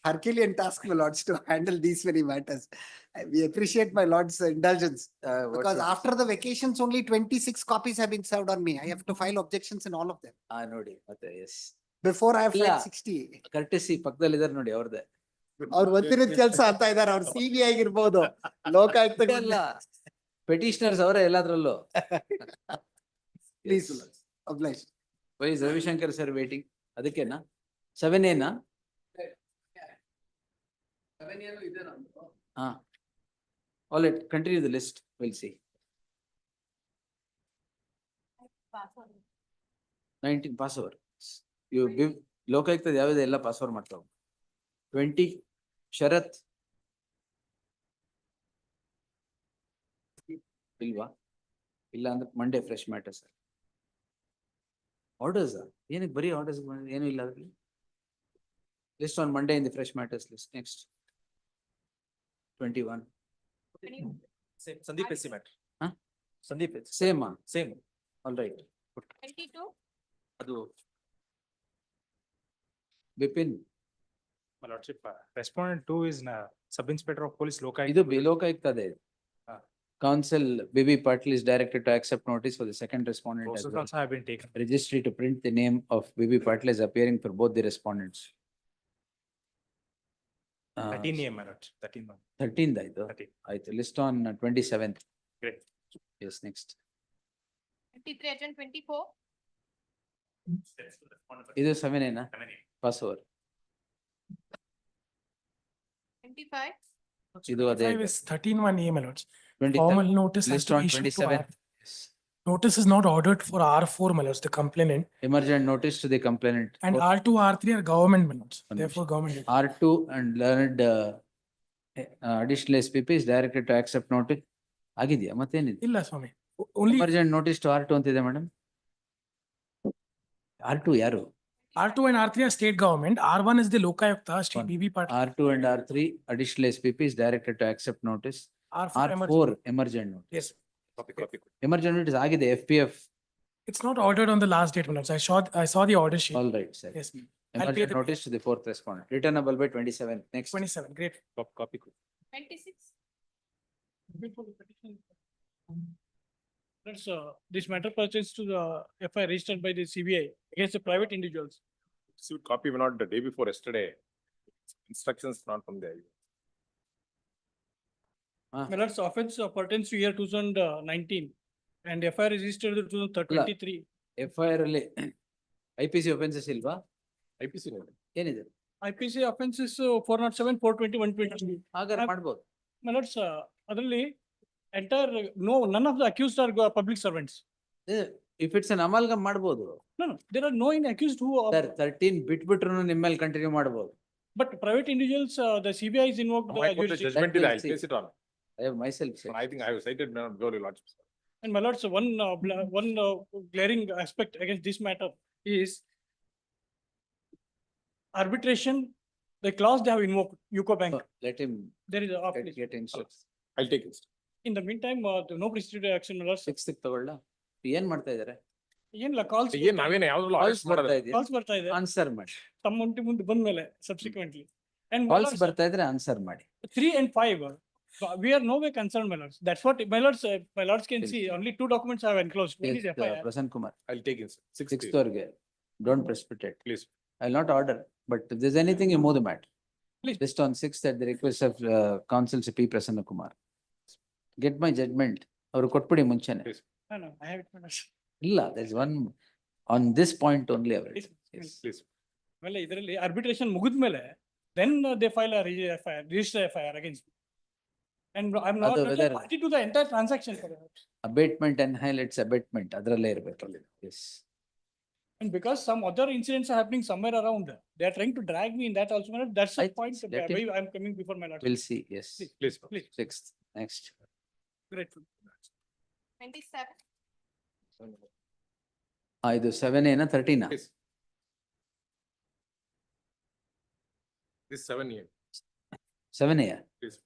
Herculean task, my lords, to handle these many matters. We appreciate my lord's indulgence. Because after the vacations, only 26 copies have been served on me. I have to file objections in all of them. ನೋಡಿ ಮತ್ತೆ S. Before I have ಇಲ್ಲ. filed 60. Courtesy ಪಕ್ಕದಲ್ಲಿ ಇದಾರೆ ನೋಡಿ ಅವ್ರದ್ದೇ. ಅವ್ರು ಗೊತ್ತಿರೋದ್ ಕೆಲ್ಸ ಅಂತ ಇದಾರೆ. ಅವ್ರು CBI ಆಗಿರ್ಬೋದು, ಲೋಕಾಯುಕ್ತ. ಅಲ್ಲ ಪೆಟಿಷನರ್ಸ್ ಅವರೇ ಎಲ್ಲಾದ್ರಲ್ಲೂ. Please, oblige. Why is Ravishankar sir waiting? ಅದಕ್ಕೆನಾ 7A? 7 years ಇದೆ ನಮ್ದು. ಹಾ. All right, continue the list. We'll see. 19 pass over. You give ಲೋಕಾಯುಕ್ತದ ಯಾವ್ದು ಎಲ್ಲ ಪಾಸ್ ಓವರ್ ಮಾಡ್ತಾವ. 20 ಶರತ್ ಇಲ್ವಾ? ಇಲ್ಲ ಅಂದ್ರೆ Monday fresh matter sir. Orders ಏನಕ್ಕೆ ಬರೀ ಆರ್ಡರ್ಸ್ ಏನು ಇಲ್ಲ ಅದ್ರಲ್ಲಿ. List on Monday in the fresh matters list. Next 21. Sandeep SC matter. Huh? Sandeep Same. Same. All right. 22. Adu. Bipin. My lordship, respondent 2 is sub-inspector of police Lokayukta. ಇದು ಲೋಕಾಯುಕ್ತದೇ. Counsel Bibi Patil is directed to accept notice for the second respondent as Process well. also have been taken. Registry to print the name of Bibi Patil as appearing for both the respondents. 13 name, my lordship, 13 one. 13th ಆಯ್ತು. 13. ಆಯ್ತು. List on 27th. Great. Yes, next. 23 and 24. ಇದು 7A? Pass over. 25. ಇದು ಅದೇ. 13(1)A, my lords. 23rd. Formal notice has List to on issue to 27th. Yes. Notice is not ordered for R4, my lords, the complainant, Emergent notice to the complainant. and R2, R3 are government, my lords, One therefore government. R2 and learned additional SPP is directed to accept notice. ಆಗಿದೆಯಾ ಮತ್ತೇನಿದೆ? Illa, Swami. Only Emergent notice to R2 ಅಂತಿದೆ madam. R2 ಯಾರು? R2 and R3 are state government, R1 is the Lokayukta, Sri One. BB Patil. R2 and R3 additional SPP is directed to accept notice. R4 R4 emergent notice. Yes, Copy. Emergent notice ಆಗಿದೆ FPF. it's not ordered on the last date, my lords. I saw the order sheet. All right, sir. Yes, I'll pay Emergent the notice to the fourth respondent. Returnable by 27. Next. 27, great. Copy. 26. That's this matter pertains to the FIR registered by the CBI against the private individuals. Received copy not the day before yesterday. Instructions not from there. My lords, offense pertains to year 2019 and FIR registered in 2023. FIR ಅಲ್ಲಿ IPC offenses ಇಲ್ವಾ? IPC ಏನಿದೆ? IPC offenses 407, 420, 120. ಹಾಗಾದ್ರೆ ಮಾಡ್ಬೋದು. My lords, ಅದರಲ್ಲಿ none of the accused are public servants. If it's an amalgam ಮಾಡ್ಬೋದು. No, there are no accused who are. Sir, 13 ಬಿಟ್ಬಿಟ್ರು ನಿಮ್ಮ ಮೇಲೆ continue ಮಾಡ್ಬೋದು. But private individuals, the CBI is invoked. My court jurisdiction. judgment is, I'll see. place it on. I have myself said. I think I have cited not go to lodge. And my lords, one glaring aspect against this matter is arbitration, the clause they have invoked, UCO Bank. Let him There is a off list. get instructions. I'll take it. In the meantime, no proceeded action, my lords. 6th ತಗೊಳ್ಳ. ಏನ್ ಮಾಡ್ತಾ ಇದಾರೆ? ಏನಿಲ್ಲ calls. ಏನ್ ನಾವೇನು ಯಾವ್ದು Calls ಬರ್ತಾ ಇದೆಯಾ? Calls ಬರ್ತಾ ಇದೆ. ಆನ್ಸರ್ ಮಾಡಿ. ತಮ್ಮ ಮುಂದೆ ಬಂದ್ಮೇಲೆ subsequently. And my Calls lords, ಬರ್ತಾ ಇದ್ರೆ ಆನ್ಸರ್ ಮಾಡಿ. 3 and 5, we are no way concerned, my lords. That's what my lords can see. Only 2 documents are enclosed. One is Yes, FIR. Prasanna Kumar. I'll take it. 6th ವರೆಗೆ. Don't precipitate. Please. I'll not order, but if there's anything, you move the matter. Please. Just on 6th at the request of Counsel P. Prasanna Kumar. Get my judgment. ಅವ್ರು ಕೊಟ್ಬಿಡಿ ಮುಂಚೆನೆ. No, I have it, my lords. ಇಲ್ಲ, there's one On this point only, I will. Yes. Please. ಆಮೇಲೆ ಇದರಲ್ಲಿ arbitration ಮುಗಿದ್ಮೇಲೆ then they file a register FIR against me. And I'm not ಅದು whether- party to the entire transaction. Abatement and highlights abatement, ಅದ್ರಲ್ಲೇ ಇರ್ಬೇಕು. Yes. And because some other incidents are happening somewhere around, they are trying to drag me in that also. That's the point let why him- I'm coming before my lordship. We'll see, yes. Please. Please. Sixth, next. Grateful. 27. ಇದು 7A 13. Please. This 7A. 7A. Please.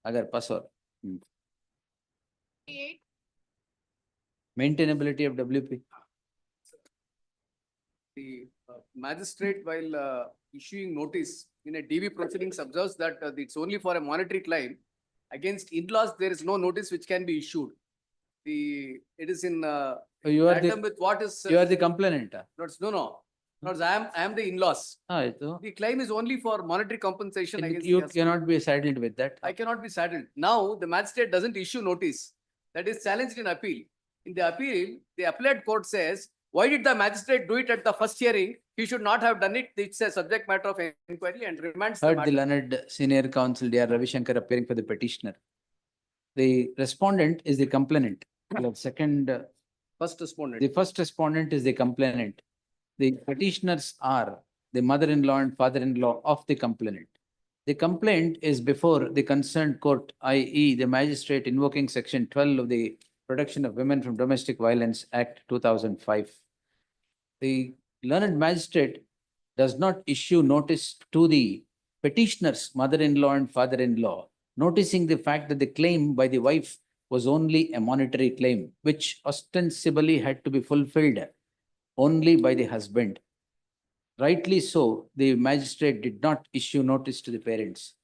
Agar password. 28. Maintainability of WP. The magistrate, while issuing notice in a DV proceedings, observes that it's only for a monetary claim. Against in-laws, there is no notice which can be issued. It is in You are tandem with what is. You are the complainant. No. I am the in-laws. ಆಯ್ತು. The claim is only for monetary compensation against. You the husband. cannot be saddled with that. I cannot be saddled. Now, the magistrate doesn't issue notice. That is challenged in appeal. In the appeal, the appellate court says, why did the magistrate do it at the first hearing? He should not have done it. It's a subject matter of inquiry and remands the Heard the matter. learned senior counsel, D.R. Ravishankar, appearing for the petitioner. The respondent is the complainant. Second, First respondent. the first respondent is the complainant. The petitioners are the mother-in-law and father-in-law of the complainant. The complaint is before the concerned court, i.e. the magistrate invoking section 12 of the Protection of Women from Domestic Violence Act 2005. The learned magistrate does not issue notice to the petitioner's mother-in-law and father-in-law, noticing the fact that the claim by the wife was only a monetary claim, which ostensibly had to be fulfilled only by the husband. Rightly so, the magistrate did not issue notice to the parents.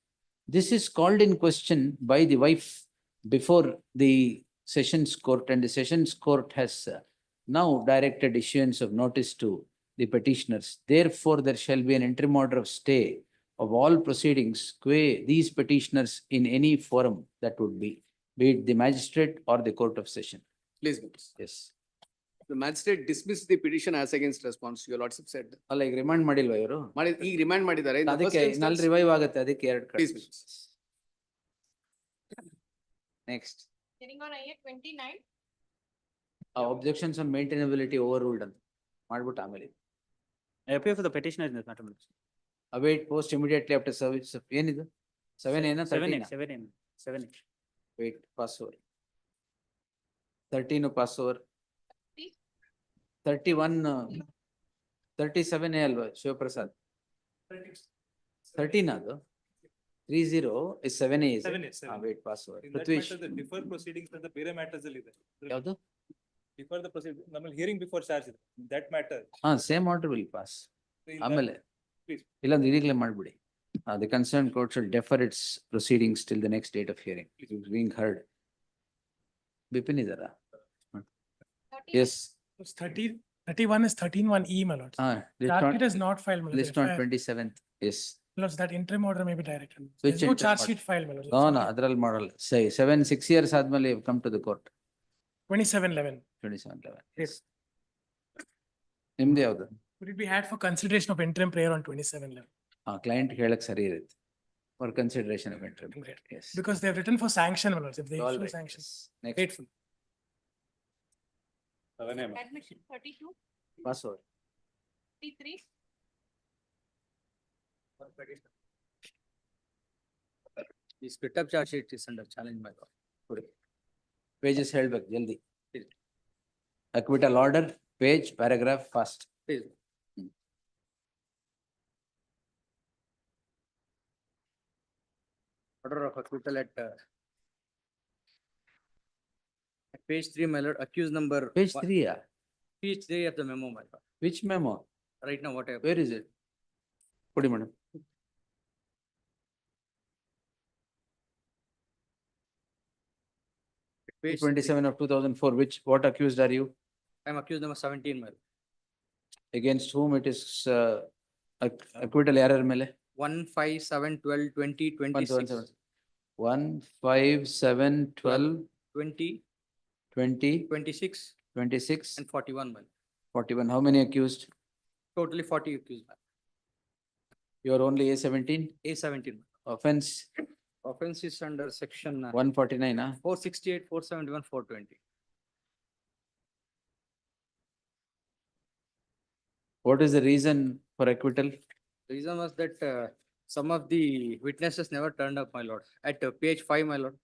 This is called in question by the wife before the Sessions Court, and the Sessions Court has now directed issuance of notice to the petitioners. Therefore, there shall be an interim order of stay of all proceedings qua these petitioners in any forum that would be it the magistrate or the court of session. Please, Yes. the magistrate dismissed the petition as against response. Your lordship said. ಅಲ್ಲ ಈಗ remind ಮಾಡಿಲ್ವಾ ಇವರು? ಈಗ remind ಮಾಡಿದ್ದಾರೆ. In the first ಅದಕ್ಕೆ instance- ನಲ್ಲಿ revive ಆಗುತ್ತೆ, ಅದಕ್ಕೆ ಎರಡು ಕಡೆ. Please, please. Next. Hearing on IA 29. Objections on maintainability overruled ಅಂತ ಮಾಡ್ಬಿಟ್ಟು ಆಮೇಲೆ I appear for the petitioner in this matter. await post immediately after service of ಏನಿದು 7A 13? 7. Wait, pass over. 13 pass over. 31, 37A ಅಲ್ವಾ ಶಿವಪ್ರಸಾದ್? 13 ಅದು? 30 is 7A is it? 7A, 7A. Wait, pass over. In that Prithvish, matter, the defer proceedings and the ಬೇರೆ matters ಅಲ್ಲಿ ಇದೆ. ಯಾವ್ದು? Defer the proceeding, ನಮ್ಮಲ್ಲಿ hearing before charge ಇದೆ. That matter. Same order will pass. So in ಆಮೇಲೆ Please. ಇಲ್ಲಾಂದ್ರೆ ಈಗಲೇ ಮಾಡ್ಬಿಡಿ. The concerned court shall defer its proceedings till the next date of hearing. It is being heard. Bipin ಇದರ? Yes. 31 is 13(1)E, my lord. Charge sheet is not filed, my lord. List on 27th, yes. Lords, that interim order may be directed. Which There's no interim charge order? sheet filed, my lord. No, ಅದ್ರಲ್ಲಿ ಮಾಡಲ್ಲ. Say 6 years ಆದ್ಮೇಲೆ you come to the court. 2711. 27/11. Yes. ನಿಮ್ದು ಯಾವ್ದು? Would it be had for consideration of interim prayer on 2711? Client ಹೇಳಕ್ ಸರಿ ಇರುತ್ತೆ. For consideration of interim. Great. Yes. Because they have written for sanction, my lords. If they All issue right, sanction. yes. Next. Grateful. 7A. Admission 32, Pass over. 33. The split up charge sheet is under challenge by law. Good. Pages held back, jaldi. Acquittal order, page, paragraph, fast. Please. Order of acquittal at page 3, my lord, accused number. Page 3, yeah. Page 3 of the memo, my lord. Which memo? Right now, what I have. Where is it? Put madam. Page 27 of 2004, what accused are you? I am accused number 17, my lord. Against whom it is acquittal error mele? 157/12/2026. 157/12/20 20, 26, 26 and 41, my lord. 41. How many accused? Totally 40 accused. You are only A17? A17. Offense Offense is under section 149, huh? 468, 471, 420. What is the reason for acquittal? The reason was that some of the witnesses never turned up, my lord, at page 5, my lord.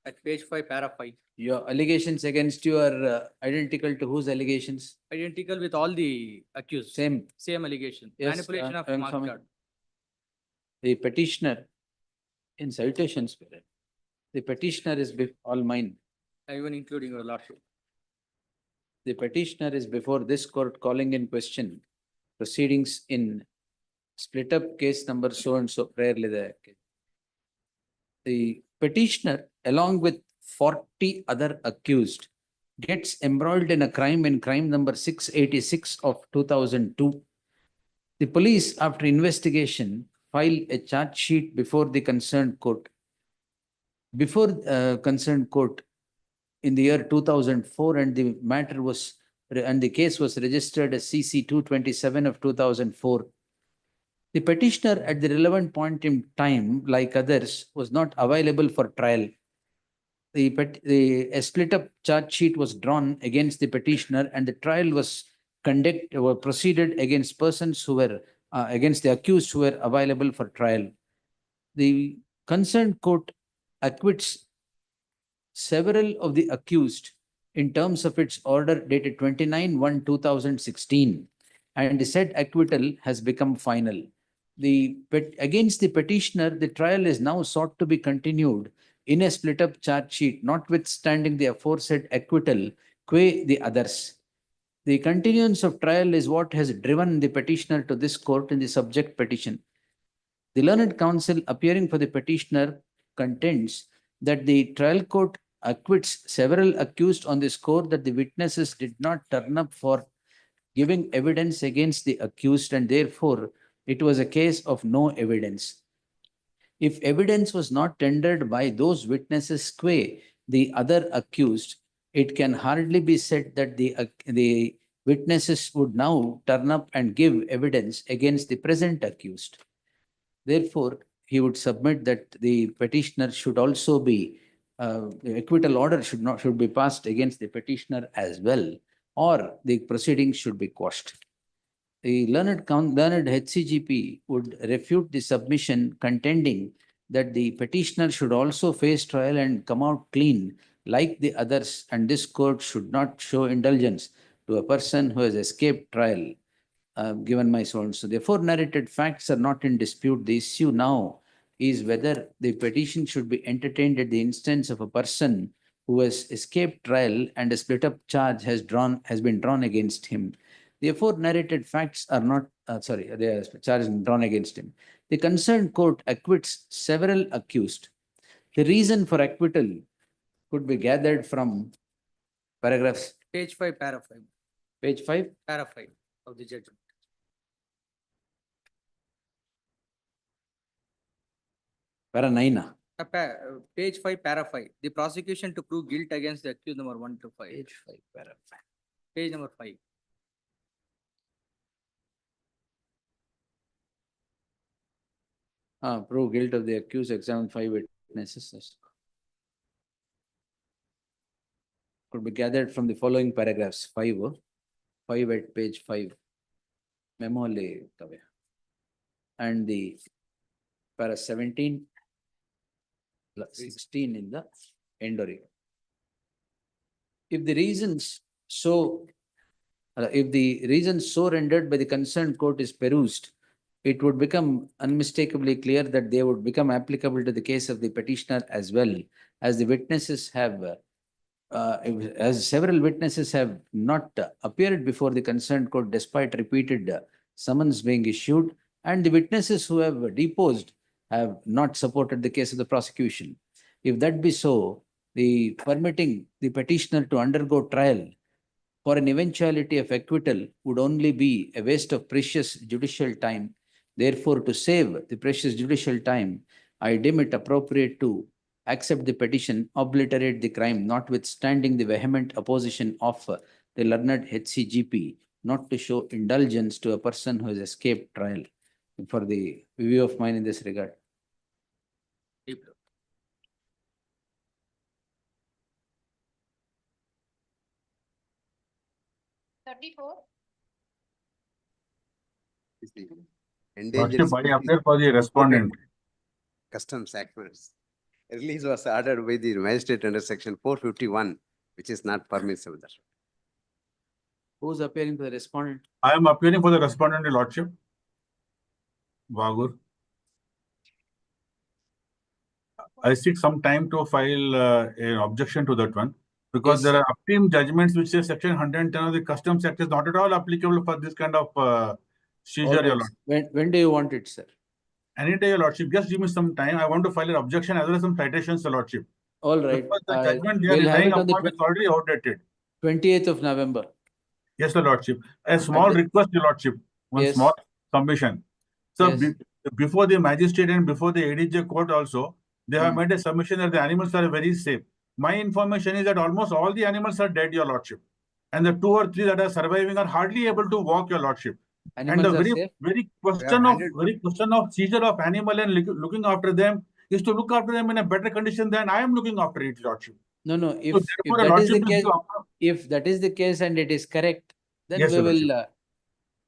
At page 5, para 5. Your allegations against you are identical to whose allegations? Identical with all the accused. Same. Same allegation. Yes, Manipulation of I'm mark coming. card. The petitioner in citations, the petitioner is all mine. Even including your lordship. The petitioner is before this court calling in question proceedings in split up case number so and so, rarely the petitioner along with 40 other accused gets embroiled in a crime number 686 of 2002. The police, after investigation, file a charge sheet before the concerned court. Before concerned court in the year 2004, and the matter was and the case was registered as CC 227 of 2004. The petitioner at the relevant point in time, like others, was not available for trial. A split up charge sheet was drawn against the petitioner, and the trial was proceeded against persons who were against the accused who were available for trial. The concerned court acquits several of the accused in terms of its order dated 29/1/2016, and the said acquittal has become final. Against the petitioner, the trial is now sought to be continued in a split up charge sheet, notwithstanding the aforesaid acquittal qua the others. The continuance of trial is what has driven the petitioner to this court in the subject petition. The learned counsel appearing for the petitioner contends that the trial court acquits several accused on the score that the witnesses did not turn up for giving evidence against the accused, and therefore it was a case of no evidence. If evidence was not tendered by those witnesses qua the other accused, it can hardly be said that the witnesses would now turn up and give evidence against the present accused. Therefore, he would submit that the petitioner should also be the acquittal order should be passed against the petitioner as well, or the proceedings should be quashed. The learned HCGP would refute the submission, contending that the petitioner should also face trial and come out clean like the others, and this court should not show indulgence to a person who has escaped trial, given my so and so. The aforenarrated facts are not in dispute. The issue now is whether the petition should be entertained at the instance of a person who has escaped trial and a split up charge has been drawn against him. The aforenarrated facts are not, the charge is drawn against him. The concerned court acquits several accused. The reason for acquittal could be gathered from paragraphs. Page 5, para 5. Page 5? Para 5 of the judgment. Para 9. Page 5, para 5. The prosecution to prove guilt against the accused number 1 to 5. Page 5, para 5. Page number 5. Prove guilt of the accused, examine 5 witnesses. Could be gathered from the following paragraphs. 5 at page 5. Memo and the para 17, 16 in the endory. If the reasons so rendered by the concerned court is perused, it would become unmistakably clear that they would become applicable to the case of the petitioner as well, as the witnesses have, as several witnesses have not appeared before the concerned court despite repeated summons being issued, and the witnesses who have deposed have not supported the case of the prosecution. If that be so, the permitting the petitioner to undergo trial for an eventuality of acquittal would only be a waste of precious judicial time. Therefore, to save the precious judicial time, I deem it appropriate to accept the petition, obliterate the crime, notwithstanding the vehement opposition of the learned HCGP not to show indulgence to a person who has escaped trial. For the review of mine in this regard. Lordship, I appear for the respondent. Customs Act. Release was ordered by the magistrate under section 451, which is not permissible. Who's appearing for the respondent? I am appearing for the respondent, Your Lordship. Vagur. I seek some time to file an objection to that one, because there are upstream judgments which say section 110 of the Customs Act is not at all applicable for this kind of seizure, Your Lordship. When do you want it, sir? Any day, Your Lordship, just give me some time. I want to file an objection as well as some citations, Your Lordship. All right. Because the judgment they are we'll have relying it on the upon is already outdated. 28th of November. Yes, Your Lordship. A small request, Your Lordship. One small submission. So before the magistrate and before the ADJ court also, they have made a submission that the animals are very safe. My information is that almost all the animals are dead, Your Lordship. And the 2 or 3 that are surviving are hardly able to walk, Your Lordship. Animals and the are very question of seizure of animal and looking after them is to look after them in a better condition than I am looking after it, Lordship. No. If, So if that is the case, if that is the case and it is correct, then Yes, we Your will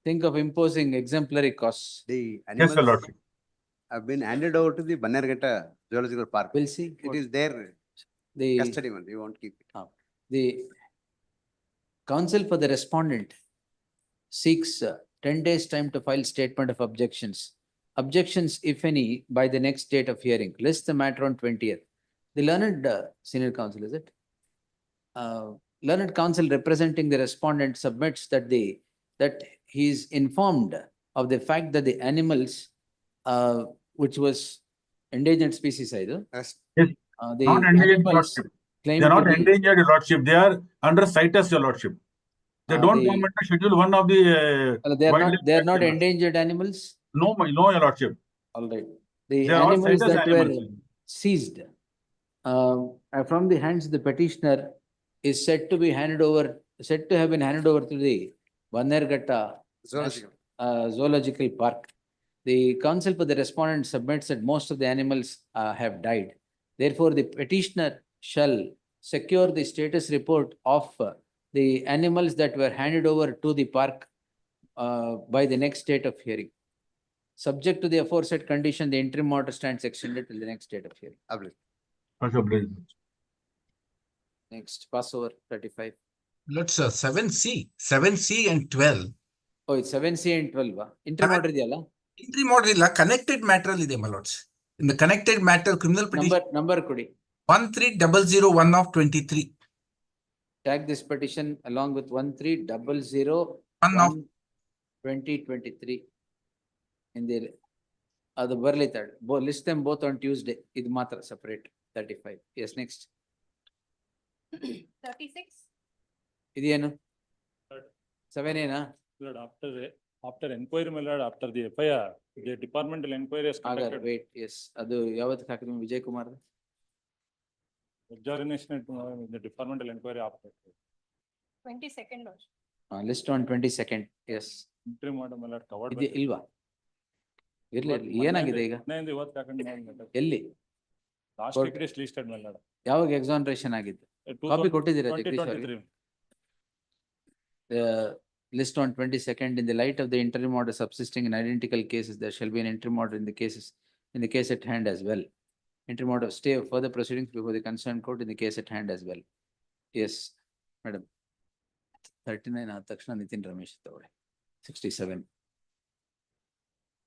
think of imposing exemplary costs. The Yes, animals Your Lordship. have been handed over to the Bannerghatta Zoological Park. We'll see. It is their custody one. You won't keep it. The counsel for the respondent seeks 10 days time to file statement of objections. Objections, if any, by the next date of hearing. List the matter on 20th. The learned senior counsel, is it? Learned counsel representing the respondent submits that he is informed of the fact that the animals, which was endangered species either. Yes. The Not endangered, animals Lordship. claimed They are to not be- endangered, Your Lordship. They are under citus, Your Lordship. They don't come under schedule 1 of the They are not Your Lordship. endangered animals. No, Your Lordship. All right. The They are all animals citus that animals. were seized from the hands of the petitioner is said to have been handed over to the Bannerghatta Zoological Park. The counsel for the respondent submits that most of the animals have died. Therefore, the petitioner shall secure the status report of the animals that were handed over to the park by the next date of hearing. Subject to the aforesaid condition, the interim order stands extended till the next date of hearing. Next, pass over 35. Let's 7C and 12. Oh, it's 7C and 12. Interim order ideyala? Interim order illa connected matter ide, my lords. In the connected matter, criminal petition. Number kodi. 13001 of 23. Tag this petition along with 13001 of 2023. In the other Burley third. List them both on Tuesday. Idu matra separate. 35. Yes, next. 36. Idiyenu? 7A na? After inquiry, my lord, after the FIR, the departmental inquiry is conducted. Wait, yes. Adu yavat hakidam Vijay Kumar. Examination the departmental inquiry after. 22nd also. List on 22nd. Yes. Interim order, my lord, covered. Idi ilva? Irli ಏನಾಗಿದೆ ಈಗ? ಎಲ್ಲಿ? Last week it is listed, my lord. ಯಾವಾಗ exoneration ಆಗಿದ್ದು? Copy ಕೊಟ್ಟಿದ್ದೀರಾ ಜಗದೀಶ್ ಅವರಿಗೆ? List on 22nd, in the light of the interim order subsisting in identical cases, there shall be an interim order in the case at hand as well. Interim order of stay of further proceedings before the concerned court in the case at hand as well. Yes, madam. 39 ಆದ ತಕ್ಷಣ ನಿತಿನ್ ರಮೇಶ್ ತಗೊಳ್ಳಿ. 67.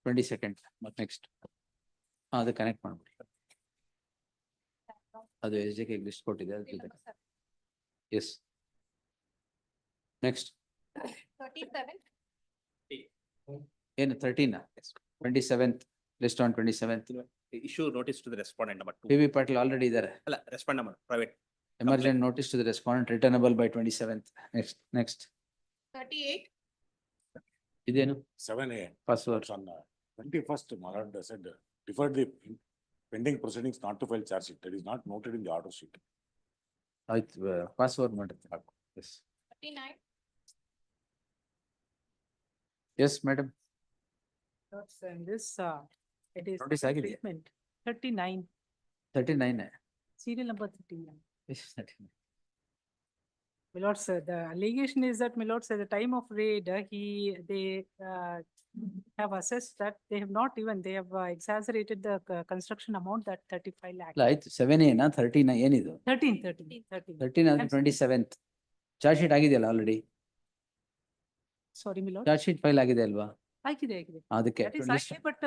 22nd. Next. ಅದು connect ಮಾಡ್ಬಿಡಿ. ಅದು SJK list ಕೊಟ್ಟಿದೆ ಅದು ಜೊತೆ. Yes. Next. 37. ಏನು 13? 27th. List on 27th. Issue notice to the respondent number 2. PB Patil already there. Respond number, private. Emergent notice to the respondent returnable by 27th. Next. 38. Idenu? 7A. First word. On 21st, my lord said, deferred the pending proceedings not to file charge sheet. That is not noted in the order sheet. Password. Yes. 39. Yes, madam. And this, it is Notice ಆಗಿದೆಯಾ? statement 39, 39. serial number 39. Yes, 39. My lord, sir, the allegation is that, my lord, sir, the time of raid, they have assessed that they have not even, they have exaggerated the construction amount that 35 lakh. ಇಲ್ಲ ಆಯ್ತು 7A 39 ಏನಿದು 13. 13 ಅಂದ್ರೆ 27th charge sheet ಆಗಿದೆಯಲ್ಲ already Sorry, my lord. Charge sheet file ಆಗಿದೆ ಅಲ್ವಾ ಆಗಿದೆ. ಅದಕ್ಕೆ That is list- okay, but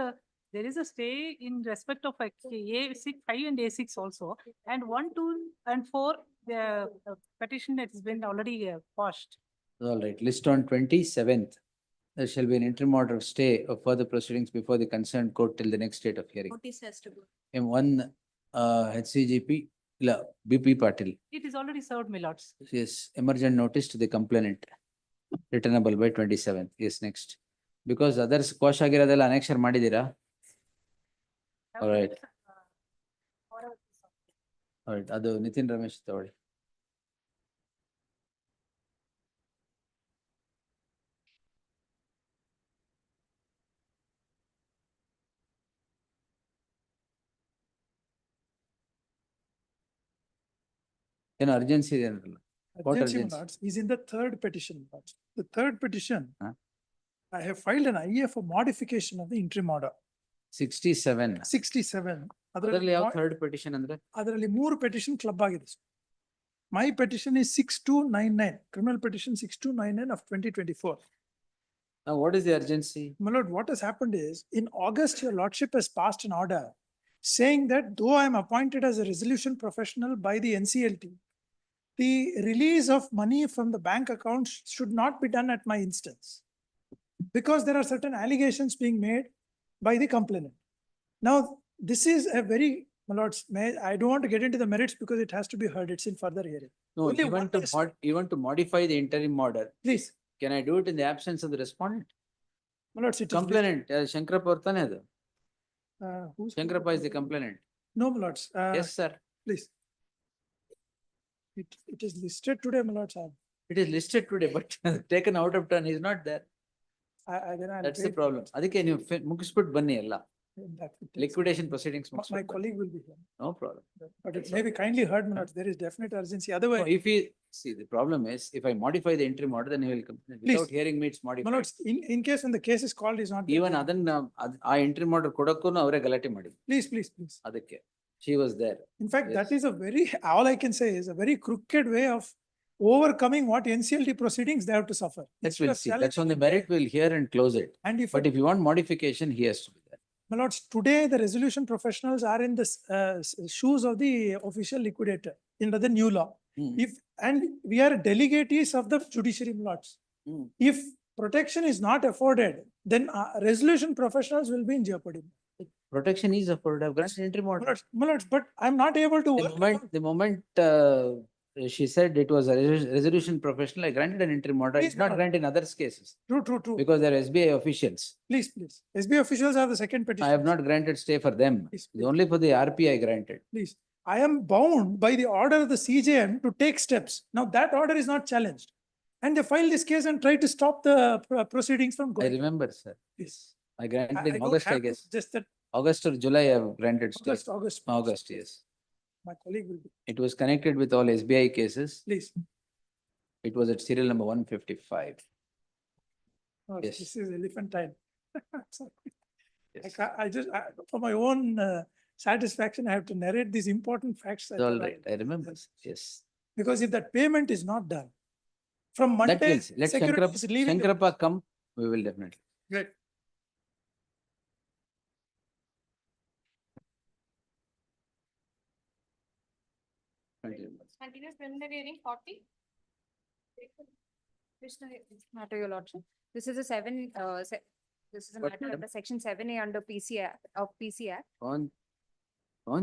there is a stay in respect of A6, 5 and A6 also, and 1, 2 and 4, the petition that has been already quashed. all right, list on 27th. There shall be an interim order of stay of further proceedings before the concerned court till the next date of hearing. Notice has to go. M1 HCGP, ಇಲ್ಲ BP Patil. It is already served, my lords. Yes, emergent notice to the complainant, returnable by 27th. Yes, next. Because others quash ಆಗಿರೋದೆಲ್ಲ annexure ಮಾಡಿದೀರಾ? All right. All right, ಅದು ನಿತಿನ್ ರಮೇಶ್ ತಗೊಳ್ಳಿ. ಏನು urgency ಇದೆ ಅಂದ್ರಲ್ಲ? What Urgency, my urgency? lords, is in the third petition, my lords. The third petition, Huh? I have filed an IA for modification of the interim order, 67. 67. ಅದರಲ್ಲಿ ಯಾವ third petition ಅಂದ್ರೆ? ಅದರಲ್ಲಿ 3 petition club ಆಗಿದೆ. My petition is 6299, criminal petition 6299 of 2024. Now, what is the urgency? My lord, what has happened is, in August, your lordship has passed an order saying that though I am appointed as a resolution professional by the NCLT, the release of money from the bank accounts should not be done at my instance, because there are certain allegations being made by the complainant. Now, this is a very, my lords, I don't want to get into the merits because it has to be heard. It's in further hearing. No, Only even one to is- even to modify the interim order, Please, can I do it in the absence of the respondent? my lords, it is. Complainant, Shankarappa ಅವ್ರ್ ತಾನೇ ಅದು? Who's? Shankarappa is the complainant. No, my lords. Yes, sir. Please. It is listed today, my lords. It is listed today, but taken out of turn, he is not there. Then I'll That's the wait. problem. ಅದಕ್ಕೆ ನೀವು ಮುಗಿಸ್ಬಿಟ್ಟು ಬನ್ನಿ ಎಲ್ಲ. That will take Liquidation proceedings some- My colleague will be here, No problem. but it may be kindly heard, my lords. There is definite urgency. No, Otherwise, if he, see, the problem is, if I modify the interim order, then he will complain. Without Please. hearing me, it's my modified. lords, in case when the case is called, is not. there. Even ಅದನ್ನ ಆ interim order ಕೊಡಕ್ಕೂ ಅವರೇ ಗಲಾಟೆ ಮಾಡಿದ್ರು Please. ಅದಕ್ಕೆ. She was there. In fact, that Yes. is a very, all I can say is a very crooked way of overcoming what NCLT proceedings they have to suffer. Let's Instead we'll of see. That's challenging on the it, merit, we'll hear and close it. And if, But if you want modification, he has to be there. my lords, today the resolution professionals are in the shoes of the official liquidator under the new law. Hmm. And we are delegatees of the judiciary, my lords. Hmm. If protection is not afforded, then resolution professionals will be in jeopardy. Protection is afforded. I've granted interim order. My lords, but I'm not able to. The moment she said it was a resolution professional, I granted an interim order. Please, It's not madam. granted in others cases True. because they're SBI officials. Please. SB officials have the second petition. I have not granted stay for them. Please, It's only for the RP I granted. Please, I am bound by the order of the CJM to take steps. Now that order is not challenged. And they file this case and try to stop the proceedings from I going. remember, sir. Yes. I granted I in don't August, I have to- guess. Just that August or July, I have granted stay. August. August, yes. My colleague will be, It was connected with all SBI cases. please. It was at serial number 155. Oh, Yes. This is elephant time. Sorry. Yes. For my own satisfaction, I have to narrate these important facts. It's all right. I remember. Yes. Because if that payment is not done, from That Monday, will see. Let security is leaving. the- Shankarappa come, we will definitely. Great. Continuous preliminary hearing 40. Matter, your lordship. This is a this is a What, matter madam? under section 7A under PC Act of PC Act. On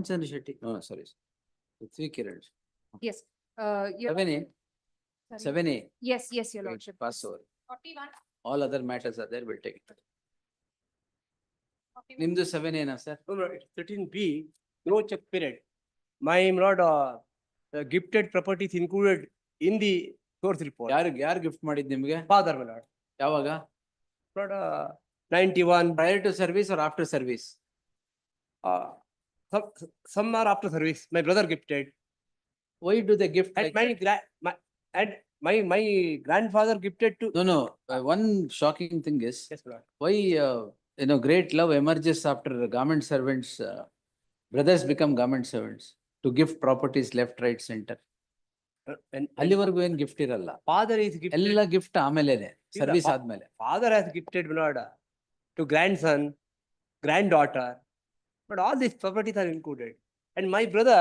Chandra Shetty, no, sorry. Prithvi Kiran. Yes. Your- 7A, sorry. 7A. Yes, your Wait, lordship. Pass over. 41. All other matters are there, we'll take it. ನಿಮ್ದು 7A ನಾ sir? 13B, no check period. My lord, gifted properties included in the source report. ಯಾರು gift ಮಾಡಿದ್ ನಿಮ್ಗೆ? Father, my lord. ಯಾವಾಗ? Not 91. Prior to service or after service? Some are after service. My brother gifted. Why do they gift And like that? my grandfather gifted to. No. One shocking thing is, Yes, Lord. why, great love emerges after government servants, brothers become government servants to gift properties left, right, center. ಅಲ್ಲಿವರೆಗೂ ಏನ್ gift ಇರಲ್ಲ. Father is gifted. ಎಲ್ಲ gift ಆಮೇಲೆನೆ, ಇಲ್ಲ, service ಆದ್ಮೇಲೆ. Father has gifted, my lord, to grandson, granddaughter, but all these properties are included. And my brother,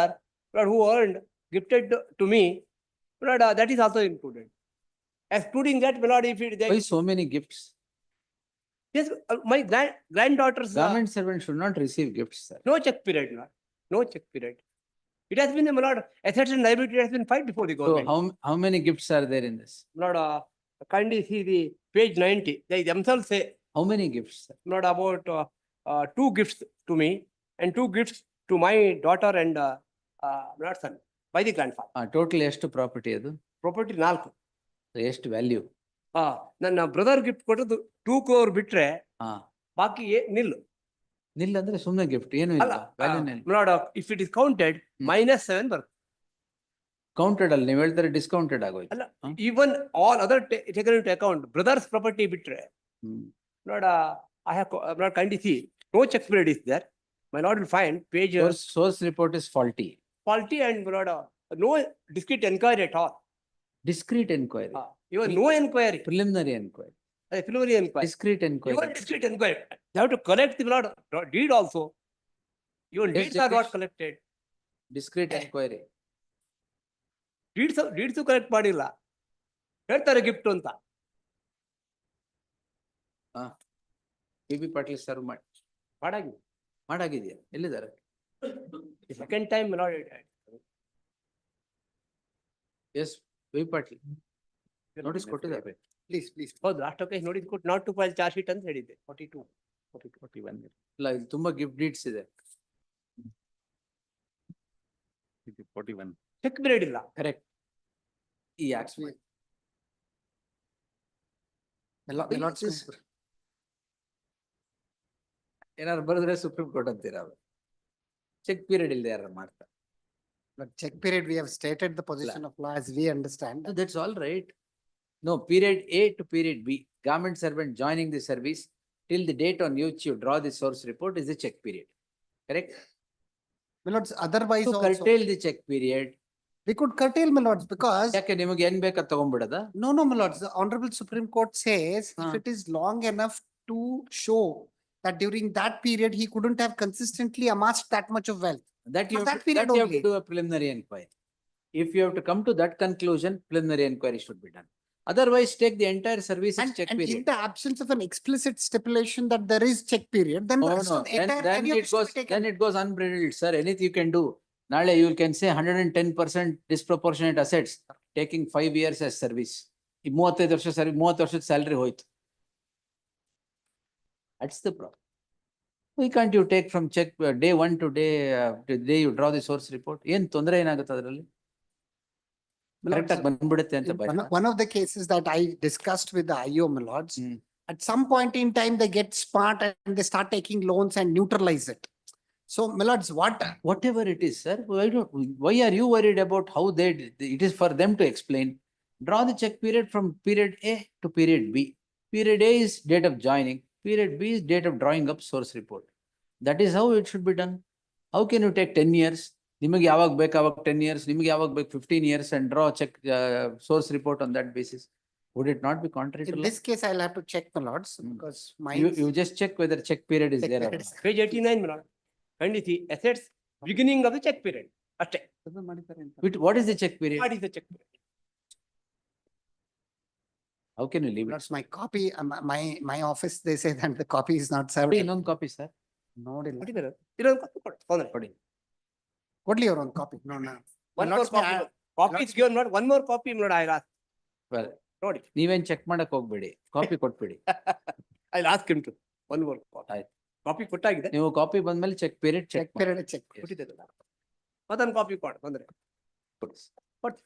Lord, who earned, gifted to me, Lord, that is also included. Excluding that, my lord, if it. Why so many gifts? Yes, my granddaughters. Government servants should not receive gifts, sir. No check period, Lord. No check period. It has been, my lord, assets and liability has been filed before the So government. how many gifts are there in this? Lord, kindly see the page 90. They themselves say, How many gifts, sir? not about 2 gifts to me and 2 gifts to my daughter and not son by the grandfather. Total ಎಷ್ಟು property ಅದು? Property 4. ಎಷ್ಟು value? ನನ್ನ brother gift ಕೊಟ್ಟದ್ದು 2 crore ಬಿಟ್ರೆ ಬಾಕಿ ನಿಲ್ಲು. ನಿಲ್ ಅಂದ್ರೆ ಸುಮ್ಮನೆ ಗಿಫ್ಟ್ ಏನು ಇಲ್ಲ, ವ್ಯಾಲ್ಯೂನೇ ಇಲ್ಲ. Lord, if it is counted, -7 ಬರುತ್ತೆ. ಕೌಂಟೆಡ್ ಅಲ್ಲಿ ನೀವು ಹೇಳ್ತಾರೆ ಡಿಸ್ಕೌಂಟೆಡ್ ಆಗೋಯ್ತು. ಅಲ್ಲ, even all other taken into account, brother's property ಬಿಟ್ರೆ, Lord, I have, Lord, kindly see, no check period is there. My lord will find page. Source report is faulty. Faulty and Lord, no discrete inquiry at all. Discrete inquiry. Even no inquiry. Preliminary inquiry. Preliminary inquiry. Discrete inquiry. Even discrete inquiry. They have to collect the Lord deed also. Even Yes, deeds are not Jagdish. collected. Discrete inquiry. Deeds collect ಮಾಡಿಲ್ಲ. ಹೇಳ್ತಾರೆ gift ಅಂತ. B Patil serve ಮಾಡಾಗಿದೆಯಾ? ಎಲ್ಲಿದ್ದಾರೆ? Second time, Lord. Yes, B Patil notice ಕೊಟ್ಟಿದ್ದಾರೆ. Please. ಹೌದು, last case notice ಕೊಟ್ಟು not to file charge sheet ಅಂತ ಹೇಳಿದ್ದೆ. 42, 41. ಇಲ್ಲ, ಇಲ್ಲಿ ತುಂಬಾ ಗಿಫ್ಟ್ ಡೀಡ್ಸ್ ಇದೆ. 41. ಚೆಕ್ ಪೀರಿಯಡ್ ಇಲ್ಲ. ಕರೆಕ್ಟ್. ಈ ಆಕ್ಚುಲಿ ಏನಾದ್ರು ಬರೆದ್ರೆ ಸುಪ್ರೀಂ ಕೋರ್ಟ್ ಅಂತೀರಾ? ಚೆಕ್ ಪೀರಿಯಡ್ ಇಲ್ಲದೆ ಯಾರು ಮಾಡ್ತಾರೆ? But check period, we have stated the position of law as we understand. That's all right. No, period A to period B, government servant joining the service till the date on which you draw the source report is the check period. Correct? My lords, otherwise To also, curtail the check period. we could curtail, my lords, because. ಯಾಕೆ ನಿಮಗೆ ಏನ್ ಬೇಕಾದ್ ತಗೊಂಡ್ಬಿಡದ? No, my lords, the Honorable Supreme Court says if it is long enough to show that during that period he couldn't have consistently amassed that much of wealth. That you For have that to, period that you have only. to do a preliminary inquiry. If you have to come to that conclusion, preliminary inquiry should be done. Otherwise, take the entire service as check And in period. the absence of an explicit stipulation that there is check period, then the Oh, rest no, of the entire area is to be taken. then it goes unbridled, sir. Anything you can do. Nale, you can say 110% disproportionate assets, taking 5 years as service. 35 ವರ್ಷ service, 30 ವರ್ಷದ salary ಹೋಯ್ತು. That's the problem. Why can't you take from check day 1 to the day you draw the source report? ಏನ್ ತೊಂದರೆ ಏನಾಗುತ್ತೆ ಅದರಲ್ಲಿ? Correct ಆಗಿ ಬಂದ್ಬಿಡುತ್ತೆ ಅಂತ ಭಯ. One of the cases that I discussed with the IO, my lords, at some point in time, they get smart and they start taking loans and neutralize it. So, my lords, whatever it is, sir, why are you worried about how it is for them to explain? Draw the check period from period A to period B. Period A is date of joining. Period B is date of drawing up source report. That is how it should be done. How can you take 10 years? ನಿಮಗೆ ಯಾವಾಗ ಬೇಕು ಅವಾಗ 10 years, ನಿಮಗೆ ಯಾವಾಗ ಬೇಕು 15 years and draw check source report on that basis? Would it not be contrary to in law? this case, I'll have to check, my lords, because You just check whether check period is there or not. Page 89, my lord. ಖಂಡಿಸಿ assets beginning of the check period. ಅಷ್ಟೇ. What is the check period? What is the check period? How can you leave it? Lords, my copy, my office, they say that the copy is not served. ಇನ್ನೊಂದು copy sir. ನೋಡಿಲ್ಲ. ಇದೊಂದು copy ಕೊಡಿ, ತೊಂದ್ರೆ ಇಲ್ಲ. ಕೊಡಿ. ಕೊಡ್ಲಿ ಅವ್ರ ಒಂದು ಕಾಪಿ ನೋಡೋಣ. One more copy. Copy is given, not one more copy, my lord, I'll ask. Well, ನೋಡಿ. ನೀವೇನ್ ಚೆಕ್ ಮಾಡಕ್ ಹೋಗ್ಬೇಡಿ, ಕಾಪಿ ಕೊಟ್ಬಿಡಿ. I'll ask him to. One more copy. ಆಯ್ತು. ಕಾಪಿ ಕೊಟ್ಟಾಗಿದೆ. ನೀವು ಕಾಪಿ ಬಂದ್ಮೇಲೆ check period check period check. ಕೊಟ್ಟಿದ್ದೆ. ಮತ್ತೊಂದು ಕಾಪಿ ಕೊಡು, ತೊಂದ್ರೆ ಇಲ್ಲ. ಕೊಟ್ಟು.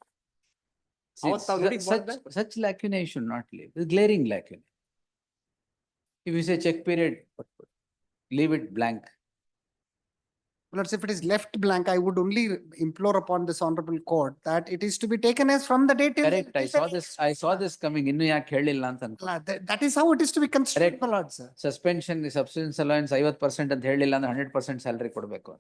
ಅವತ್ತು ತಾವು ನೋಡಿದ್ದು such lacuna you should not leave. It's glaring lacuna. If you say check period, leave it blank. Lords, if it is left blank, I would only implore upon this honorable court that it is to be taken as from the date. Correct, I saw this coming, innu yaak ಹೇಳಿಲ್ಲ ಅಂತ ಅನ್ಕೊಂಡೆ. That is how it is to be construed, Correct. my lords. Suspension, subsistence allowance 50% ಅಂತ ಹೇಳಿಲ್ಲ ಅಂದ್ರೆ 100% salary ಕೊಡ್ಬೇಕು.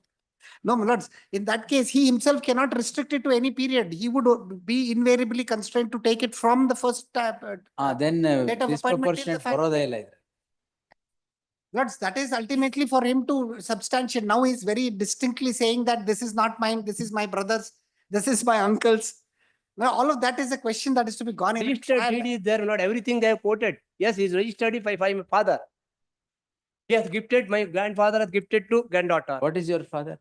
No, my lords, in that case, he himself cannot restrict it to any period. He would be invariably constrained to take it from the first Then date of appointment till the disproportionate final ಬರೋದೇ day. ಇಲ್ಲ ಇದು. Lords, that is ultimately for him to substantiate. Now he is very distinctly saying that this is not mine, this is my brother's, this is my uncle's. Now, all of that is a question that is to be gone in. a Registered trial. deed is there, not everything they have quoted. Yes, he is registered by my father. He has gifted, my grandfather has gifted to granddaughter. What is your father?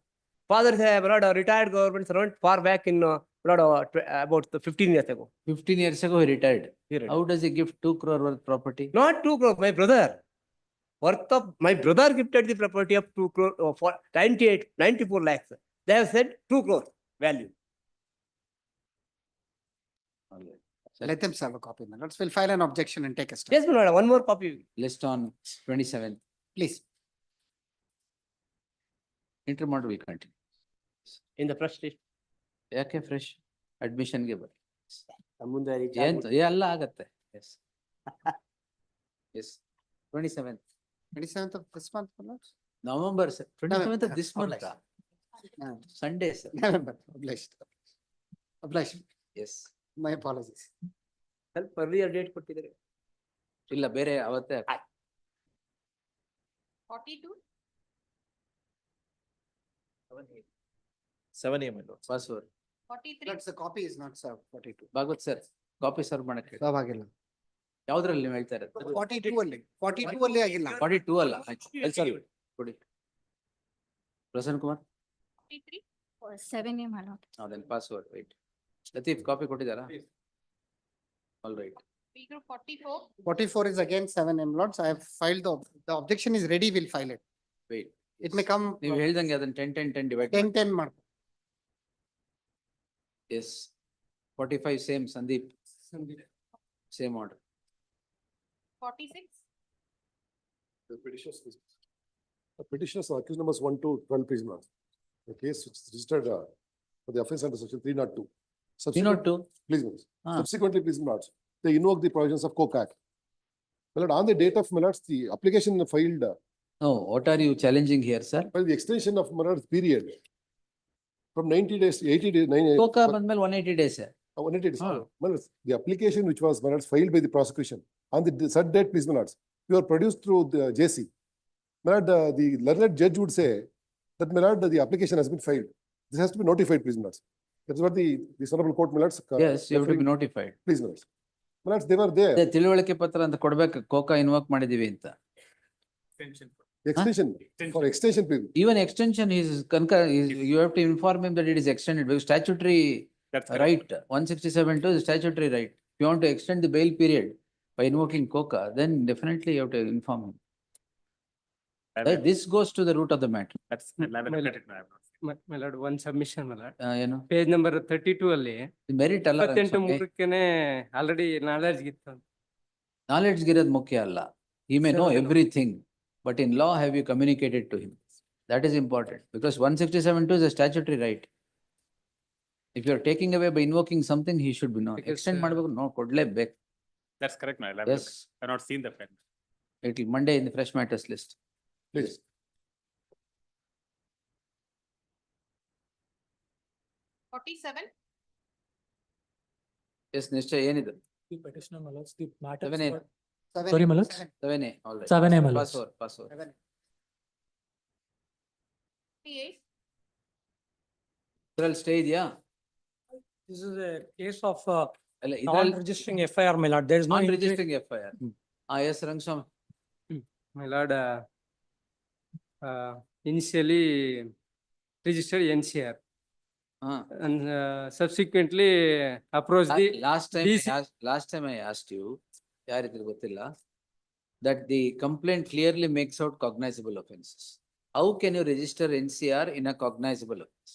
Father is a retired government servant far back in about 15 years ago. 15 years ago he retired. He retired. How does he give 2 crore worth property? Not 2 crore, my brother. Worth of, my brother gifted the property of 2 crore, for 94 lakhs. They have said 2 crore value. Let them serve a copy, my lords. We'll file an objection and take a step. Yes, my lord, one more copy. List on 27th. Please. Intermodal will continue. In the first list. ಯಾಕೆ fresh ಅಡ್ಮಿಷನ್ಗೆ ಬರ್ ಮುಂದೆ ಎಲ್ಲ ಆಗತ್ತೆ. Yes yes 27th 27th of this month, my lords? November 27th of this month. Sunday sir. November, obliged. Obliged. Yes. My apologies. ಸ್ವಲ್ಪ earlier date ಕೊಟ್ಟಿದ್ದಾರೆ. ಇಲ್ಲ ಬೇರೆ ಅವತ್ತೇ 42? 7 AM. Password 43? Lords, the copy is not served, 42. Bhagwat sir copy serve ಮಾಡಕ್ಕೆ Serve ಆಗಿಲ್ಲ. ಯಾವ್ದ್ರಲ್ಲಿ ನೀವು ಹೇಳ್ತಾ ಇರೋದು? 42 ಅಲ್ಲಿ 42 ಅಲ್ಲಿ ಆಗಿಲ್ಲ. 42 ಅಲ್ಲ ಸರ್ ಕೊಡಿ. ಪ್ರಸನ್ನ ಕುಮಾರ್ 43? 7 AM allowed. ಅದನ್ನ ಪಾಸ್ವರ್ಡ್ ವೈಟ್. ಲತೀಫ್ ಕಾಪಿ ಕೊಟ್ಟಿದ್ದಾರಾ? All right. B group 44? 44 is again 7 M lords. I have filed the objection is ready, we'll file it. Wait. It may come. ನೀವು ಹೇಳ್ದಂಗೆ ಅದನ್ನ 10 ಡಿವೈಡ್ 10 ಮಾಡ್ಕೊ. Yes 45 same Sandeep same order. 46? The petitioners accused numbers 1 to 12, please, ma'am. The case which is registered for the offence under section 302. 302? Please, ma'am. Subsequently, please, ma'am, they invoke the provisions of Coke Act. My lord, on the date of my lord's, the application filed. No, what are you challenging here, sir? Well, the extension of my lord's period from 90 days to 80 days. Coca ಬಂದ್ಮೇಲೆ 180 days. 180 days. My lords, the application which was my lords filed by the prosecution on the said date, please, my lords, you are produced through the JC. My lord, the learned judge would say that my lord, the application has been filed. This has to be notified, please, my lords. That's what the honorable court, my lords. Yes, you have to be notified. Please, my lords. My lords, they were there. ತಿಳುವಳಿಕೆ ಪತ್ರ ಅಂತ ಕೊಡ್ಬೇಕು, Coca invoke ಮಾಡಿದೀವಿ ಅಂತ. Extension, for extension, please. Even extension is you have to inform him that it is extended because statutory right, 167(2) is statutory right. If you want to extend the bail period by invoking coca, then definitely you have to inform him. This goes to the root of the matter. That's My lord, one submission, my lord. ಏನು? Page number 32 ಅಲ್ಲಿ merit ಅಲ್ಲ. 28 already knowledge ಇತ್ತು. Knowledge ಗಿರೋದು ಮುಖ್ಯ ಅಲ್ಲ. He may know everything, but in law have you communicated to him? That is important because 167(2) is a statutory right. If you are taking away by invoking something, he should be known. Extend ಮಾಡಬೇಕು, no ಕೊಡ್ಲೇಬೇಕು. That's correct, my lord. Yes. I have not seen the pen. It will Monday in the fresh matters list. Please. Forty-seven? Yes, ನಿಶ್ಚಯ ಏನಿದೆ? The petitioner, my lords, the matter. 7A. Sorry, my lords. 7A, all right. 7A, my lords. Password. 48? ಇದ್ರಲ್ಲಿ stay ಇದೆಯಾ? This is a case of ಅಲ್ಲ ಇದ್ರಲ್ಲಿ non-registering FIR, my lord. There is no. non-registering FIR. Yes, Rangaswamy. My lord, initially registered NCR. And subsequently approached the. Last time I asked you, ಯಾರಿದ್ರು ಗೊತ್ತಿಲ್ಲ, that the complaint clearly makes out cognizable offenses. How can you register NCR in a cognizable offense?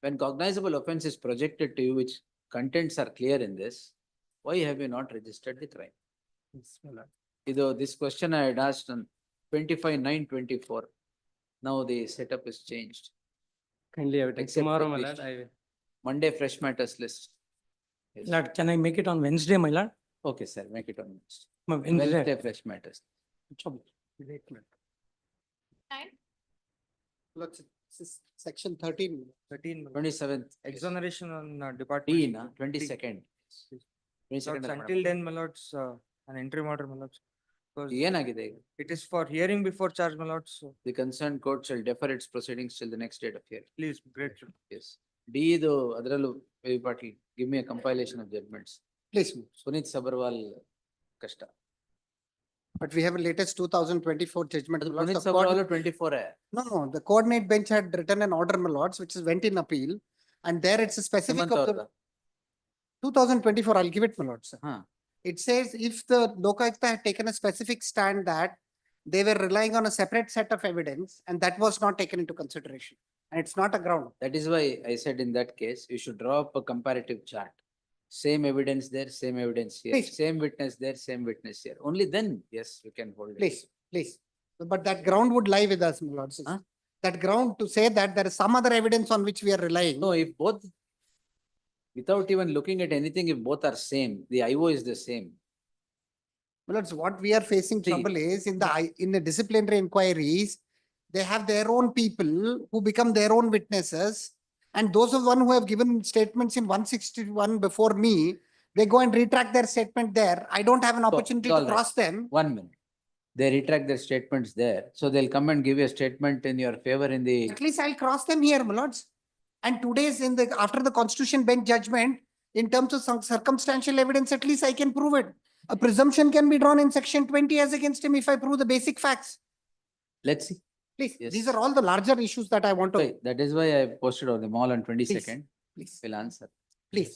When cognizable offense is projected to you, which contents are clear in this, why have you not registered the crime? This question I had asked on 25/9/24. Now the setup is changed. Kindly have it Except tomorrow, with my the lord. I will. Monday fresh matters list. Yes. Lord, can I make it on Wednesday, my lord? Okay, sir, make it on Wednesday. Wednesday. Wednesday fresh matters. Great, my lord. Lords, this is section 13. 13, my lord. 27th. Exoneration on D, department. na, 22nd. Lords, 22nd. until then, my lords, an interim order, my lords. Because ಏನಾಗಿದೆ ಈಗ? it is for hearing before charge, my lords. So The concerned court shall defer its proceedings till the next date of hearing. please, great. Yes. D ಇದು ಅದರಲ್ಲೂ V Patil, give me a compilation of judgments. Please. Sunit Sabharwal ಕಷ್ಟ. But we have a latest 2024 judgment. ಅದು my lords. Sunit The coord- Sabharwal 24 No, the coordinate bench had written an order, my lords, which is went in appeal. And there it's a specific Hemant of the ಅವ್ರ್ದ? 2024, I'll give it, my lords. ಹಾ. It says if the Lokayukta had taken a specific stand that they were relying on a separate set of evidence and that was not taken into consideration. And it's not a ground. That is why I said in that case, you should draw up a comparative chart. Same evidence there, same evidence here, Please. same witness there, same witness here. Only then, yes, you can hold it. Please, please. But that ground would lie with us, my lords. Huh? That ground to say that there is some other evidence on which we are relying. No, if both, without even looking at anything, if both are same, the IO is the same. My lords, what we are facing See. trouble is in the disciplinary inquiries, they have their own people who become their own witnesses. And those of one who have given statements in 161 before me, they go and retract their statement there. I don't have an opportunity all to right. cross them. 1 minute. They retract their statements there, so they'll come and give you a statement in your favor in the. At least I'll cross them here, my lords. And 2 days after the Constitution bench judgment, in terms of some circumstantial evidence, at least I can prove it. A presumption can be drawn in section 20 as against him if I prove the basic facts. Let's see. Please, Yes. these are all the larger issues that I want to. Okay, that is why I posted on them all on 22nd. Please, Will answer. please.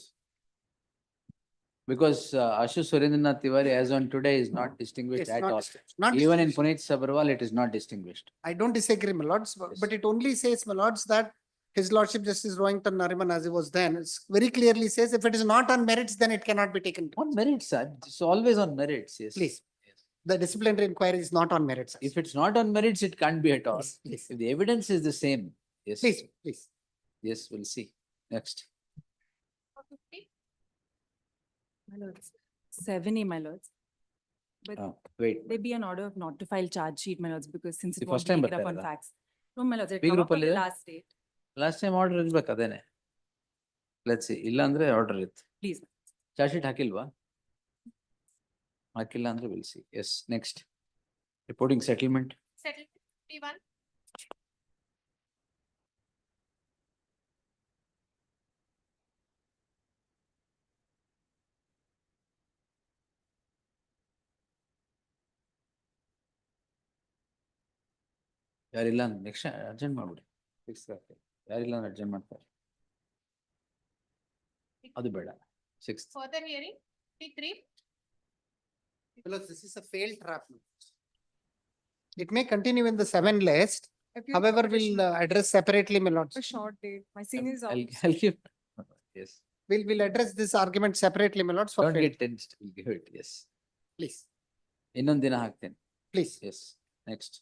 Because Ashu Surendranath Tiwari as on today is not distinguished It's at not all. distinguished. Not Even in distinguished. Punit Sabharwal, it is not distinguished. I don't disagree, my lords, Yes. but it only says, my lords, that His Lordship Justice Rohington Nariman, as he was then, very clearly says if it is not on merits, then it cannot be taken. On merits, sir. It's always on merits, yes. Please. The disciplinary inquiry is not on merits. If it's not on merits, it can't be at all. Please, please. If the evidence is the same, yes. Please, please. Yes, we'll see. Next. My lords, 7A, my lords. But Wait. there be an order of not to file charge sheet, my lords, because since The it was first time taken up on ಬರ್ತಾ facts. No, my lords, it Big come group up on the ಅಲ್ಲಿದೆ? last date. Last time order ಇರ್ಬೇಕು ಅದೇನೆ. Let's see. ಇಲ್ಲ ಅಂದ್ರೆ order ಇತ್ತು. Please. Charge sheet ಹಾಕಿಲ್ವಾ? ಹಾಕಿಲ್ಲ ಅಂದ್ರೆ we'll see. Yes, next. Reporting settlement. Settlement 51. ಯಾರಿಲ್ಲ ಅಂದ್ರೆ ನೆಕ್ಸ್ಟ್ ಅರ್ಜೆಂಟ್ ಮಾಡ್ಬಿಡಿ. ಫಿಕ್ಸ್ ಆಗ್ತದೆ. ಯಾರಿಲ್ಲ ಅಂದ್ರೆ ಅರ್ಜೆಂಟ್ ಮಾಡ್ತಾರೆ. ಅದು ಬೇಡ. 6th. Further hearing, 53. Because this is a failed trap. It may continue in the 7 list. However, we'll address separately, my lords. A short date. My senior is out. I'll give. Yes. We'll address this argument separately, my lords. For Don't failed. get tensed. We'll give it. Yes. Please, ಇನ್ನೊಂದ್ ದಿನ ಹಾಕ್ತೇನೆ. please. Yes. Next.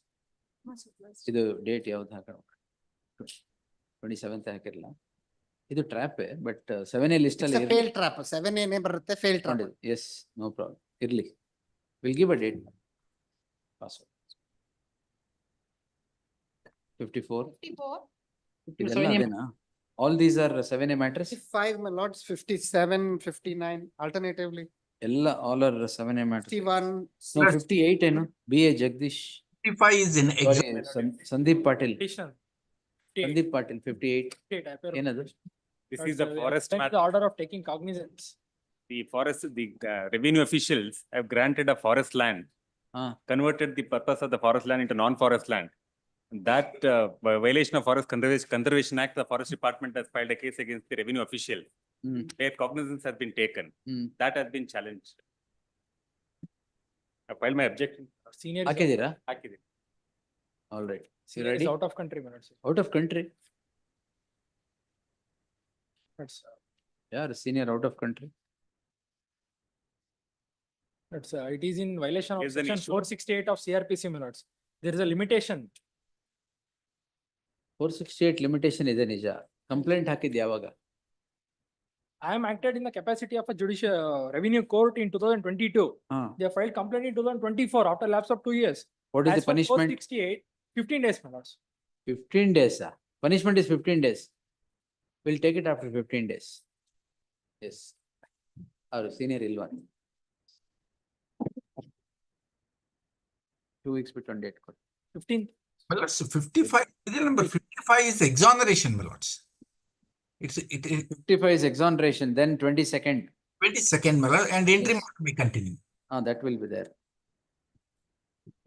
ಇದು date ಯಾವ್ದು ಹಾಕೋಣ? 27th ಹಾಕಿರಲ್ಲ. ಇದು trap but 7A list It's ಅಲ್ಲಿ a failed trap. 7 ಏನೇ ಬರುತ್ತೆ failed trap. Yes no problem ಇರ್ಲಿ. Will give a date. Password 54. 54. ಇದೆಲ್ಲ ಅದೇನಾ? All these are 7A matters? 55, my lords, 57, 59, alternatively. ಎಲ್ಲ all are 7A matters. 51. No, 58 ಏನು? BA Jagdish. 55 is in Sorry, Sandeep Patil. Petition. Sandeep Patil, 58. ಏನದು? This is the forest The matter. order of taking cognizance. The revenue officials have granted a forest land, converted the purpose of the forest land into non-forest land. That violation of Forest Conservation Act, the Forest Department has filed a case against the revenue official, where cognizance has been taken. That has been challenged. I filed my objection. Senior. ಹಾಕಿದ್ದೀರಾ? ಹಾಕಿದ್ದೀನಿ. All right. So Senior is ready? out of country, my lords. Out of country? That's ಯಾರು senior out of country? It is in violation of Is an section issue. 468 of CRPC, my lords. There is a limitation. 468 limitation ಇದೆ ನಿಜ. Complaint ಹಾಕಿದ್ ಯಾವಾಗ? I am acted in the capacity of a judicial revenue court in 2022. They have filed complaint in 2024 after lapse of 2 years. What is As the per punishment? 468, 15 days, my lords. 15 days. Punishment is 15 days. We'll take it after 15 days. Yes. Our senior ilva. 2 weeks between date. 15. My lords, 55, serial number 55 is exoneration, my lords. It is 55 is exoneration, then 22nd. 22nd, my lord, and entry Yes. may continue. That will be there.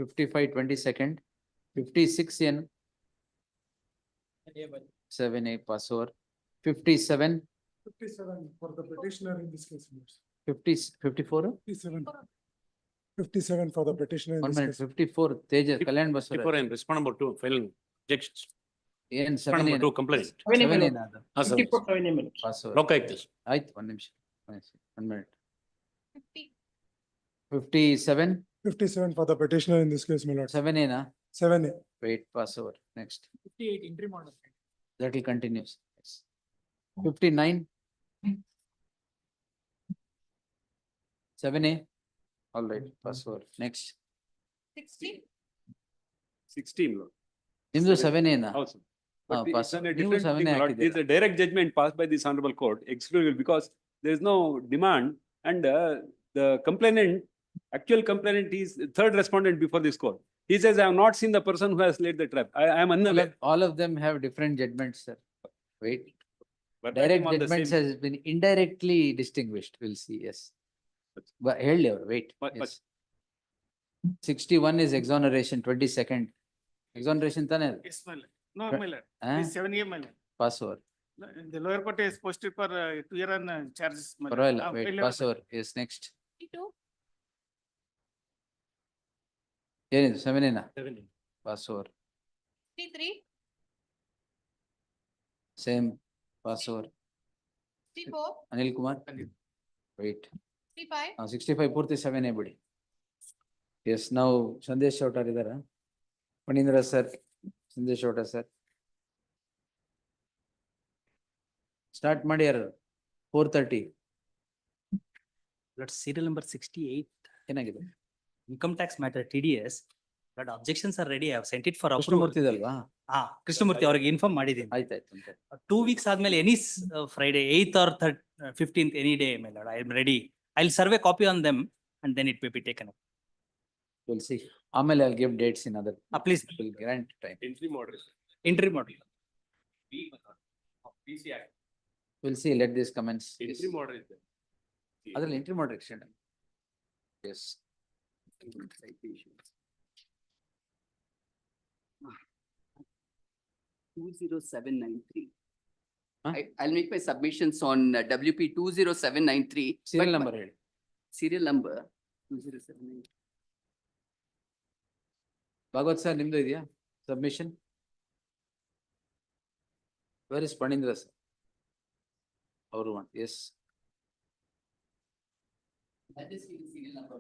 55, 22nd. 56 in 7A pass over. 57, 57 for the petitioner in this case. 50, 54. 57 for the petitioner in 1 this minute, case. 54, Tejas, Kalyan Basura. Before and respond number 2, filing objections. ಏನ್ Respond number 2, complaint. 7 ಏನಾದ? Pass over. Lock ಆಯ್ತು. ಆಯ್ತು, 1 ನಿಮಿಷ. 1 minute. 57, 57 for the petitioner in this case, my lord. 7 ಏನ? 7A. Wait, pass over. Next. 58 interim order. That will continue. 59. 7A. All right, pass over. Next. 16. Lord. ನಿಮ್ದು 7 ಏನ? ಹೌದು sir. Ah, But pass. it's on a ನೀವು different 7 thing, my lord. ಹಾಕಿದ್ದೀರಾ? It's a direct judgment passed by this honorable court, excludable, because there is no demand and the complainant, actual complainant is the third respondent before this court. He says, I have not seen the person who has laid the trap. I am unaware. All of them have different judgments, sir. Wait. But Direct on the judgments same- has been indirectly distinguished. We'll see, yes. But ಹೇಳಿ ಅವ್ರು, wait. But- Yes. 61 is exoneration, 22nd. Exoneration ತಾನೇ ಅದು? Yes, my lord. No, Twe- my lord. Ah? It's 7A, my lord. Pass over. The lower court is posted for clear on charges. my lord. ಪರವಾಗಿಲ್ಲ, Ah, wait, file pass number- over. Yes, next. ಏನಿದು 7 ಏನ? 7. Pass over. Same, pass over. Anil Kumar? Wait. 65 ಪೂರ್ತಿ 7 ಬಿಡಿ. Yes, now Sandesh Chowtar ಇದಾರ? Panindra sir, Sandesh Chowtar sir. Start ಮಾಡಿ ಯಾರು? 4:30. But serial number 68, ಏನಾಗಿದೆ? income tax matter TDS, but objections are ready. I have sent it for approval. Krishnamurthy ಇದಲ್ವಾ? Krishnamurthy ಅವ್ರಿಗೆ inform ಮಾಡಿದ್ದೀನಿ. ಆಯ್ತಾಯ್ತು. 2 weeks ಆದ್ಮೇಲೆ any Friday, 8th or 15th, any day, my lord, I am ready. I'll serve a copy on them and then it may be taken up. We'll see. ಆಮೇಲೆ I'll give dates in other. Please. Will grant time. Entry model. Interim order. PC Act. We'll see, let this commence. Entry model is there. ಅದ್ರಲ್ಲಿ entry model extend. Yes. 20793. Huh? I'll make my submissions on WP 20793. Serial but- number ಹೇಳಿ. Serial number 20793. Bhagwat sir ನಿಮ್ದು ಇದೆಯಾ submission? Where is Phanindra sir? ಅವರು S. That is the serial number.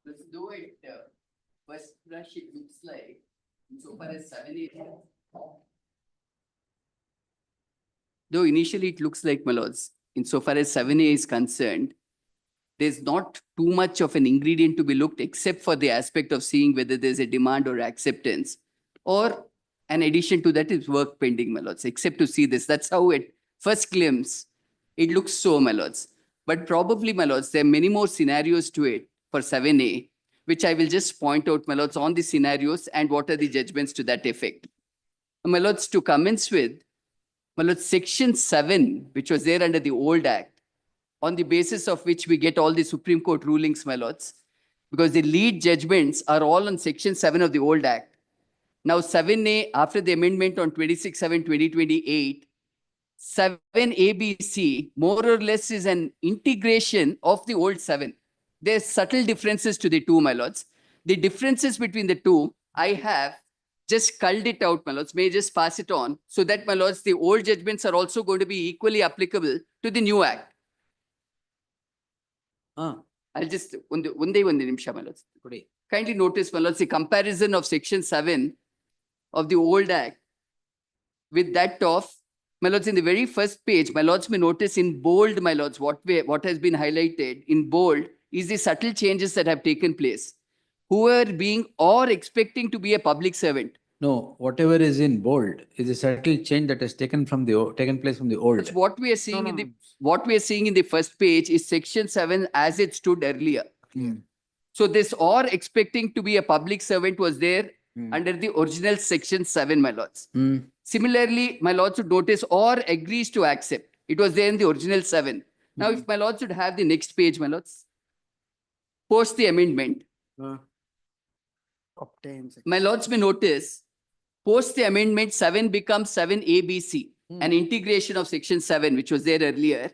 But though it first blush it looks like so far as 7A. Though initially it looks like, my lords, insofar as 7A is concerned, there's not too much of an ingredient to be looked except for the aspect of seeing whether there's a demand or acceptance, or an addition to that is work pending, my lords, except to see this. That's how at first glimpse it looks so, my lords. But probably, my lords, there are many more scenarios to it for 7A, which I will just point out, my lords, on the scenarios and what are the judgments to that effect. My lords, to commence with, my lords, section 7, which was there under the old act, on the basis of which we get all the Supreme Court rulings, my lords, because the lead judgments are all on section 7 of the old act. Now 7A, after the amendment on 26/7/2028, 7ABC more or less is an integration of the old 7. There's subtle differences to the two, my lords. The differences between the two, I have just culled it out, my lords. May I just pass it on so that, my lords, the old judgments are also going to be equally applicable to the new act. I'll just, one nimsha, my lords. Today. Kindly notice, my lords, the comparison of section 7 of the old act with that of, my lords, in the very first page, my lords may notice in bold, my lords, what has been highlighted in bold is the subtle changes that have taken place. Whoever being or expecting to be a public servant. No, whatever is in bold is a subtle change that has taken place from the old. That's what we are seeing what we are seeing in the first page is section 7 as it stood earlier. So this or expecting to be a public servant was there under the original section 7, my lords. Similarly, my lords should notice or agrees to accept. It was there in the original 7. Now, if my lords should have the next page, my lords, post the amendment. My lords may notice, post the amendment 7 becomes 7ABC, an integration of section 7, which was there earlier.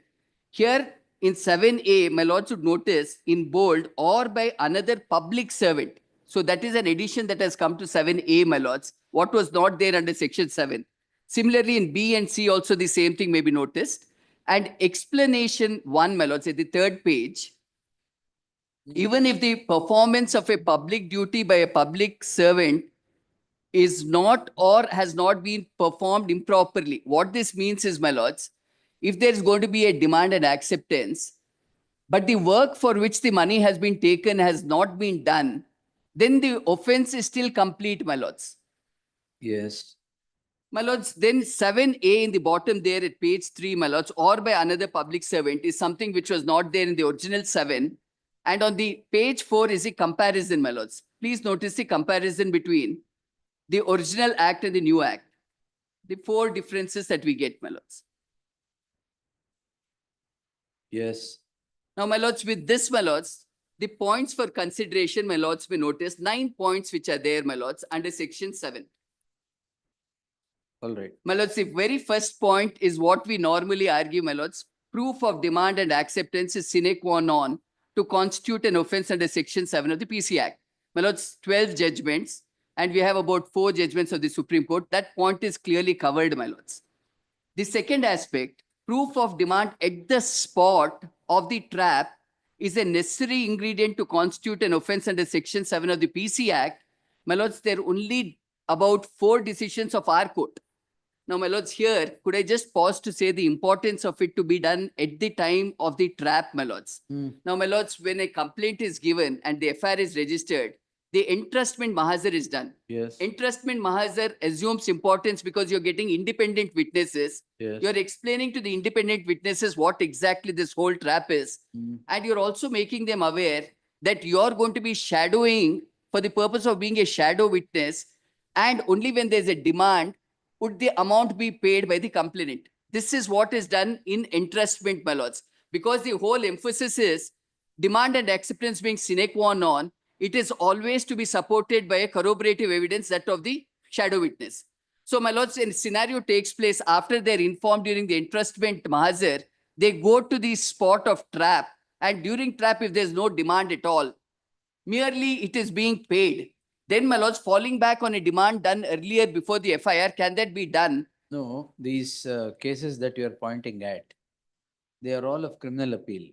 Here in 7A, my lords should notice in bold or by another public servant. So that is an addition that has come to 7A, my lords, what was not there under section 7. Similarly, in B and C also the same thing may be noticed. And explanation 1, my lords, at the third page, even if the performance of a public duty by a public servant is not or has not been performed improperly. What this means is, my lords, if there is going to be a demand and acceptance, but the work for which the money has been taken has not been done, then the offense is still complete, my lords. Yes. My lords, then 7A in the bottom there at page 3, my lords, or by another public servant is something which was not there in the original 7. And on the page 4 is a comparison, my lords. Please notice the comparison between the original act and the new act. The 4 differences that we get, my lords. Yes. Now, my lords, with this, my lords, the points for consideration, my lords, may notice 9 points which are there, my lords, under section 7. All right. My lords, the very first point is what we normally argue, my lords. Proof of demand and acceptance is sine qua non to constitute an offense under section 7 of the PC Act. My lords, 12 judgments, and we have about 4 judgments of the Supreme Court. That point is clearly covered, my lords. The second aspect, proof of demand at the spot of the trap is a necessary ingredient to constitute an offense under section 7 of the PC Act. My lords, there are only about 4 decisions of our court. Now, my lords, here, could I just pause to say the importance of it to be done at the time of the trap, my lords. Now, my lords, when a complaint is given and the FIR is registered, the entrustment mahazar is done. Yes. Entrustment mahazar assumes importance because you're getting independent witnesses. Yes. You're explaining to the independent witnesses what exactly this whole trap is. And you're also making them aware that you're going to be shadowing for the purpose of being a shadow witness. And only when there's a demand, would the amount be paid by the complainant. This is what is done in entrustment, my lords. Because the whole emphasis is demand and acceptance being sine qua non, it is always to be supported by a corroborative evidence, that of the shadow witness. So, my lords, a scenario takes place after they're informed during the entrustment mahazar, they go to the spot of trap, and during trap, if there's no demand at all, merely it is being paid. Then, my lords, falling back on a demand done earlier before the FIR, can that be done? No, these cases that you are pointing at, they are all of criminal appeal.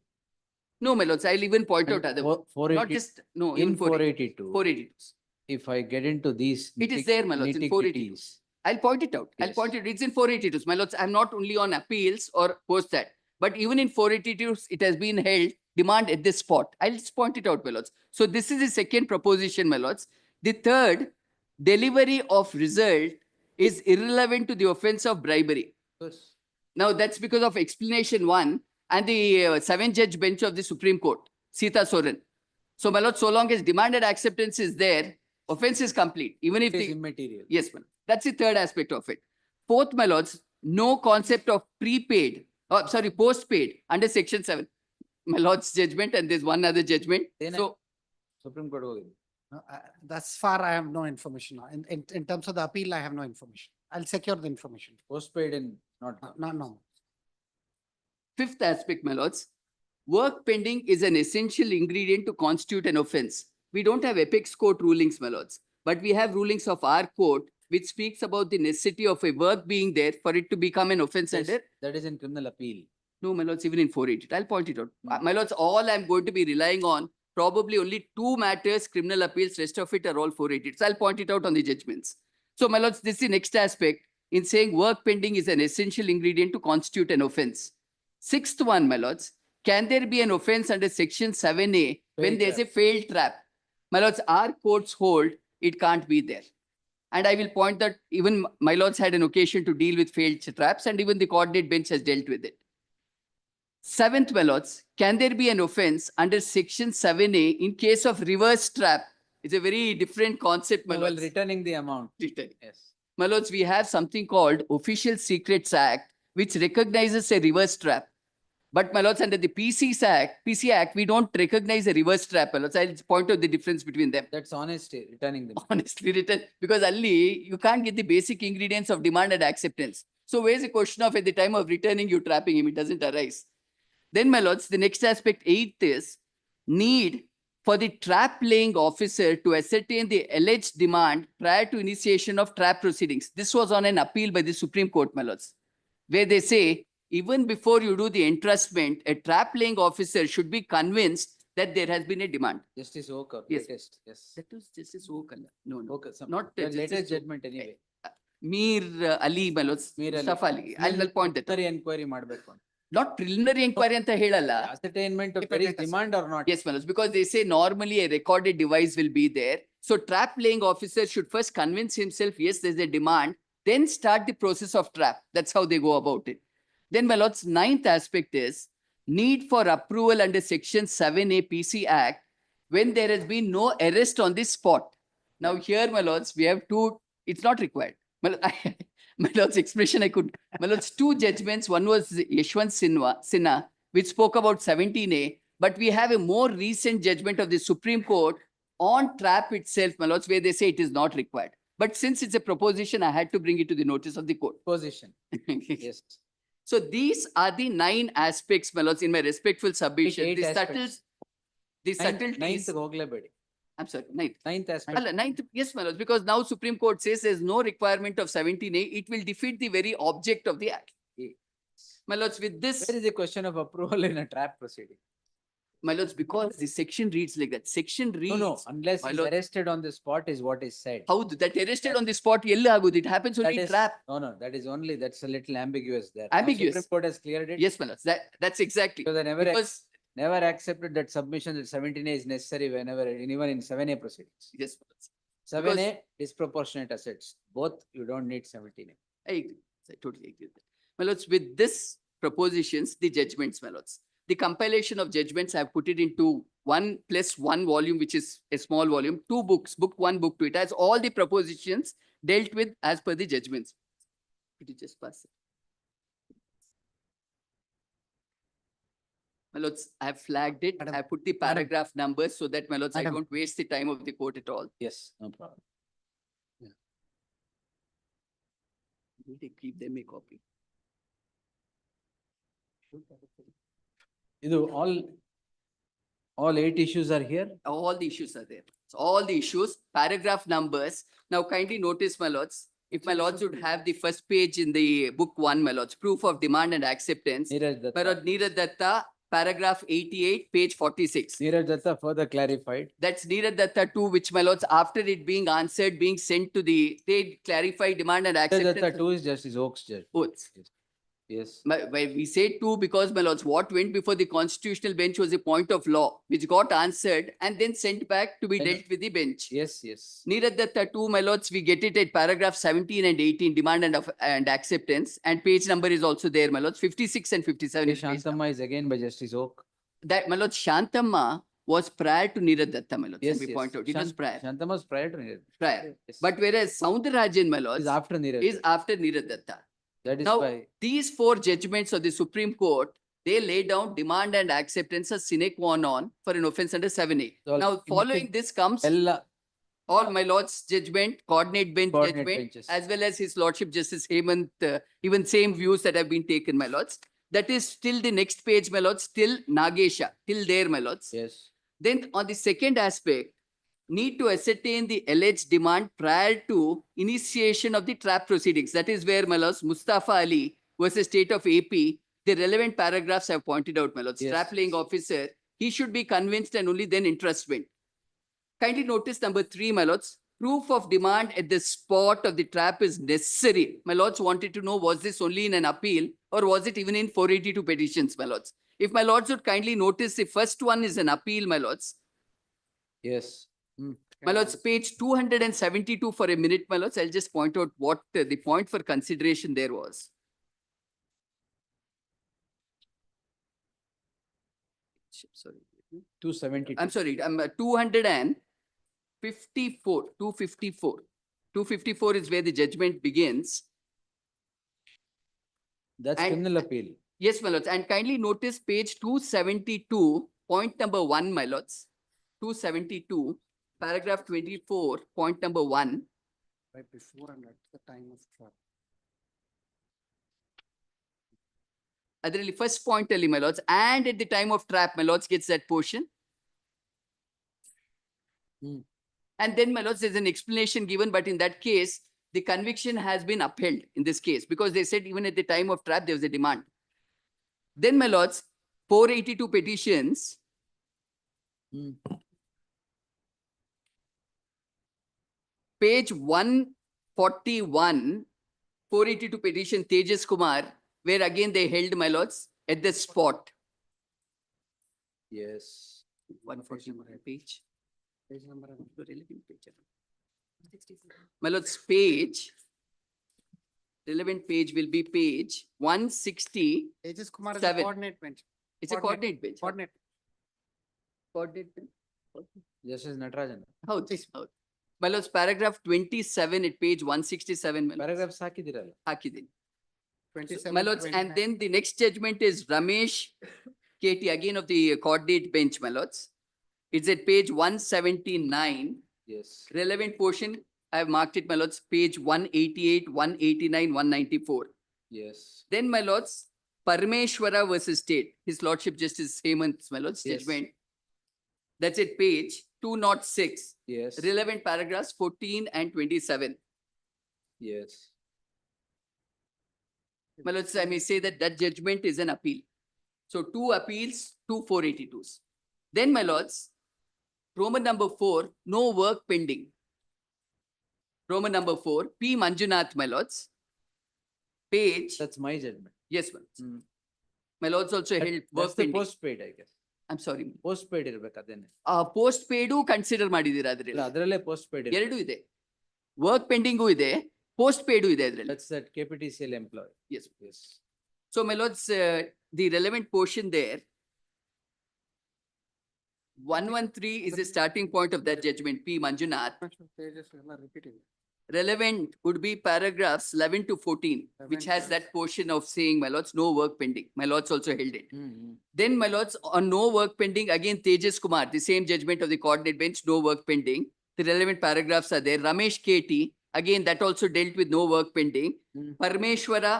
No, my lords, I'll even point out other. Not just, no, in even 482. 482. If I get into these. It is there, my lords, in 482. I'll point it out. Yes. I'll point it. It's in 482. My lords, I'm not only on appeals or post that, but even in 482, it has been held demand at this spot. I'll just point it out, my lords. So this is the second proposition, my lords. The third, delivery of result is irrelevant to the offense of bribery. Yes. Now, that's because of explanation 1 and the 7-judge bench of the Supreme Court, Sita Soren. So, my lord, so long as demand and acceptance is there, offense is complete. Even if it is immaterial. Yes, my lord. That's the third aspect of it. Fourth, my lords, no concept of prepaid, postpaid under section 7. My lord's judgment, and there's one other judgment. Then so, Supreme Court. Thus far, I have no information. In terms of the appeal, I have no information. I'll secure the information. Postpaid and not. No. Fifth aspect, my lords, work pending is an essential ingredient to constitute an offense. We don't have apex court rulings, my lords, but we have rulings of our court which speaks about the necessity of a work being there for it to become an offense. Yes, that is in criminal appeal. No, my lords, even in 480, I'll point it out. My lords, all I'm going to be relying on, probably only 2 matters, criminal appeals, rest of it are all 480. So I'll point it out on the judgments. So my lords, this is the next aspect in saying work pending is an essential ingredient to constitute an offense. 6th one, my lords, can there be an offense under section 7A when there's a failed trap? My lords, our courts hold it can't be there. And I will point that even my lords had an occasion to deal with failed traps, and even the coordinate bench has dealt with it. 7th, my lords, can there be an offense under section 7A in case of reverse trap? It's a very different concept, my Well, lords. returning the amount. Returning. Yes. My lords, we have something called Official Secrets Act, which recognizes a reverse trap. But my lords, under the PC Act, we don't recognize a reverse trap, my lords. I'll point out the difference between them. That's honesty, returning them. Honestly written, because only you can't get the basic ingredients of demand and acceptance. So where's the question of at the time of returning you trapping him? It doesn't arise. Then, my lords, the next aspect, 8th, is need for the trap laying officer to ascertain the alleged demand prior to initiation of trap proceedings. This was on an appeal by the Supreme Court, my lords, where they say, even before you do the entrustment, a trap laying officer should be convinced that there has been a demand. Justice Oka, Yes. latest, yes. That was Justice Oka. No, no. Okay, Not the Justice latest Oka. judgment anyway. Mir Ali, my lords. Mir Ali. Mustafa Ali. I'll point that. Inquiry ಮಾಡಬೇಕು. Not preliminary inquiry ಅಂತ ಹೇಳಲ್ಲ. Ascertainment of there is demand or not. Yes, my lords, because they say normally a recorded device will be there. So trap laying officer should first convince himself, yes, there's a demand, then start the process of trap. That's how they go about it. Then, my lords, 9th aspect is need for approval under section 7A PC Act when there has been no arrest on the spot. Now here, my lords, we have two, it's not required. My lord's expression, my lord's 2 judgments. One was Yashwant Sinha, which spoke about 17A, but we have a more recent judgment of the Supreme Court on trap itself, my lords, where they say it is not required. But since it's a proposition, I had to bring it to the notice of the court. Position. Yes. So these are the 9 aspects, my lords, in my respectful submission. 8 The aspects. subtleties. Ninth ಹೋಗ್ಲೇಬೇಡಿ. I'm sorry, 9th. 9th aspect. 9th, yes, my lords, because now Supreme Court says there's no requirement of 17A. It will defeat the very object of the act. My lords, with this. Where is the question of approval in a trap proceeding? My lords, because the section reads like that. Section reads. No, unless my he's lords, arrested on the spot is what is said. how that arrested on the spot, yellow agud, it happens only in trap. No, that is only, that's a little ambiguous there. Ambiguous. Supreme Court has cleared it. Yes, my lords, that's exactly. Because I Because, never accepted that submission that 17A is necessary whenever, even in 7A proceedings. yes, my lords. 7A, disproportionate assets. Both, you don't need 17A. I agree. I totally agree with that. My lords, with this propositions, the judgments, my lords. The compilation of judgments, I have put it into 1+1 volume, which is a small volume, 2 books, book 1, book 2. It has all the propositions dealt with as per the judgments. Could you just pass it? My lords, I have flagged it. I have put the paragraph numbers so that, my lords, I don't waste the time of the court at all. Yes, no problem. Will they keep them a copy? All 8 issues are here. All the issues are there. So all the issues, paragraph numbers. Now kindly notice, my lords, if my lords would have the first page in the book 1, my lords, proof of demand and acceptance. Neeraj My lord, Neeraj Datta, paragraph 88, page 46. Neeraj Datta further clarified. That's Neeraj Datta 2, which, my lords, after it being answered, being sent to they clarify demand and Neeraj acceptance. Datta 2 is Justice Oak's judge. Both. Yes. We say 2 because, my lords, what went before the constitutional bench was a point of law, which got answered and then sent back to be dealt with the bench. Yes, yes. Neeraj Datta 2, my lords, we get it at paragraph 17 and 18, demand and acceptance, and page number is also there, my lords, 56 and 57. Shantamma is again by Justice Oak. That, my lords, Shantamma was prior to Neeraj Datta, my lords. Yes, we yes. point out. It was prior. Shantamma was prior to Neeraj. Prior. Yes. But whereas Soundararajan, my lords, Is after Neeraj. is after Neeraj Datta. That is Now, why. these 4 judgments of the Supreme Court, they lay down demand and acceptance as sine qua non for an offense under 7A. So, Now, following this comes all my lord's judgment, coordinate bench Coordinate judgment, benches. as well as his lordship Justice Hemant, even same views that have been taken, my lords. That is still the next page, my lords, till Nagesha, till there, my lords. Yes. Then on the second aspect, need to ascertain the alleged demand prior to initiation of the trap proceedings. That is where, my lords, Mustafa Ali versus State of AP The relevant paragraphs I have pointed out, my lords. Yes. Trap laying officer, he should be convinced and only then entrustment. Kindly notice number 3, my lords. Proof of demand at the spot of the trap is necessary. My lords wanted to know, was this only in an appeal or was it even in 482 petitions, my lords? If my lords would kindly notice, the first one is an appeal, my lords. Yes. My lords, page 272 for a minute, my lords. I'll just point out what the point for consideration there was. Sorry. 272. I'm sorry, I'm 254, 254. 254 is where the judgment begins. That's And- criminal appeal. Yes, my lords, and kindly notice page 272, point number 1, my lords. 272, paragraph 24, point number 1. Right before and at the time of trial. Adರಲ್ಲಿ first point ಅಲ್ಲಿ, my lords, and at the time of trap, my lords gets that portion. And then, my lords, there's an explanation given, but in that case, the conviction has been upheld in this case because they said even at the time of trap, there was a demand. Then, my lords, 482 petitions. Page 141, 482 petition, Tejas Kumar, where again they held, my lords, at the spot. Yes. 140 page. Page number. Relevant page. My lords, page, relevant page will be page 160. Tejas Kumar is a Seven. coordinate bench. It's a coordinate bench. Coordinate. Coordinate bench. Justice Natarajan. Howದು, ಹೌದು. My lords, paragraph 27 at page 167. my lords. Paragraphs ಹಾಕಿದಿರಲ್ಲ. ಹಾಕಿದ್ದೀನಿ. 27. My lords, and then the next judgment is Ramesh KT, again of the coordinate bench, my lords. It's at page 179. Yes. Relevant portion, I have marked it, my lords, page 188, 189, 194. Yes. Then, my lords, Parameshwara versus State, His Lordship Justice Hemant, my lords, Yes. judgment. That's at page 206. Yes. Relevant paragraphs 14 and 27. Yes. My lords, I may say that that judgment is an appeal. So 2 appeals, 2 482s. Then, my lords, Roman number 4, no work pending. Roman number 4, P. Manjunath, my lords. Page, That's my judgment. yes, my lords. My lords also held work That's the pending. postpaid, I guess. I'm sorry. Postpaid ಇರ್ಬೇಕು ಅದೇನೆ. Post paid consider ಮಾಡಿದೀರಾ ಇಲ್ಲ, ಅದ್ರಲ್ಲಿ? ಅದರಲ್ಲೇ postpaid ಇದೆ. ಎರಡು ಇದೆ. Work pending ಇದೆ, ಪೋಸ್ಟ್ ಪೇಡು ಇದೆ ಅದ್ರಲ್ಲಿ. That's that KPTCL employee. Yes. Yes. So, my lords, the relevant portion there, 113 is the starting point of that judgment, P. Manjunath. Pages ಎಲ್ಲ repeating. Relevant would be paragraphs 11 to 14, which has that portion of saying, my lords, no work pending. My lords also held it. Then, my lords, on no work pending, again, Tejas Kumar, the same judgment of the coordinate bench, no work pending. The relevant paragraphs are there. Ramesh KT, again, that also dealt with no work pending. Parameshwara,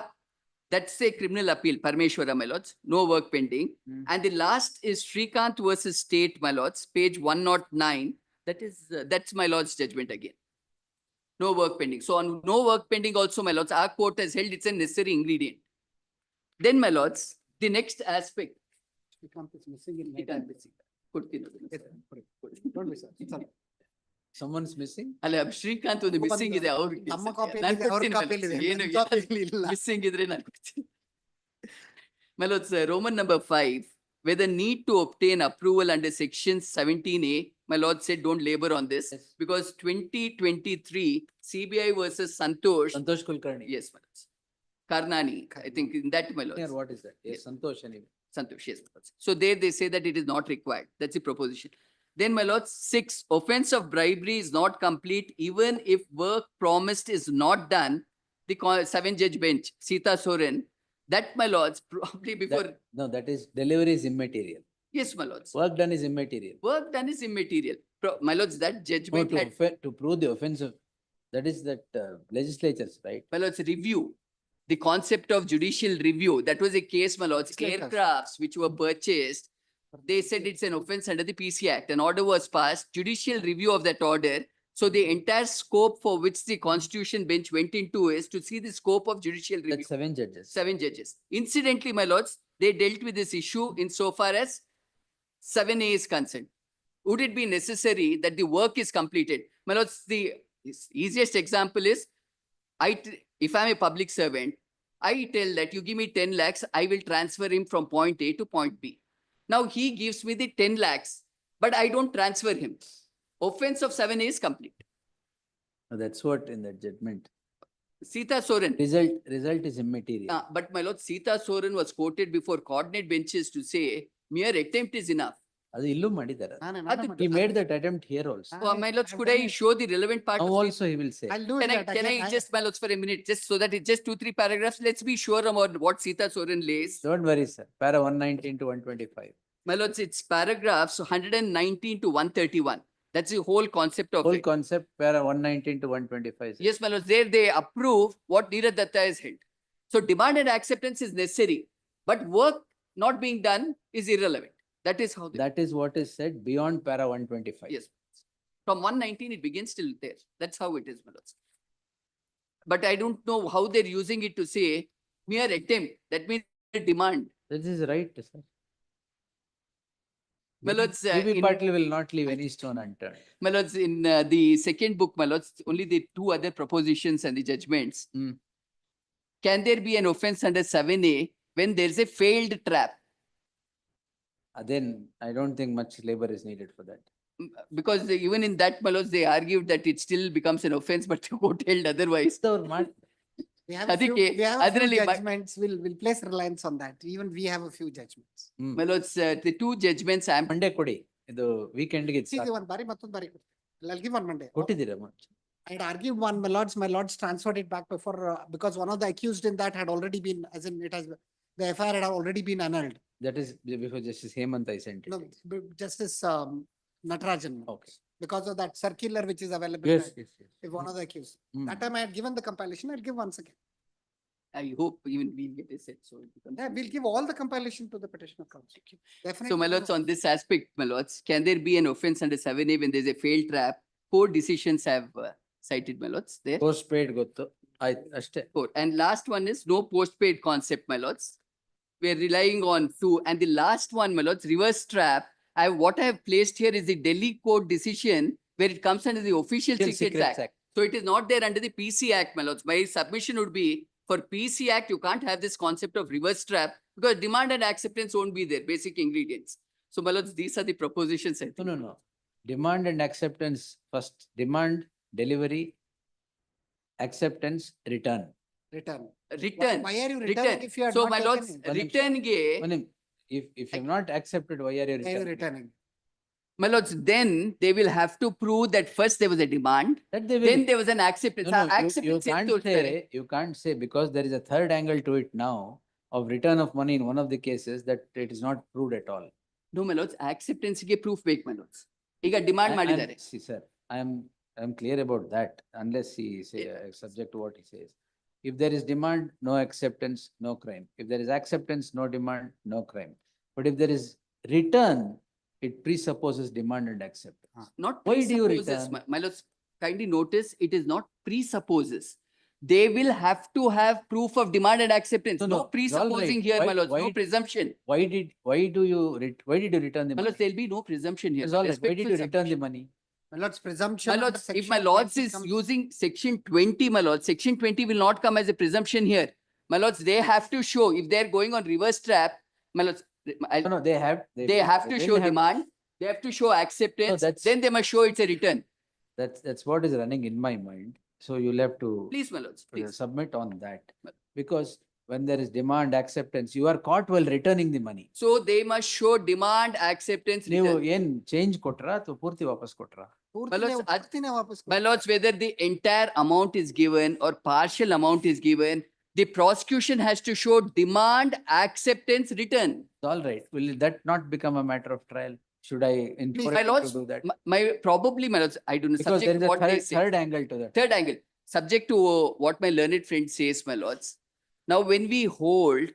that's a criminal appeal, Parameshwara, my lords, no work pending. And the last is Srikanth versus State, my lords, page 109. That is, that's my lord's judgment again. No work pending. So on no work pending also, my lords, our court has held it's a necessary ingredient. Then, my lords, the next aspect. Srikanth is missing in. It I'm missing. ಕೊಡ್ತೀನಿ ಅದನ್ನ. Don't be sir. It's all right. Someone's missing? ಅಲ್ಲ, ಶ್ರೀಕಾಂತ್ ಒಂದು missing ಇದೆ ಅವ್ರಿಗೆ. ನಮ್ಮ ಕಾಪಿಯಲ್ಲಿ ನಾನ್ ಇದೆ, ಅವ್ರ ಕೊಡ್ತೀನಿ ಕಾಪಿಯಲ್ಲಿ ಇದೆ, ಏನು ನನ್ನ ಕಾಪಿಯಲ್ಲಿ ಇಲ್ಲ. ಮಿಸ್ಸಿಂಗ್ ಇದ್ರೆ ನಾನು ಕೊಡ್ತೀನಿ. My lords, Roman number 5, whether need to obtain approval under section 17A, my lord said don't labor on this because 2023 CBI versus Santosh. Santosh Kulkarni. Yes, my lords. Karnani, I think in that, my lords. Yeah, what is that? Yes, Santosh anyway. Santosh, yes, my lords. So there they say that it is not required. That's the proposition. Then, my lords, 6, offense of bribery is not complete even if work promised is not done. The 7-judge bench, Sita Soren, that, my lords, probably before. No, that is delivery is immaterial. Yes, my lords. Work done is immaterial. Work done is immaterial. My lords, that No, judgment had, to prove the offense of, that is that legislatures, right? my lords, review. The concept of judicial review, that was a case, my lords, It's like us. aircrafts which were purchased. They said it's an offense under the PC Act. An order was passed, judicial review of that order. So the entire scope for which the Constitution bench went into is to see the scope of judicial review. That's 7 judges. 7 judges. Incidentally, my lords, they dealt with this issue insofar as 7A is concerned. Would it be necessary that the work is completed? My lords, the easiest example is, if I'm a public servant, I tell that you give me 10 lakhs, I will transfer him from point A to point B. Now he gives me the 10 lakhs, but I don't transfer him. Offense of 7A is complete. No, that's what in the judgment. Sita Soren. Result is immaterial. But my lord, Sita Soren was quoted before coordinate benches to say mere attempt is enough. ಅದು ಇಲ್ಲೂ ಮಾಡಿದ್ದಾರೆ. He made that attempt here also. My lords, could I show the relevant part? Now of also he will say. I'll do Can that I again. just, my lords, for a minute, just so that it's just 2-3 paragraphs, let's be sure about what Sita Soren lays. Don't worry, sir. Para 119 to 125. My lords, it's paragraphs 119 to 131. That's the whole concept of Whole it. concept, para 119 to 125. sir. Yes, my lords, there they approve what Neeraj Datta has held. So demand and acceptance is necessary, but work not being done is irrelevant. That is how. That is what is said beyond para 125. Yes. From 119, it begins till there. That's how it is, my lords. But I don't know how they're using it to say mere attempt. That means demand. This is right, sir. My lords, B.B. in- Patil will not leave any stone unturned. My lords, in the second book, my lords, only the 2 other propositions and the judgments. Can there be an offense under 7A when there is a failed trap? Then I don't think much labor is needed for that. Because even in that, my lords, they argued that it still becomes an offense, but the court held otherwise. We have a few, ಅದಕ್ಕೆ we have a few ಅದರಲ್ಲಿ judgments. We'll place reliance on that. Even we have a few judgments. My lords, the 2 judgments I am. Monday ಕೊಡಿ. ಇದು weekend ಗೆ See, one bari, mattond bari. I'll give one Monday. ಕೊಟ್ಟಿದ್ದೀರಾ? I'd argued one, my lords transferred it back before, because one of the accused in that had already been, as in it has, the FIR had already been annulled. That is before Justice Hemant I sent it. No, Justice Natarajan. Okay. Because of that circular which is available. Yes, there, yes, yes. If one of the accused. That time I had given the compilation, I'll give once again. I hope even we'll get a set. So it becomes. Yeah, we'll give all the compilation to the petitioner counsel. Definitely. So, my lords, on this aspect, my lords, can there be an offense under 7A when there's a failed trap? 4 decisions have cited, my lords, there. Postpaid ಗೊತ್ತು. ಆಯ್ತು ಅಷ್ಟೇ. 4. And last one is no postpaid concept, my lords. We're relying on 2. And the last one, my lords, reverse trap. What I have placed here is the Delhi court decision where it comes under the Official Secrets Act. So it is not there under the PC Act, my lords. My submission would be, for PC Act, you can't have this concept of reverse trap because demand and acceptance won't be there, basic ingredients. So, my lords, these are the propositions. I think. No. Demand and acceptance first. Demand, delivery, acceptance, return. Return. Return. Why are you returning if you are So, not my taken lords, in? return ge. If you have not accepted, why are you Why are you returning? returning? My lords, then they will have to prove that first there was a demand, That they will. then there was an acceptance. No, you Acceptance can't is say, you can't say because there is a third angle to it now of return of money in one of the cases that it is not proved at all. No, my lords, acceptance ge proof ಬೇಕು, my lords. ಈಗ demand ಮಾಡಿದ್ದಾರೆ. See, sir, I am clear about that unless he say subject to what he says. If there is demand, no acceptance, no crime. If there is acceptance, no demand, no crime. But if there is return, it presupposes demand and acceptance. Not Why do you presupposes, return? my lords, kindly notice, it is not presupposes. They will have to have proof of demand and acceptance. No, No it's all presupposing right. here, Why- my lords, no why- presumption. Why did you return the My lords, money? there'll be no presumption here. It's all right. Why did you Respectful return the submission. money? My lords, presumption. My under lords, if section my lords 20 is comes- using section 20, my lords, section 20 will not come as a presumption here. My lords, they have to show, if they're going on reverse trap, my lords, No, they have. they have to show have- demand, they have to show acceptance, that's- then they must show it's a return. That's what is running in my mind. So you'll have to Please, my lords, please. submit on that. Because when there is demand, acceptance, you are caught while returning the money. So they must show demand, acceptance, ನೀವು return. ಏನ್ change ಕೊಟ್ರಾ ಅಥವಾ ಪೂರ್ತಿ ವಾಪಸ್ ಕೊಟ್ರಾ? ಪೂರ್ತಿನೇ ವಾಪಸ್ My lords, whether the entire amount is given or partial amount is given, the prosecution has to show demand, acceptance, return. All right. Will that not become a matter of trial? Should I encourage My you lords, to do that? probably, my lords, I don't know, Because there subject is to a what they say. third angle to that. Third angle, subject to what my learned friend says, my lords. Now, when we hold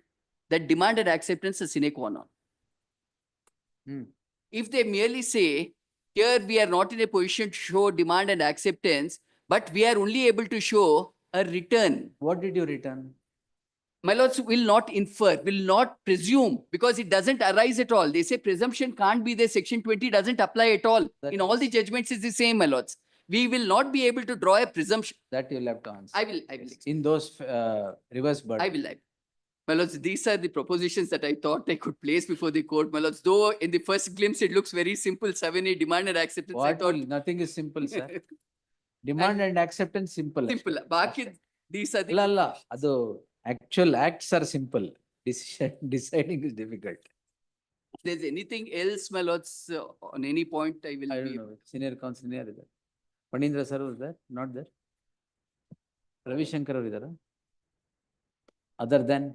that demand and acceptance is sine qua non. If they merely say Here we are not in a position to show demand and acceptance, but we are only able to show a return. What did you return? My lords will not infer, will not presume, because it doesn't arise at all. They say presumption can't be there. Section 20 doesn't apply at all. That In all the judgments is the same, my lords. We will not be able to draw a presumption. That you'll have to answer. I will. In those reverse I burden. will. My lords, these are the propositions that I thought I could place before the court, my lords. Though in the first glimpse, it looks very simple, 7A demand and acceptance. I What thought will, nothing is simple, sir. Demand and acceptance simple. simple. Baki, these are the. Alla, adu actual acts are simple. Deciding is difficult. If there's anything else, my lords, on any point, I will I be. don't know. Senior counsel is there. Panindra sir was there? Not there? Ravi Shankar is there? Other than?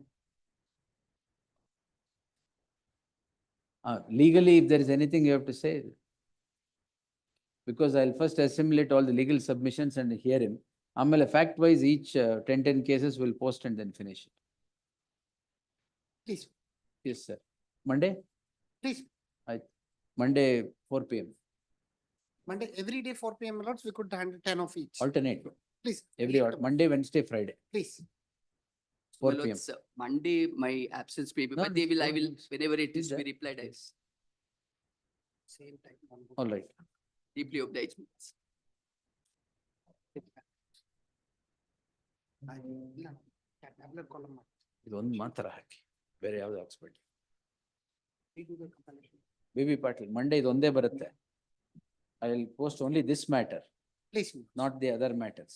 Legally, if there is anything you have to say. Because I'll first assimilate all the legal submissions and hear him. Amala fact wise, each 10 cases will post and then finish it. Please, Yes, sir. Monday? please. Monday, 4 p.m. Monday, every day 4 p.m. Lords, we could handle 10 of each. Alternate. Please. Monday, Wednesday, Friday. Please. 4 My p.m. lords, Monday, my absence may be, No, but they will, I no, will, no. whenever it is Is to be that- replied, I yes. Same time. All right. deeply obliged. Tabular column. ಇದೊಂದು ಮಾತ್ರ ಹಾಕಿ ಬೇರೆ ಯಾವ್ದು ಹಾಕ್ಸ್ಬೇಡಿ BB Patil, Monday ಇದೊಂದೇ ಬರುತ್ತೆ. I will post only this matter, Please. not the other matters.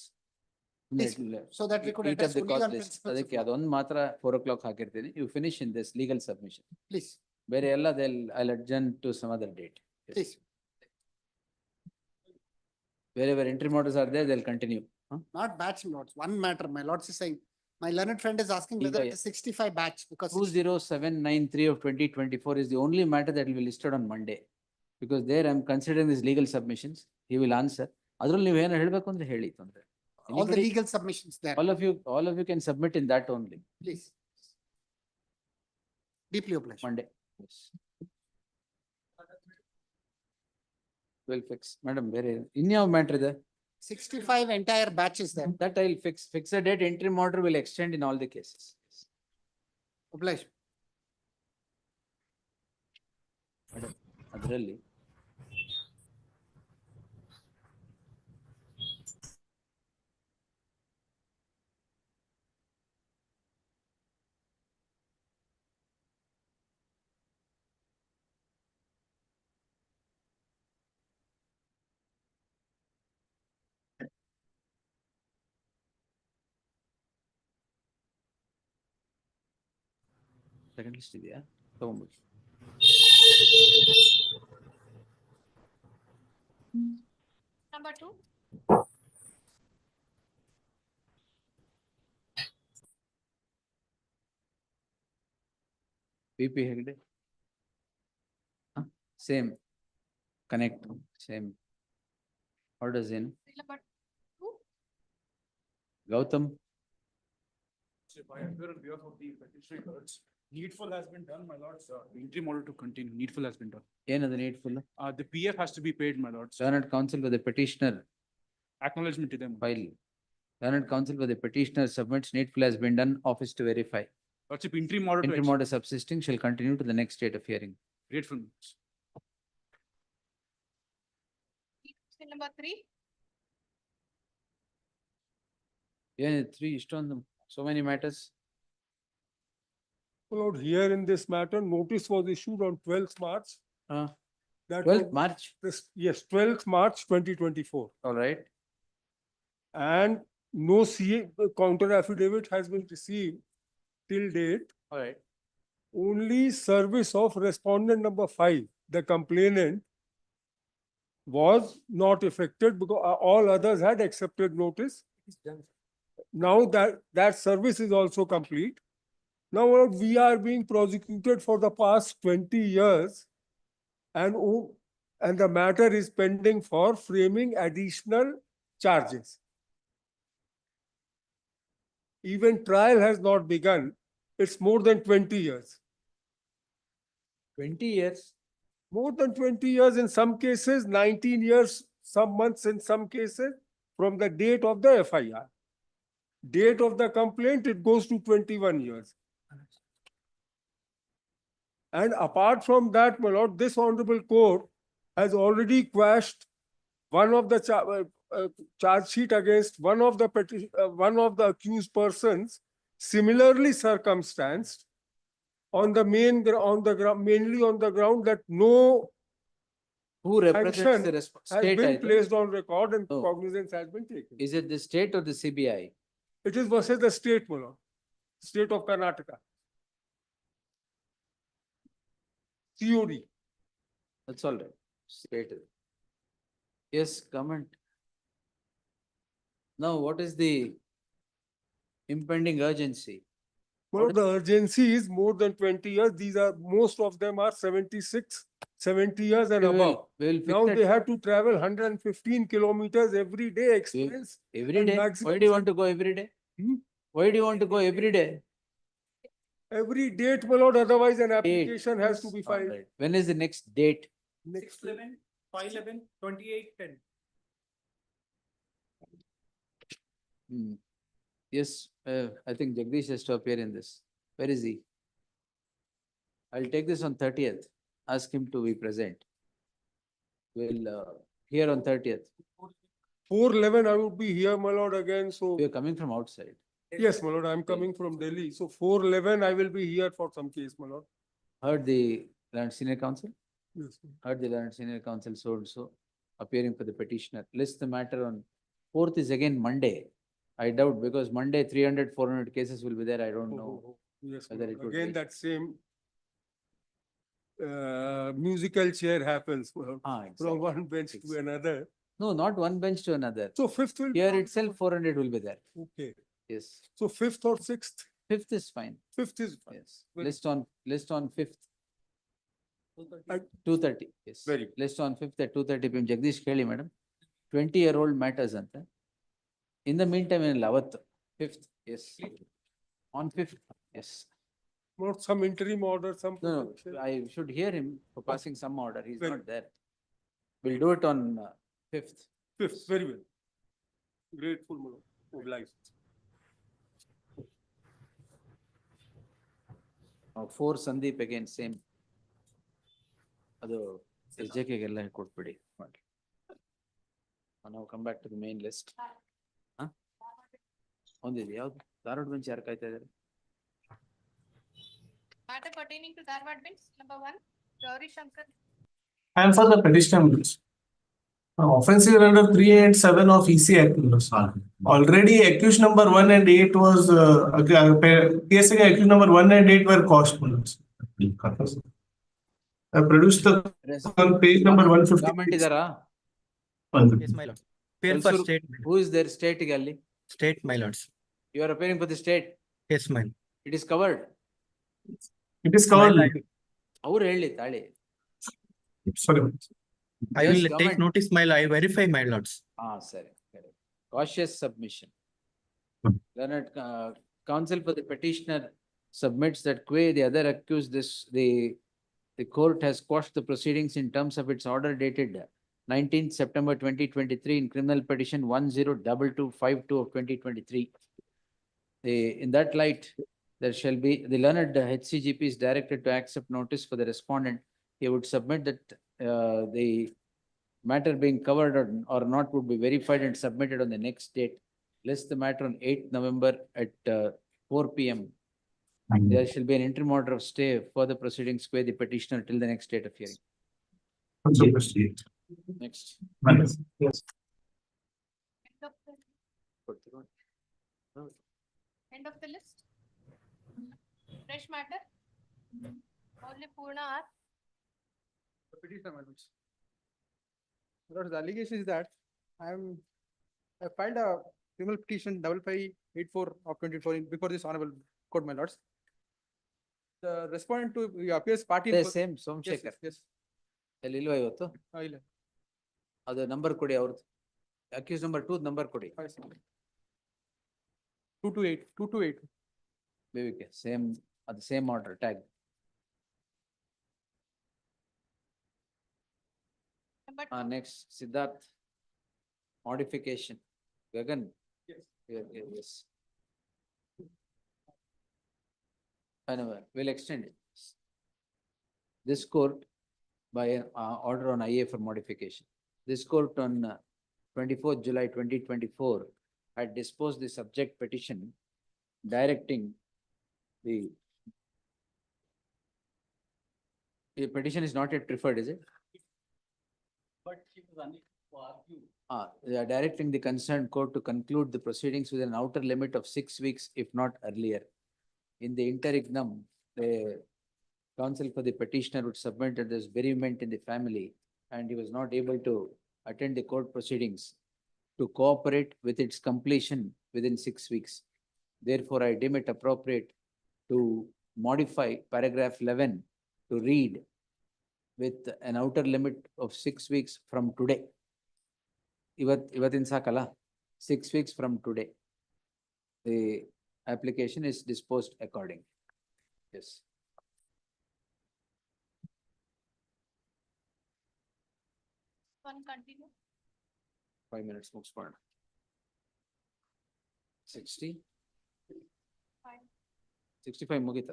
Please, so that we could Eat address of the only cost on list. principles of ಅದಕ್ಕೆ law. ಅದೊಂದು ಮಾತ್ರ 4 o'clock ಹಾಕಿರ್ತೀನಿ. You finish in this legal submission. Please, ಬೇರೆ ಎಲ್ಲ I'll adjourn to some other date. Yes. please. Wherever entry motors are there, they'll continue. Huh? Not batch lords, one matter. My lords is saying, my learned friend is asking whether it is 65 batch because 20793 of 2024 is the only matter that will be listed on Monday. Because there I'm considering these legal submissions. He will answer. ಅದ್ರಲ್ಲಿ ನೀವು ಏನು ಹೇಳಬೇಕು ಅಂದ್ರೆ ಹೇಳಿ ತೊಂದ್ರೆ. all the legal submissions there. All of you can submit in that only. Please. Deeply obliged. Monday. Yes. We'll fix. Madam, ಬೇರೆ ಇನ್ಯಾವ matter ಇದೆ? 65 entire batches there. That I'll fix. Fix a date, entry order will extend in all the cases. Obliged. Madam, ಅದರಲ್ಲಿ second list ಇದೆಯಾ? ತಗೊಂಡ್ಬಿಡಿ. Number 2. BP Hegde. Same. Connect. Same. Orders in. Number 2. Gautam. I appear on behalf of the petitioners. Needful has been done, my lords. Interim order to continue. Needful has been done. ಏನದು needful? The PF has to be paid, my lords. Learned counsel with the petitioner Acknowledgement to them. file. Learned counsel with the petitioner submits needful has been done, office to verify. Lordship, interim order to. Interim order subsisting shall continue to the next date of hearing. Grateful. Number 3. ಏನಿದೆ 3 ಇಷ್ಟೊಂದು so many matters? Lord, here in this matter, notice was issued on 12th March. That 12th was- March? Yes, 12th March 2024. All right. And no CA counter affidavit has been received till date. All right. Only service of respondent number 5, the complainant, was not effected because all others had accepted notice. Now that service is also complete. Now we are being prosecuted for the past 20 years and the matter is pending for framing additional charges. Even trial has not begun. It's more than 20 years. 20 years? More than 20 years in some cases, 19 years, some months in some cases, from the date of the FIR. Date of the complaint, it goes to 21 years. And apart from that, my lord, this honorable court has already quashed one of the charge sheet against one of the accused persons, similarly circumstanced, on the mainly on the ground that no Who represents action the has state? been placed on record and No. cognizance has been taken. Is it the state or the CBI? It is versus the state, my lord, state of Karnataka. COD. That's all right. State. Yes, comment. Now, what is the impending urgency? Well, the urgency is more than 20 years. These are, most of them are 76, 70 years and above. We will fix Now that. they have to travel 115 kilometers every day express. Every and day? maximum Why do you want to go every day? Why do you want to go every day? every date, my lord, otherwise an Date. application has to be All filed. right. When is the next date? Next 11, 511, 2810. Yes, I think Jagdish has to appear in this. Where is he? I'll take this on 30th. Ask him to be present. We'll hear on 30th. 411, I would be here, my lord, again. So We are coming from outside. yes, my lord, I'm coming from Delhi. So 411, I will be here for some case, my lord. Heard the Land Senior Counsel? Yes. Heard the Land Senior Counsel so appearing for the petitioner. List the matter on 4th is again Monday. I doubt because Monday 300, 400 cases will be there. I don't know. Yes, my whether lord. it would Again, be. that same musical chair happens, my lord, Exactly. from one bench to another. No, not one bench to another. So fifth will be Here on- itself 400 will be there. Okay. Yes. So fifth or sixth? Fifth is fine. Fifth is fine. Yes. Very- List on fifth. At 2:30. Yes. Very good. List on fifth at 2:30 PM. Jagdish Kelly, madam. 20-year-old matters anta. In the meantime, in Lavat, fifth. Yes. On fifth. Yes. Not some interim order, some. No, protection. I should hear him for passing some order. He's Very not there. We'll do it on fifth. Fifth, very well. Grateful, my lord. Obliged. 4 Sandeep again, same. ಅದು SJK ಗೆಲ್ಲ ಕೊಟ್ಬಿಡಿ ಮಾಡಿ. Now come back to the main list. ಒಂದಿದೆ ಯಾವ್ದು? Dharwad bench ಯಾರು ಕಾಯ್ತಾ ಇದ್ದಾರೆ? Matter pertaining to Dharwad bench, number 1, Gauri Shankar. And for the petitioner, offensive under 3 and 7 of EC Act. Already accused number 1 and 8 was case against accused number 1 and 8 were cost. I produced the on page number 150. Comment ಇದಾರಾ? Yes, my lord. Appear for state. Who is there state ಗೆ ಅಲ್ಲಿ? State, my lords. You are appearing for the state. Yes, ma'am. It is covered. It is covered. ಅವ್ರು ಹೇಳಿ ತಾಳಿ. Sorry. I Yes, will take government. notice, my lord. I verify, my lords. Sorry. Cautious submission. Learned counsel for the petitioner submits that qua the other accused the court has quashed the proceedings in terms of its order dated 19th September 2023 in criminal petition 102252 of 2023. In that light, there shall be the learned HCGP is directed to accept notice for the respondent. He would submit that the matter being covered or not would be verified and submitted on the next date. List the matter on 8th November at 4 PM. There shall be an interim order of stay for the proceedings by the petitioner till the next date of hearing. Next. Yes. End of the list. Fresh matter. Only Purna R. The allegation is that I filed a criminal petition 5584 of 24 before this honorable court, my lords. The respondent to appears party. The same Somshekar. Yes. ಎಲ್ಲಿ ಇಲ್ವಾ ಇವತ್ತು? ಇಲ್ಲ. ಅದು number ಕೊಡಿ ಅವ್ರದ್ದು. Accused number 2 number ಕೊಡಿ. 228. ಬೇವಿಕೆ same ಅದು same order tag. but Next, Siddharth. Modification. Gagan. Yes. Yes. Anyway, we'll extend it. This court by an order on IA for modification. This court on 24th July 2024 had disposed the subject petition directing the petition is not yet preferred, is it? But he was unable to argue. They are directing the concerned court to conclude the proceedings within an outer limit of 6 weeks, if not earlier. In the interregnum, the counsel for the petitioner would submit that there's bereavement in the family and he was not able to attend the court proceedings to cooperate with its completion within 6 weeks. Therefore, I deem it appropriate to modify paragraph 11 to read with an outer limit of 6 weeks from today. Ivatin sakala, 6 weeks from today. The application is disposed according. Yes. one continue. 5 minutes moves forward. 60, Fine. 65 ಮುಗಿತ.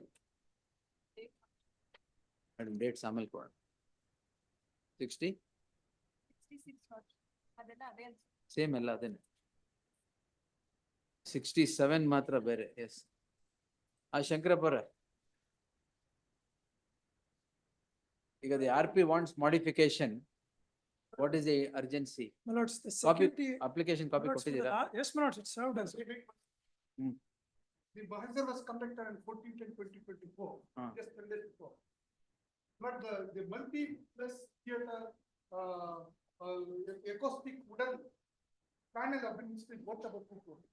Madam, dates ಆಮೇಲೆ ಕೊಡ. 60, 66 not. ಅದೆಲ್ಲ ಅದೇ ಅನ್ಸುತ್ತೆ. Same ಎಲ್ಲ ಅದೇನೆ. 67 ಮಾತ್ರ ಬೇರೆ, ಎಸ್. ಶಂಕರಪ್ಪರ. ಈಗ the RP wants modification. What is the urgency? My lords, the Copy, security. application copy My lords, for the ಕೊಟ್ಟಿದ್ದೀರಾ? Yes, my lords, it's served as. The Mahazar was conducted on 14/10/2024, Ah. just 10 days before. But the multi-plus theater, acoustic wooden panel of the ministry worth about 2 crore.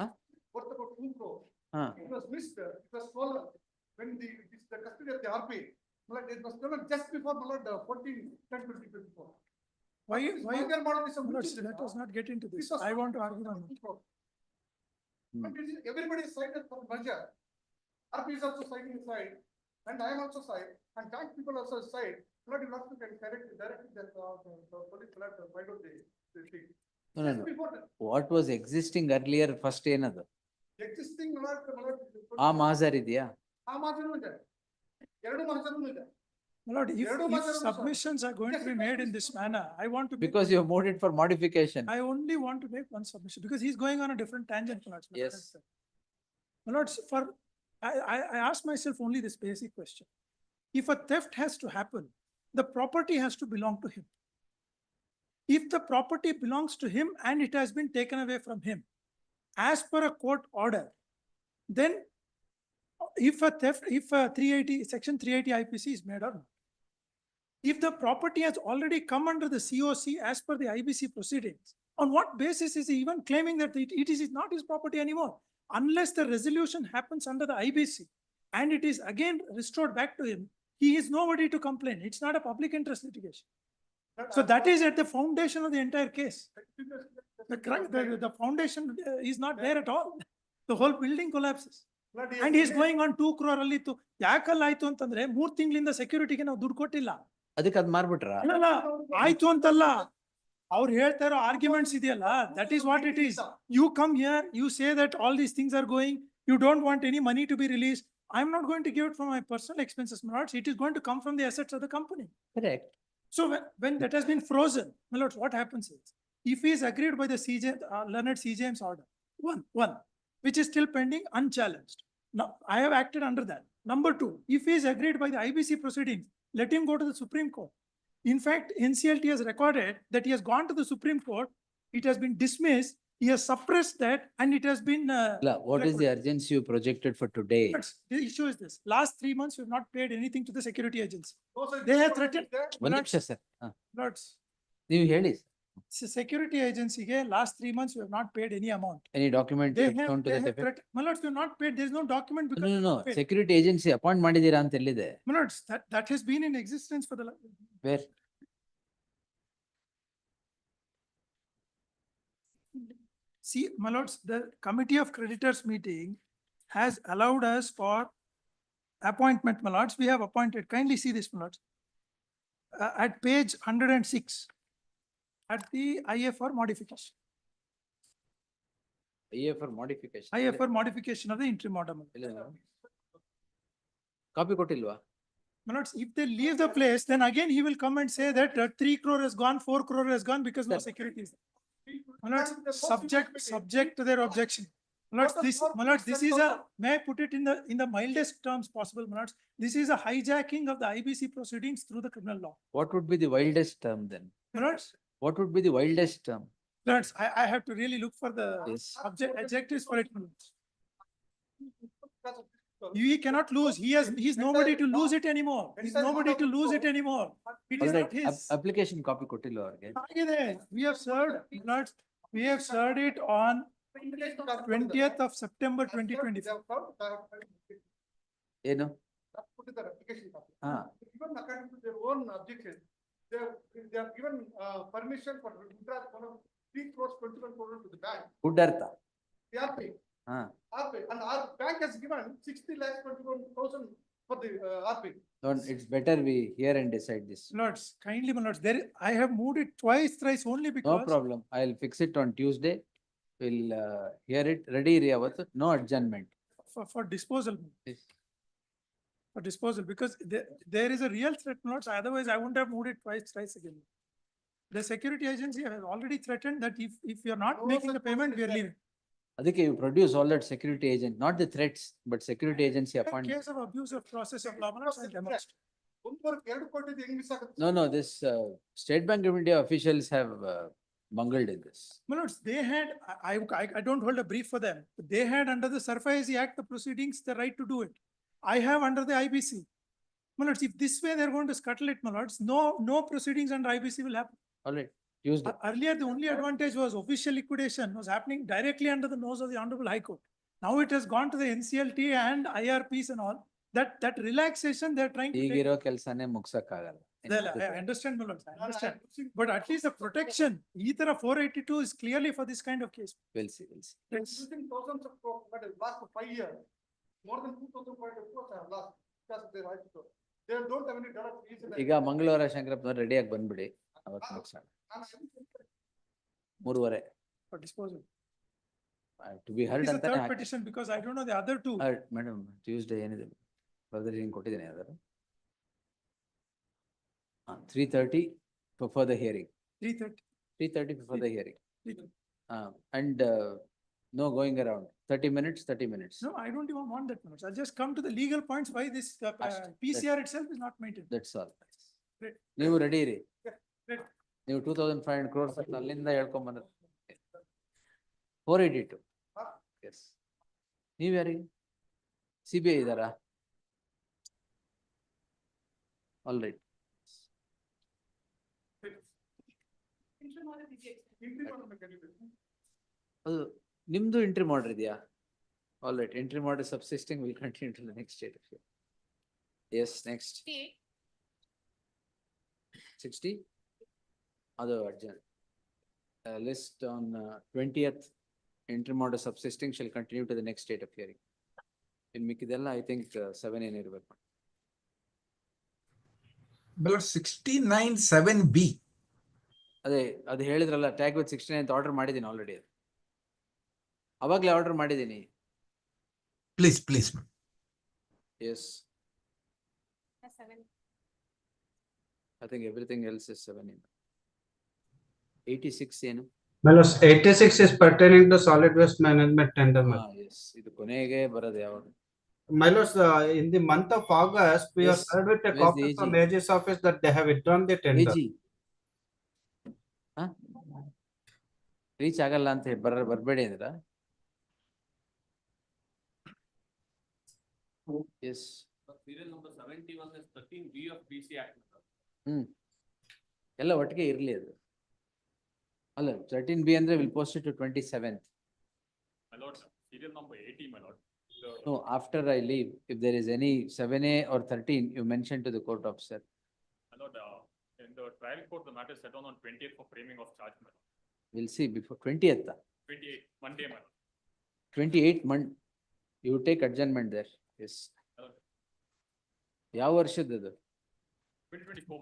Huh? Worth about 2 crore. Ah. It was missed, it was stolen when the custody of the RP. But it was stolen just before the 14/10/2024. Why, Mahazar model is a my lords, which is let us not get into this. This was I want to argue on it. But it is, everybody is cited for merger. RP is also citing the side, and I am also side, and bank people also side. Not enough to get correct, directly that the police will have to find out the thing. No. Just before that, What was existing earlier first ಏನದು? existing ಆ ಮಾಜರ್ ಇದೆಯಾ? ಆ ಮಾಜರು ಇದೆ. ಎರಡು ಮಾಜರು ಇದೆ. My lord, if ಎರಡು ಮಾಜರು ಸಹ. submissions are going to be made in this manner, I want to. make- Because you have moved it for modification. I only want to make one submission because he's going on a different tangent. My lords. Yes. My lords, I ask myself only this basic question. If a theft has to happen, the property has to belong to him. If the property belongs to him and it has been taken away from him, as per a court order, then if a 380, section 380 IPC is made or not. If the property has already come under the COC as per the IBC proceedings, on what basis is he even claiming that it is not his property anymore? Unless the resolution happens under the IBC and it is again restored back to him, he is nobody to complain. It's not a public interest litigation. So that is at the foundation of the entire case. The foundation is not there at all. The whole building collapses. And he is going on 2 crore ಅಲ್ಲಿ ಇತ್ತು. ಯಾಕಲ್ಲ ಆಯ್ತು ಅಂತಂದ್ರೆ 3 ತಿಂಗಳಿಂದ ಸೆಕ್ಯೂರಿಟಿಗೆ ನಾವು ದುಡ್ಡು ಕೊಟ್ಟಿಲ್ಲ. ಅದಕ್ಕೆ ಅದ್ ಮಾರ್ಬಿಟ್ರ? ಅಲ್ಲ ಆಯ್ತು ಅಂತಲ್ಲ. ಅವ್ರು ಹೇಳ್ತಾ ಇರೋ ಆರ್ಗ್ಯುಮೆಂಟ್ಸ್ ಇದೆಯಲ್ಲ, that is what it is. You come here, you say that all these things are going, you don't want any money to be released. I'm not going to give it from my personal expenses, my lords. It is going to come from the assets of the company. Correct. So when that has been frozen, my lords, what happens is, if he is agreed by the learned CJM's order, one, which is still pending unchallenged. Now, I have acted under that. Number 2, if he is agreed by the IBC proceedings, let him go to the Supreme Court. In fact, NCLT has recorded that he has gone to the Supreme Court. It has been dismissed. He has suppressed that and it has been. What is the urgency you projected for today? The issue is this. Last 3 months, we have not paid anything to the security agency. They have threatened. ಒಂದು ನಿಮಿಷ sir. Lords, ನೀವು ಹೇಳಿ. security agency, last 3 months, we have not paid any amount. Any document They shown to have that effect? threatened. My lords, we have not paid. There is no document. No, because no. paid. Security agency appoint ಮಾಡಿದೀರಾ ಅಂತ ಎಲ್ಲಿದೆ? My lords, that has been in existence for the. Where? See, my lords, the committee of creditors meeting has allowed us for appointment, my lords. We have appointed. Kindly see this, my lords. At page 106, at the IFR modification. IFR modification. IFR modification of the interim order. Copy ಕೊಟ್ಟಿಲ್ವಾ? My lords, if they leave the place, then again he will come and say that 3 crore has gone, 4 crore has gone because no security is there. My lords, subject to their objection. My lords, this is a, may I put it in the mildest terms possible, my lords, this is a hijacking of the IBC proceedings through the criminal law. What would be the wildest term then? My lords, What would be the wildest term? lords, I have to really look for the Yes. adjectives for it. My lords. He cannot lose. He's nobody to lose it anymore. He's nobody to lose it anymore. It is not his. Application copy ಕೊಟ್ಟಿಲ್ವಾ ಅವ್ರಿಗೆ? ಆಗಿದೆ. We have served, lords, we have served it on 20th of September 2024. ಏನು? ಹಾ. Even according to their own objection, they have given permission for withdrawal of 3 crores 21 crores to the bank. ಗುಡ್ಡರ್ಥ. They are paying. ಹಾ. And our bank has given 60 lakhs 21,000 for the RP. No, it's better we hear and decide this. Lords, kindly, my lords, I have moved it twice, thrice only No because. problem. I'll fix it on Tuesday. We'll hear it. Ready ರೀ ಅವತ್ತು? No adjournment. For disposal. Yes. For disposal, because there is a real threat, my lords, otherwise I wouldn't have moved it twice, thrice again. The security agency has already threatened that if you are not making the payment, we are leaving. ಅದಕ್ಕೆ you produce all that security agent, not the threats, but security agency In appointment. case of abuse of process of law, my lords, I'll demonstrate. No, this State Bank of India officials have bungled in this. My lords, they had, I don't hold a brief for them. They had under the SARFAESI Act, the proceedings, the right to do it. I have under the IBC. My lords, if this way they're going to scuttle it, my lords, no proceedings under IBC will happen. All right, Tuesday. Earlier, the only advantage was official liquidation was happening directly under the nose of the Honorable High Court. Now it has gone to the NCLT and IRPs and all. That relaxation they're trying to take. ಈಗಿರೋ ಕೆಲಸನೇ ಮುಗ್ಸಕ್ಕಾಗಲ್ಲ. I understand, my lords, I understand. But at least the protection, either 482 is clearly for this kind of case. We'll see, we'll see. Using thousands of crores, but last 5 years, more than 2,500 crores have lost because of their right to. They don't have any direct reason. ಈಗ ಮಂಗಳವಾರ ಶಂಕರಪ್ಪನವ್ರು ರೆಡಿಯಾಗಿ ಬಂದ್ಬಿಡಿ. ಅವತ್ತು ಮುಗ್ಸೋಣ. 3:30. For disposal. To be heard This is the ಅಂತಾನೆ third hockey. petition because I don't know the other two. Madam Tuesday ಏನಿದೆ? Further ಹಿಂಗ್ ಕೊಟ್ಟಿದ್ದೀನಿ ಯಾವ್ದಾರು? 3:30 for further hearing. 3:30. 3:30 for further hearing. 3:30. And no going around. 30 minutes, 30 minutes. No, I don't even want that much. I'll just come to the legal points why this PCR itself is not maintained. That's all. Great. ನೀವು ready ರೀ? Great. ನೀವು 2,500 crores ಅಲ್ಲಿಂದ ಹೇಳ್ಕೊಂಬಂದ್ರೆ 482. Yes. ನೀವ್ ಯಾರಿಗೆ? CBI ಇದಾರಾ? All right. ಅದು ನಿಮ್ದು entry ಮಾಡಿದ್ಯಾ? All right, entry order subsisting will continue to the next state of here. Yes, next. 60? Other adjourn. List on 20th, interim order subsisting shall continue to the next state of hearing. In Mikidella, I think 7 in irrevocable. Below 69(7)(b). ಅದು ಹೇಳಿದ್ರಲ್ಲ tag with 69 ಅಂತ order ಮಾಡಿದ್ದೀನಿ already. ಅವಾಗಲೇ order ಮಾಡಿದ್ದೀನಿ. Please. Yes. 7. I think everything else is 7 in. 86 ಏನು? 86 is pertaining to solid waste management tender. Yes, ಇದು ಕೊನೆಗೆ ಬರೋದು ಯಾವಾಗ? Milos, in the month of August, we are served with a copy from AG's office that they have withdrawn the tender. Reach ಆಗಲ್ಲ ಅಂತ ಬರ್ಬೇಡಿ ಅಂದ್ರ? Yes. Serial number 71 is 13B of BC Act. ಎಲ್ಲ ಒಟ್ಟಿಗೆ ಇರ್ಲಿ ಅದು. ಅಲ್ಲ 13B ಅಂದ್ರೆ will post it to 27th. My lord, serial number 80, my lord. No, after I leave, if there is any 7A or 13, you mention to the court officer. My lord, in the trial court, the matter is set on 20th for framing of charge, my lord. We'll see before 20th. 28, Monday, my lord. 28 month, you take adjournment there. Yes. ಯಾವ ವರ್ಷದ್ದು? 2024.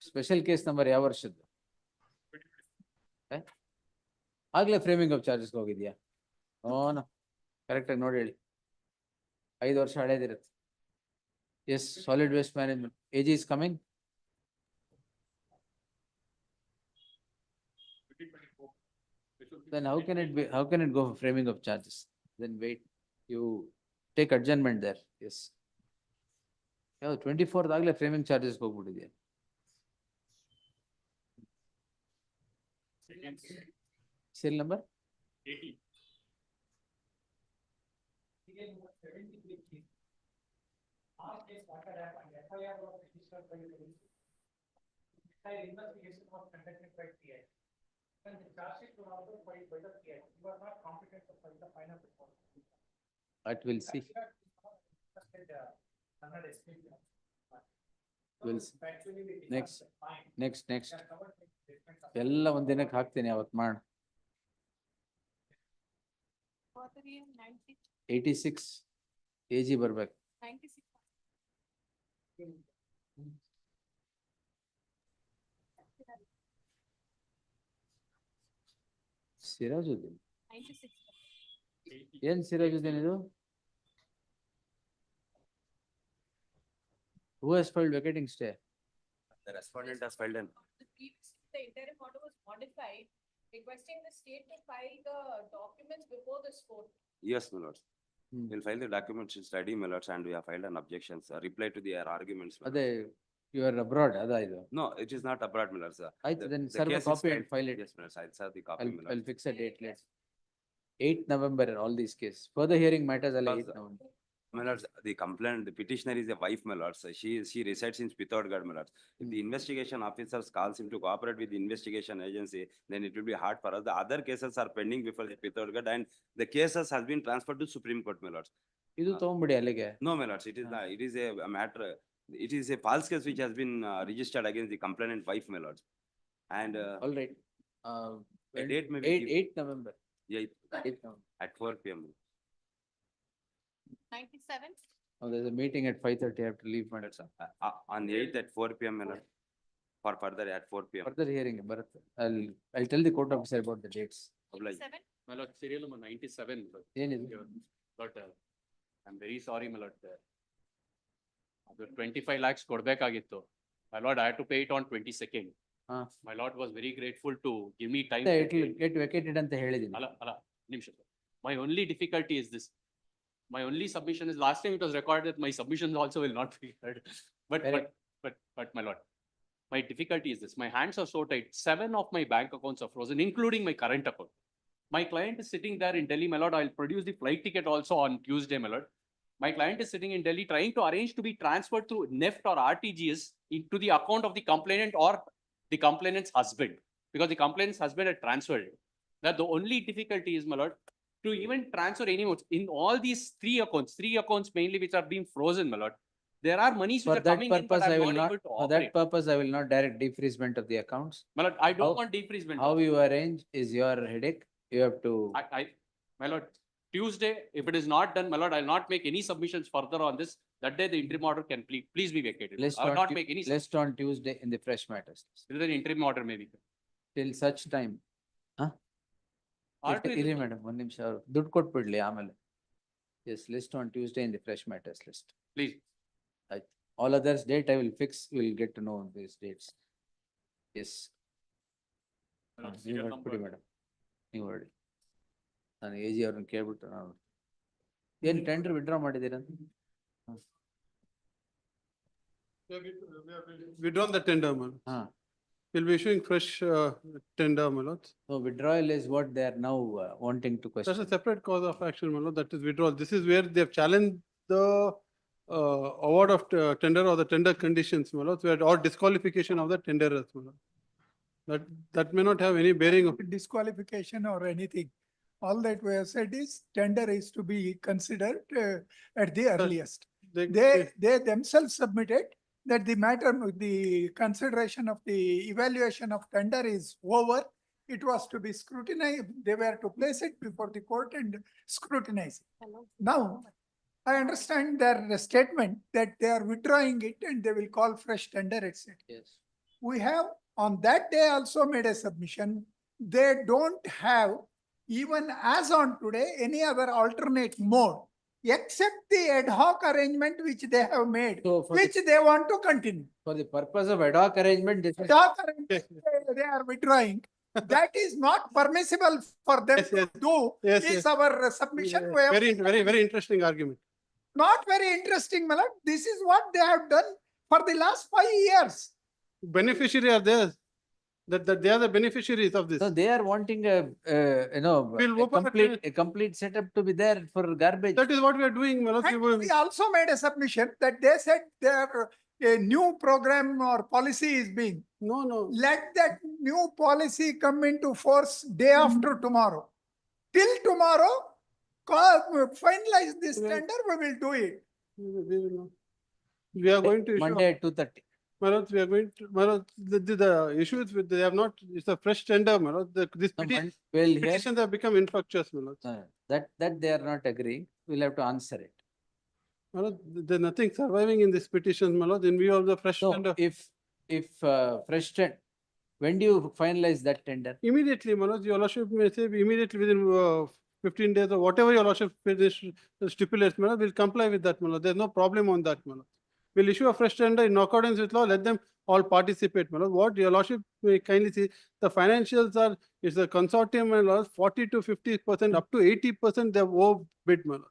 Special case number ಯಾವ ವರ್ಷದ್ದು? ಆಗ್ಲೇ framing of charges ಹೋಗಿದ್ಯಾ? ಓನ correct ಆಗಿ ನೋಡಿ ಹೇಳಿ. 5 ವರ್ಷ ಹಳೇದಿರುತ್ತೆ. Yes, solid waste management. AG is coming. Then how can it be? How can it go for framing of charges? Then wait, you take adjournment there. Yes. Yeah, 24th ಆಗ್ಲೇ framing charges ಹೋಗ್ಬಿಟ್ಟಿದೆ. Serial number? 80. Investigation was conducted by PI. And the charge sheet was also filed by the PI. You are not competent to file the final report. That we'll see. We'll see. Next. ಎಲ್ಲ ಒಂದಿನಕ್ಕೆ ಹಾಕ್ತೀನಿ ಅವತ್ತು ಮಾಡ. 86 AG ಬರ್ಬೇಕು. 96. ಸಿರಾಜುದ್ದೀನ್. 96. ಏನ್ ಸಿರಾಜುದ್ದೀನ್ ಇದು? Who has filed vacating stay? The respondent has filed an. The interim order was modified, requesting the state to file the documents before this court. Yes, my lords. We'll file the documents in study, my lords, and we have filed an objections, reply to their arguments. my ಅದೇ lords. you are abroad, ಅದಾ ಇದು? No, it is not abroad, my lords. ಆಯ್ತು, then The serve a case is copy and filed- file it. Yes, my lords, I'll serve the copy, my I'll lords. fix a date later. 8th November in all these cases. Further hearing matters are 8th Because- November. My lords, the complaint, the petitioner is a wife, my lords. She resides in Pithoradgarh, my lords. If the investigation officers calls him to cooperate with the investigation agency, then it will be hard for us. The other cases are pending before the Pithoradgarh, and the cases has been transferred to Supreme Court, my lords. ಇದು ತಗೊಂಬಿಡಿ ಅಲ್ಲಿಗೆ. No, my lords, it is not, it is a matter, it is a false case which has been registered against the complainant wife, my lords. And All right. a date may be 8th November. 8th 8th November. at 4 PM. 97. Oh, there's a meeting at 5:30. I have to leave, madam. On 8th at 4 PM, my lord. For further at 4 PM. Further hearing, ಬರುತ್ತೆ. I'll tell the court officer about the dates. Oblige. 97. My lord, serial number 97. ಏನಿದು? But I'm very sorry, my lord. ಅದು 25 lakhs ಕೊಡ್ಬೇಕಾಗಿತ್ತು. My lord, I had to pay it on 22nd. My lord was very grateful to give me time. It will get vacated ಅಂತ ಹೇಳಿದೀನಿ. ಅಲ್ಲ, ನಿಮಿಷ. My only difficulty is this. My only submission is, last time it was recorded that my submissions also will not be heard. But my lord, my difficulty is this. My hands are so tight. 7 of my bank accounts are frozen, including my current account. My client is sitting there in Delhi, my lord. I'll produce the flight ticket also on Tuesday, my lord. My client is sitting in Delhi trying to arrange to be transferred through NEFT or RTGS into the account of the complainant or the complainant's husband, because the complainant's husband had transferred it. That the only difficulty is, my lord, to even transfer any modes in all these three accounts mainly which are being frozen, my lord. There are monies which For are that coming in, but purpose, I I'm will not not, able to for that operate. purpose, I will not direct defreezement of the accounts. My lord, I don't How- want defreezement. How you arrange is your headache. You have to. My lord, Tuesday, if it is not done, my lord, I'll not make any submissions further on this. That day, the interim order can please be vacated. List I will on not make any. List on Tuesday in the fresh matters. Till the interim order may be. Till such time. ಇರಿ madam, ಒಂದ್ ನಿಮಿಷ ಅವ್ರು ದುಡ್ಡು ಕೊಟ್ಬಿಡ್ಲಿ ಆಮೇಲೆ. Yes, list on Tuesday in the fresh matters list. Please. All others date I will fix, we'll get to know these dates. Yes. ನೀವು ಹೊರಟ್ಬಿಡಿ madam, ನೀವು ಹೊರಡಿ. ನಾನು AG ಅವ್ರನ್ನ ಕೇಳ್ಬಿಟ್ಟು ನಾನು ಏನ್ ಟೆಂಡರ್ ವಿಡ್ರಾ ಮಾಡಿದ್ದೀರಾ? Withdrawn the tender, man. We'll be issuing fresh tender, my lord. So withdrawal is what they are now wanting to question. That's a separate cause of action, my lord. That is withdrawal. This is where they have challenged the award of tender or the tender conditions, my lord, or disqualification of the tenderers, my lord. That may not have any bearing of disqualification or anything. All that we have said is tender is to be considered at the earliest. They themselves submitted that the matter, the consideration of the evaluation of tender is over. It was to be scrutinized. They were to place it before the court and scrutinize it. Now, I understand their statement that they are withdrawing it and they will call fresh tender, etc. Yes. we have on that day also made a submission. They don't have, even as on today, any other alternate mode except the ad hoc arrangement which they have made, So for which they want to continue. For the purpose of ad hoc arrangement, this is. Ad hoc arrangement they are withdrawing. That is not permissible for them to do. Is our submission. We have- Very interesting argument. Not very interesting, my lord. This is what they have done for the last 5 years. Beneficiary are there. That they are the beneficiaries of this. So they are wanting a We'll open a complete setup to be there for garbage. That is what we are doing, my lord. And we also made a submission that they said their a new program or policy is being. No. Let that new policy come into force day after tomorrow. Till tomorrow, finalize this tender, we will do it. We are going to issue. Monday at 2:30. Manoj, we are going to, Manoj, the issue is with, they have not, it's a fresh tender, Manoj. This petitions have become infructuous, Manoj. That they are not agreeing. We'll have to answer it. Manoj, there's nothing surviving in this petition, Manoj, in view of the fresh No, tender. if fresh tender, when do you finalize that tender? Immediately, Manoj, your lordship may say immediately within 15 days or whatever your lordship stipulates, Manoj, we'll comply with that, Manoj. There's no problem on that, Manoj. We'll issue a fresh tender in accordance with law, let them all participate, Manoj. What your lordship may kindly see, the financials are, it's a consortium, Manoj, 40 to 50%, up to 80% they've overbid, Manoj.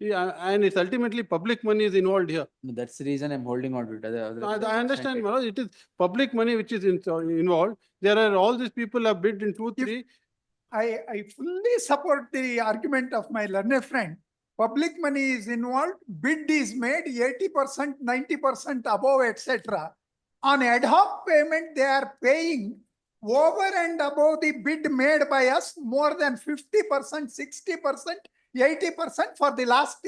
Yeah, and it's ultimately public money is involved here. That's the reason I'm holding on to it. I understand, Manoj, it is public money which is involved. There are all these people have bid in 2, 3. I fully support the argument of my learned friend. Public money is involved, bid is made 80%, 90% above, etc. On ad hoc payment, they are paying over and above the bid made by us more than 50%, 60%, 80% for the last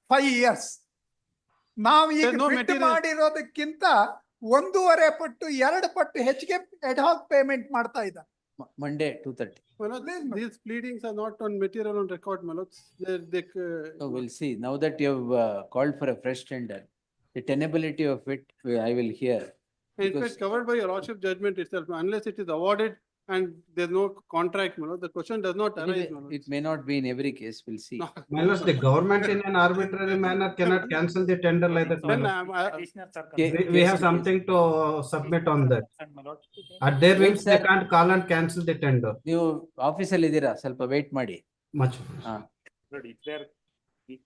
5 years. Now, ಈಗ ಬಿಡ್ ಮಾಡಿರೋದಕ್ಕಿಂತ 1.5 ಪಟ್ಟು 2 ಪಟ್ಟು ಹೆಚ್ಚಿಗೆ ad hoc payment ಮಾಡ್ತಾ ಇದ್ದಾರೆ. Monday 2:30. These pleadings are not on material on record, Manoj. So we'll see. Now that you have called for a fresh tender, the tenability of it, I will hear. In fact, covered by your lordship judgment itself, unless it is awarded and there's no contract, Manoj, the question does not arise, Manoj. It may not be in every case. We'll see. Manoj, the government in an arbitrary manner cannot cancel the tender like that. We have something to submit on that. At their whims, they can't call and cancel the tender. ನೀವು ಆಫೀಸಲ್ಲಿ ಇದ್ದೀರಾ, ಸ್ವಲ್ಪ wait ಮಾಡಿ. Much. If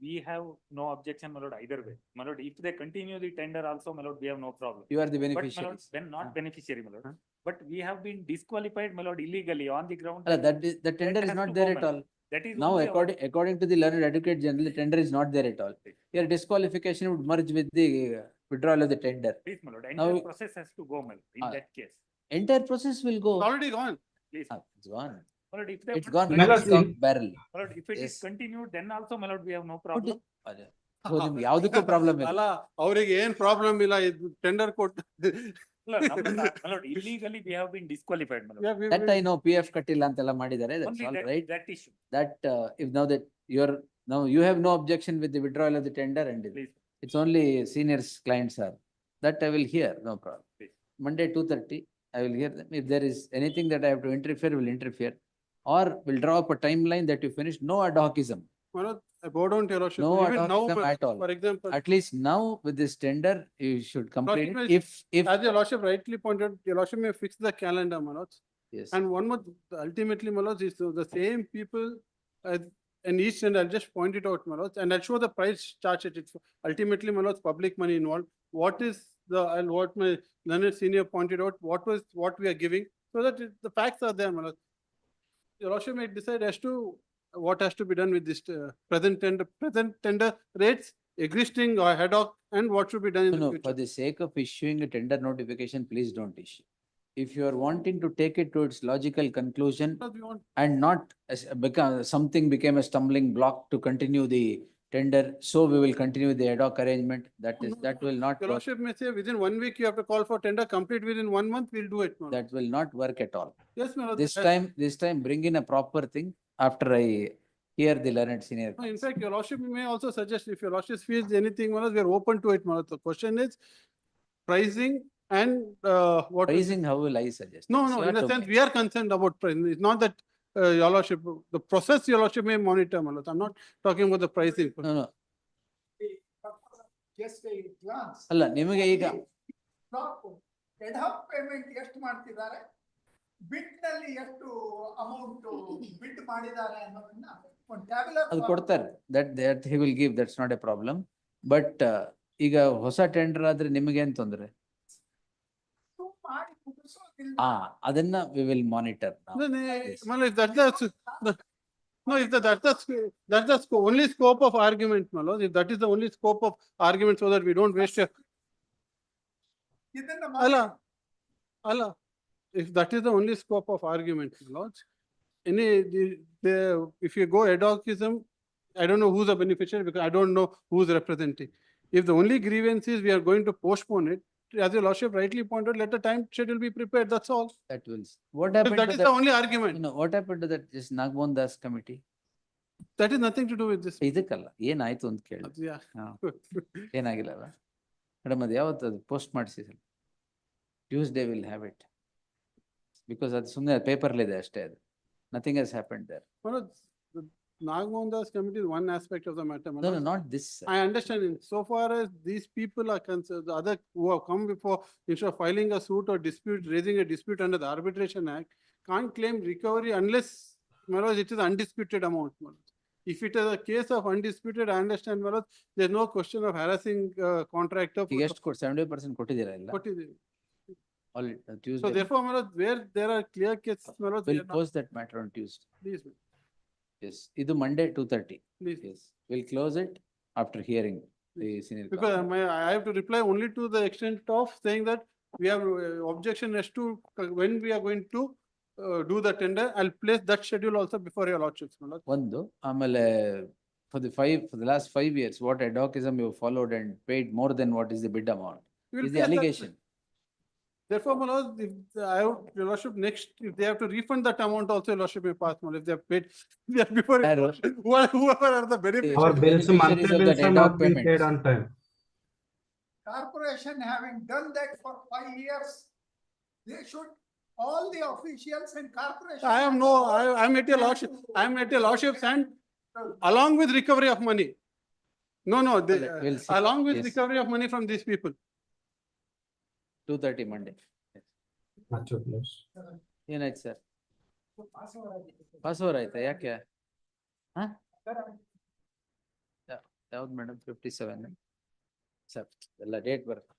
we have no objection, my lord, either way. My lord, if they continue the tender also, my lord, we have no problem. You are the But, my beneficiary. lord, then not beneficiary, my lord. But we have been disqualified, my lord, illegally on the ground. The tender is not there at all. That is Now, only according to the learned advocate general, the tender is not there at all. Your disqualification would merge with the withdrawal of the tender. Please, my lord, Now, entire process has to go, my lord, in that case. entire process will go. It's already gone. Please. It's gone. My lord, if they It's gone. My It's gone barrel. lord, if it is continued, then also, my lord, we have no problem. So ನಿಮ್ಗೆ ಯಾವುದಕ್ಕೂ problem ಇಲ್ಲ. ಅಲ್ಲ, ಅವರಿಗೆ ಏನ್ problem ಇಲ್ಲ, tender ಕೊಟ್ಟು. My lord, illegally we have been disqualified, my lord. That I know, PF ಕಟ್ಟಿಲ್ಲ ಅಂತೆಲ್ಲ ಮಾಡಿದ್ದಾರೆ. That's Only all that- right. that issue. That if now that now you have no objection with the withdrawal of the tender and it's only seniors clients are. That I will hear, no problem. Monday 2:30, I will hear them. If there is anything that I have to interfere, will interfere. Or will draw up a timeline that you finish. No ad hocism. Manoj, I bow down to your lordship. No ad Even now, hocism at all. for example. At least now with this tender, you should complete it. If As your lordship rightly pointed out, your lordship may fix the calendar, Manoj. Yes. And one more, ultimately, Manoj, is the same people in each and I'll just point it out, Manoj, and I'll show the price charge it. It's ultimately, Manoj, public money involved. What is and what my learned senior pointed out, what we are giving, so that the facts are there, Manoj. Your lordship may decide as to what has to be done with this present tender rates, existing or ad hoc, and what should be done in the future. For the sake of issuing a tender notification, please don't issue. If you are wanting to take it to its logical conclusion and not something became a stumbling block to continue the tender, so we will continue the ad hoc arrangement. That will not Your work. lordship may say within 1 week you have to call for tender, complete within 1 month, we'll do it, Manoj. That will not work at all. Yes, Manoj. This time bring in a proper thing after I hear the learned senior. No, in fact, your lordship may also suggest, if your lordship feels anything, Manoj, we are open to it, Manoj. The question is pricing And what was it? Pricing, how will I suggest? No, It's no, your in a sense, domain. we are concerned about pricing. It's not that your lordship, the process your lordship may monitor, my lord. I'm not talking about the pricing. No, no. Just a glance. ಅಲ್ಲ ನಿಮಗೆ ಈಗ ad-hoc payment ಎಷ್ಟು ಮಾಡ್ತಿದ್ದಾರೆ, ಬಿಡ್ ನಲ್ಲಿ ಎಷ್ಟು amount ಬಿಡ್ ಮಾಡಿದ್ದಾರೆ ಅನ್ನೋದನ್ನ ಒಂದು ಟ್ಯಾಬ್ಯುಲರ್ ಅದು ಕೊಡ್ತಾರೆ. That he will give, that's not a problem. But ಈಗ ಹೊಸ ಟೆಂಡರ್ ಆದ್ರೆ ನಿಮಗೆ ಏನ್ ತೊಂದ್ರೆ? ಮಾಡಿ ಮುಗಿಸೋದಿಲ್ಲ. ಅದನ್ನ we will monitor now. No, Yes. no, if that's the only scope of argument, my lord. If that is the only scope of argument, so that we don't waste your. ಇದನ್ನ Allah, if that is the only scope of argument, my lord, if you go ad-hocism, I don't know who's the beneficiary because I don't know who's representing. If the only grievance is we are going to postpone it, as your lordship rightly pointed, let the time schedule be prepared, that's all. That will. What If happened that to is that? the only argument. No, what happened to that just Nagmohan Das committee? That is nothing to do with this. ಇದಕ್ಕಲ್ಲ ಏನಾಯ್ತು ಅಂತ ಕೇಳಿ. Yeah. ಏನಾಗಿಲ್ಲಲ್ಲ madam, ಅದು ಯಾವತ್ತು ಅದು post ಮಾಡಿಸಿ Tuesday will have it, because ಅದು ಸುಮ್ಮನೆ ಪೇಪರ್ಲಿದೆ ಅಷ್ಟೇ. ಅದು nothing has happened there. The Nagmohan Das committee is one aspect of the matter. No, not this. I understand. So far as these people are concerned, the other who have come before, instead of filing a suit or dispute, raising a dispute under the Arbitration Act, can't claim recovery unless, my lord, it is undisputed amount. If it is a case of undisputed, I understand, my lord, there's no question of harassing contractor. ಈಗ ಎಷ್ಟು 70% ಕೊಟ್ಟಿದ್ದೀರಾ ಇಲ್ಲ? Kottidiri. All So Tuesday. therefore, my lord, where there are clear cases, my lord, We'll close that matter on Tuesday. please, Yes, ಇದು Monday 2:30. please. Yes, we'll close it after hearing the senior. Because I have to reply only to the extent of saying that we have objection as to when we are going to do the tender. I'll place that schedule also before your lordships, my lord. ಒಂದು ಆಮೇಲೆ for the last 5 years, what ad-hocism you followed and paid more than what is the bid amount We will is the place that- allegation. Therefore, my lord, if I have, your lordship, next, if they have to refund that amount also, your lordship may pass, my lord, if they have paid, they are before, Yaru? whoever are the beneficiaries. Our bills, beneficiaries monthly of bills that are ad hoc not being paid payments. on time. corporation having done that for 5 years, they should, all the officials and corporation. I'm at your lordship, I'm at your lordship's hand, along with recovery of money. No, We'll see. along with Yes. recovery of money from these people. 2:30 Monday. Much obliged. ಏನಾಯ್ತು sir? Pass over ಆಯ್ತಾ? ಯಾಕೆ? ಹಾ? ಯಾವ್ದು madam? 57 sir ಎಲ್ಲ date ಬರುತ್ತೆ.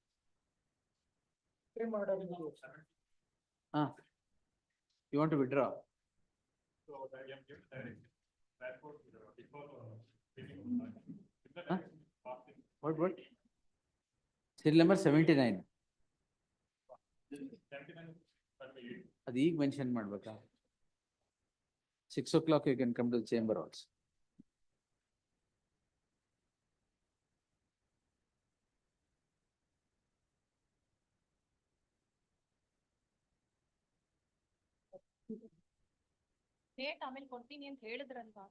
ಹಾ, you want to withdraw? Huh? What? Serial number 79. ಅದು ಈಗ ಮೆನ್ಷನ್ ಮಾಡ್ಬೇಕಾ? 6 o'clock you can come to the chamber also. Date ಆಮೇಲೆ ಕೊಡ್ತೀನಿ ಅಂತ ಹೇಳಿದ್ರಲ್ವಾ?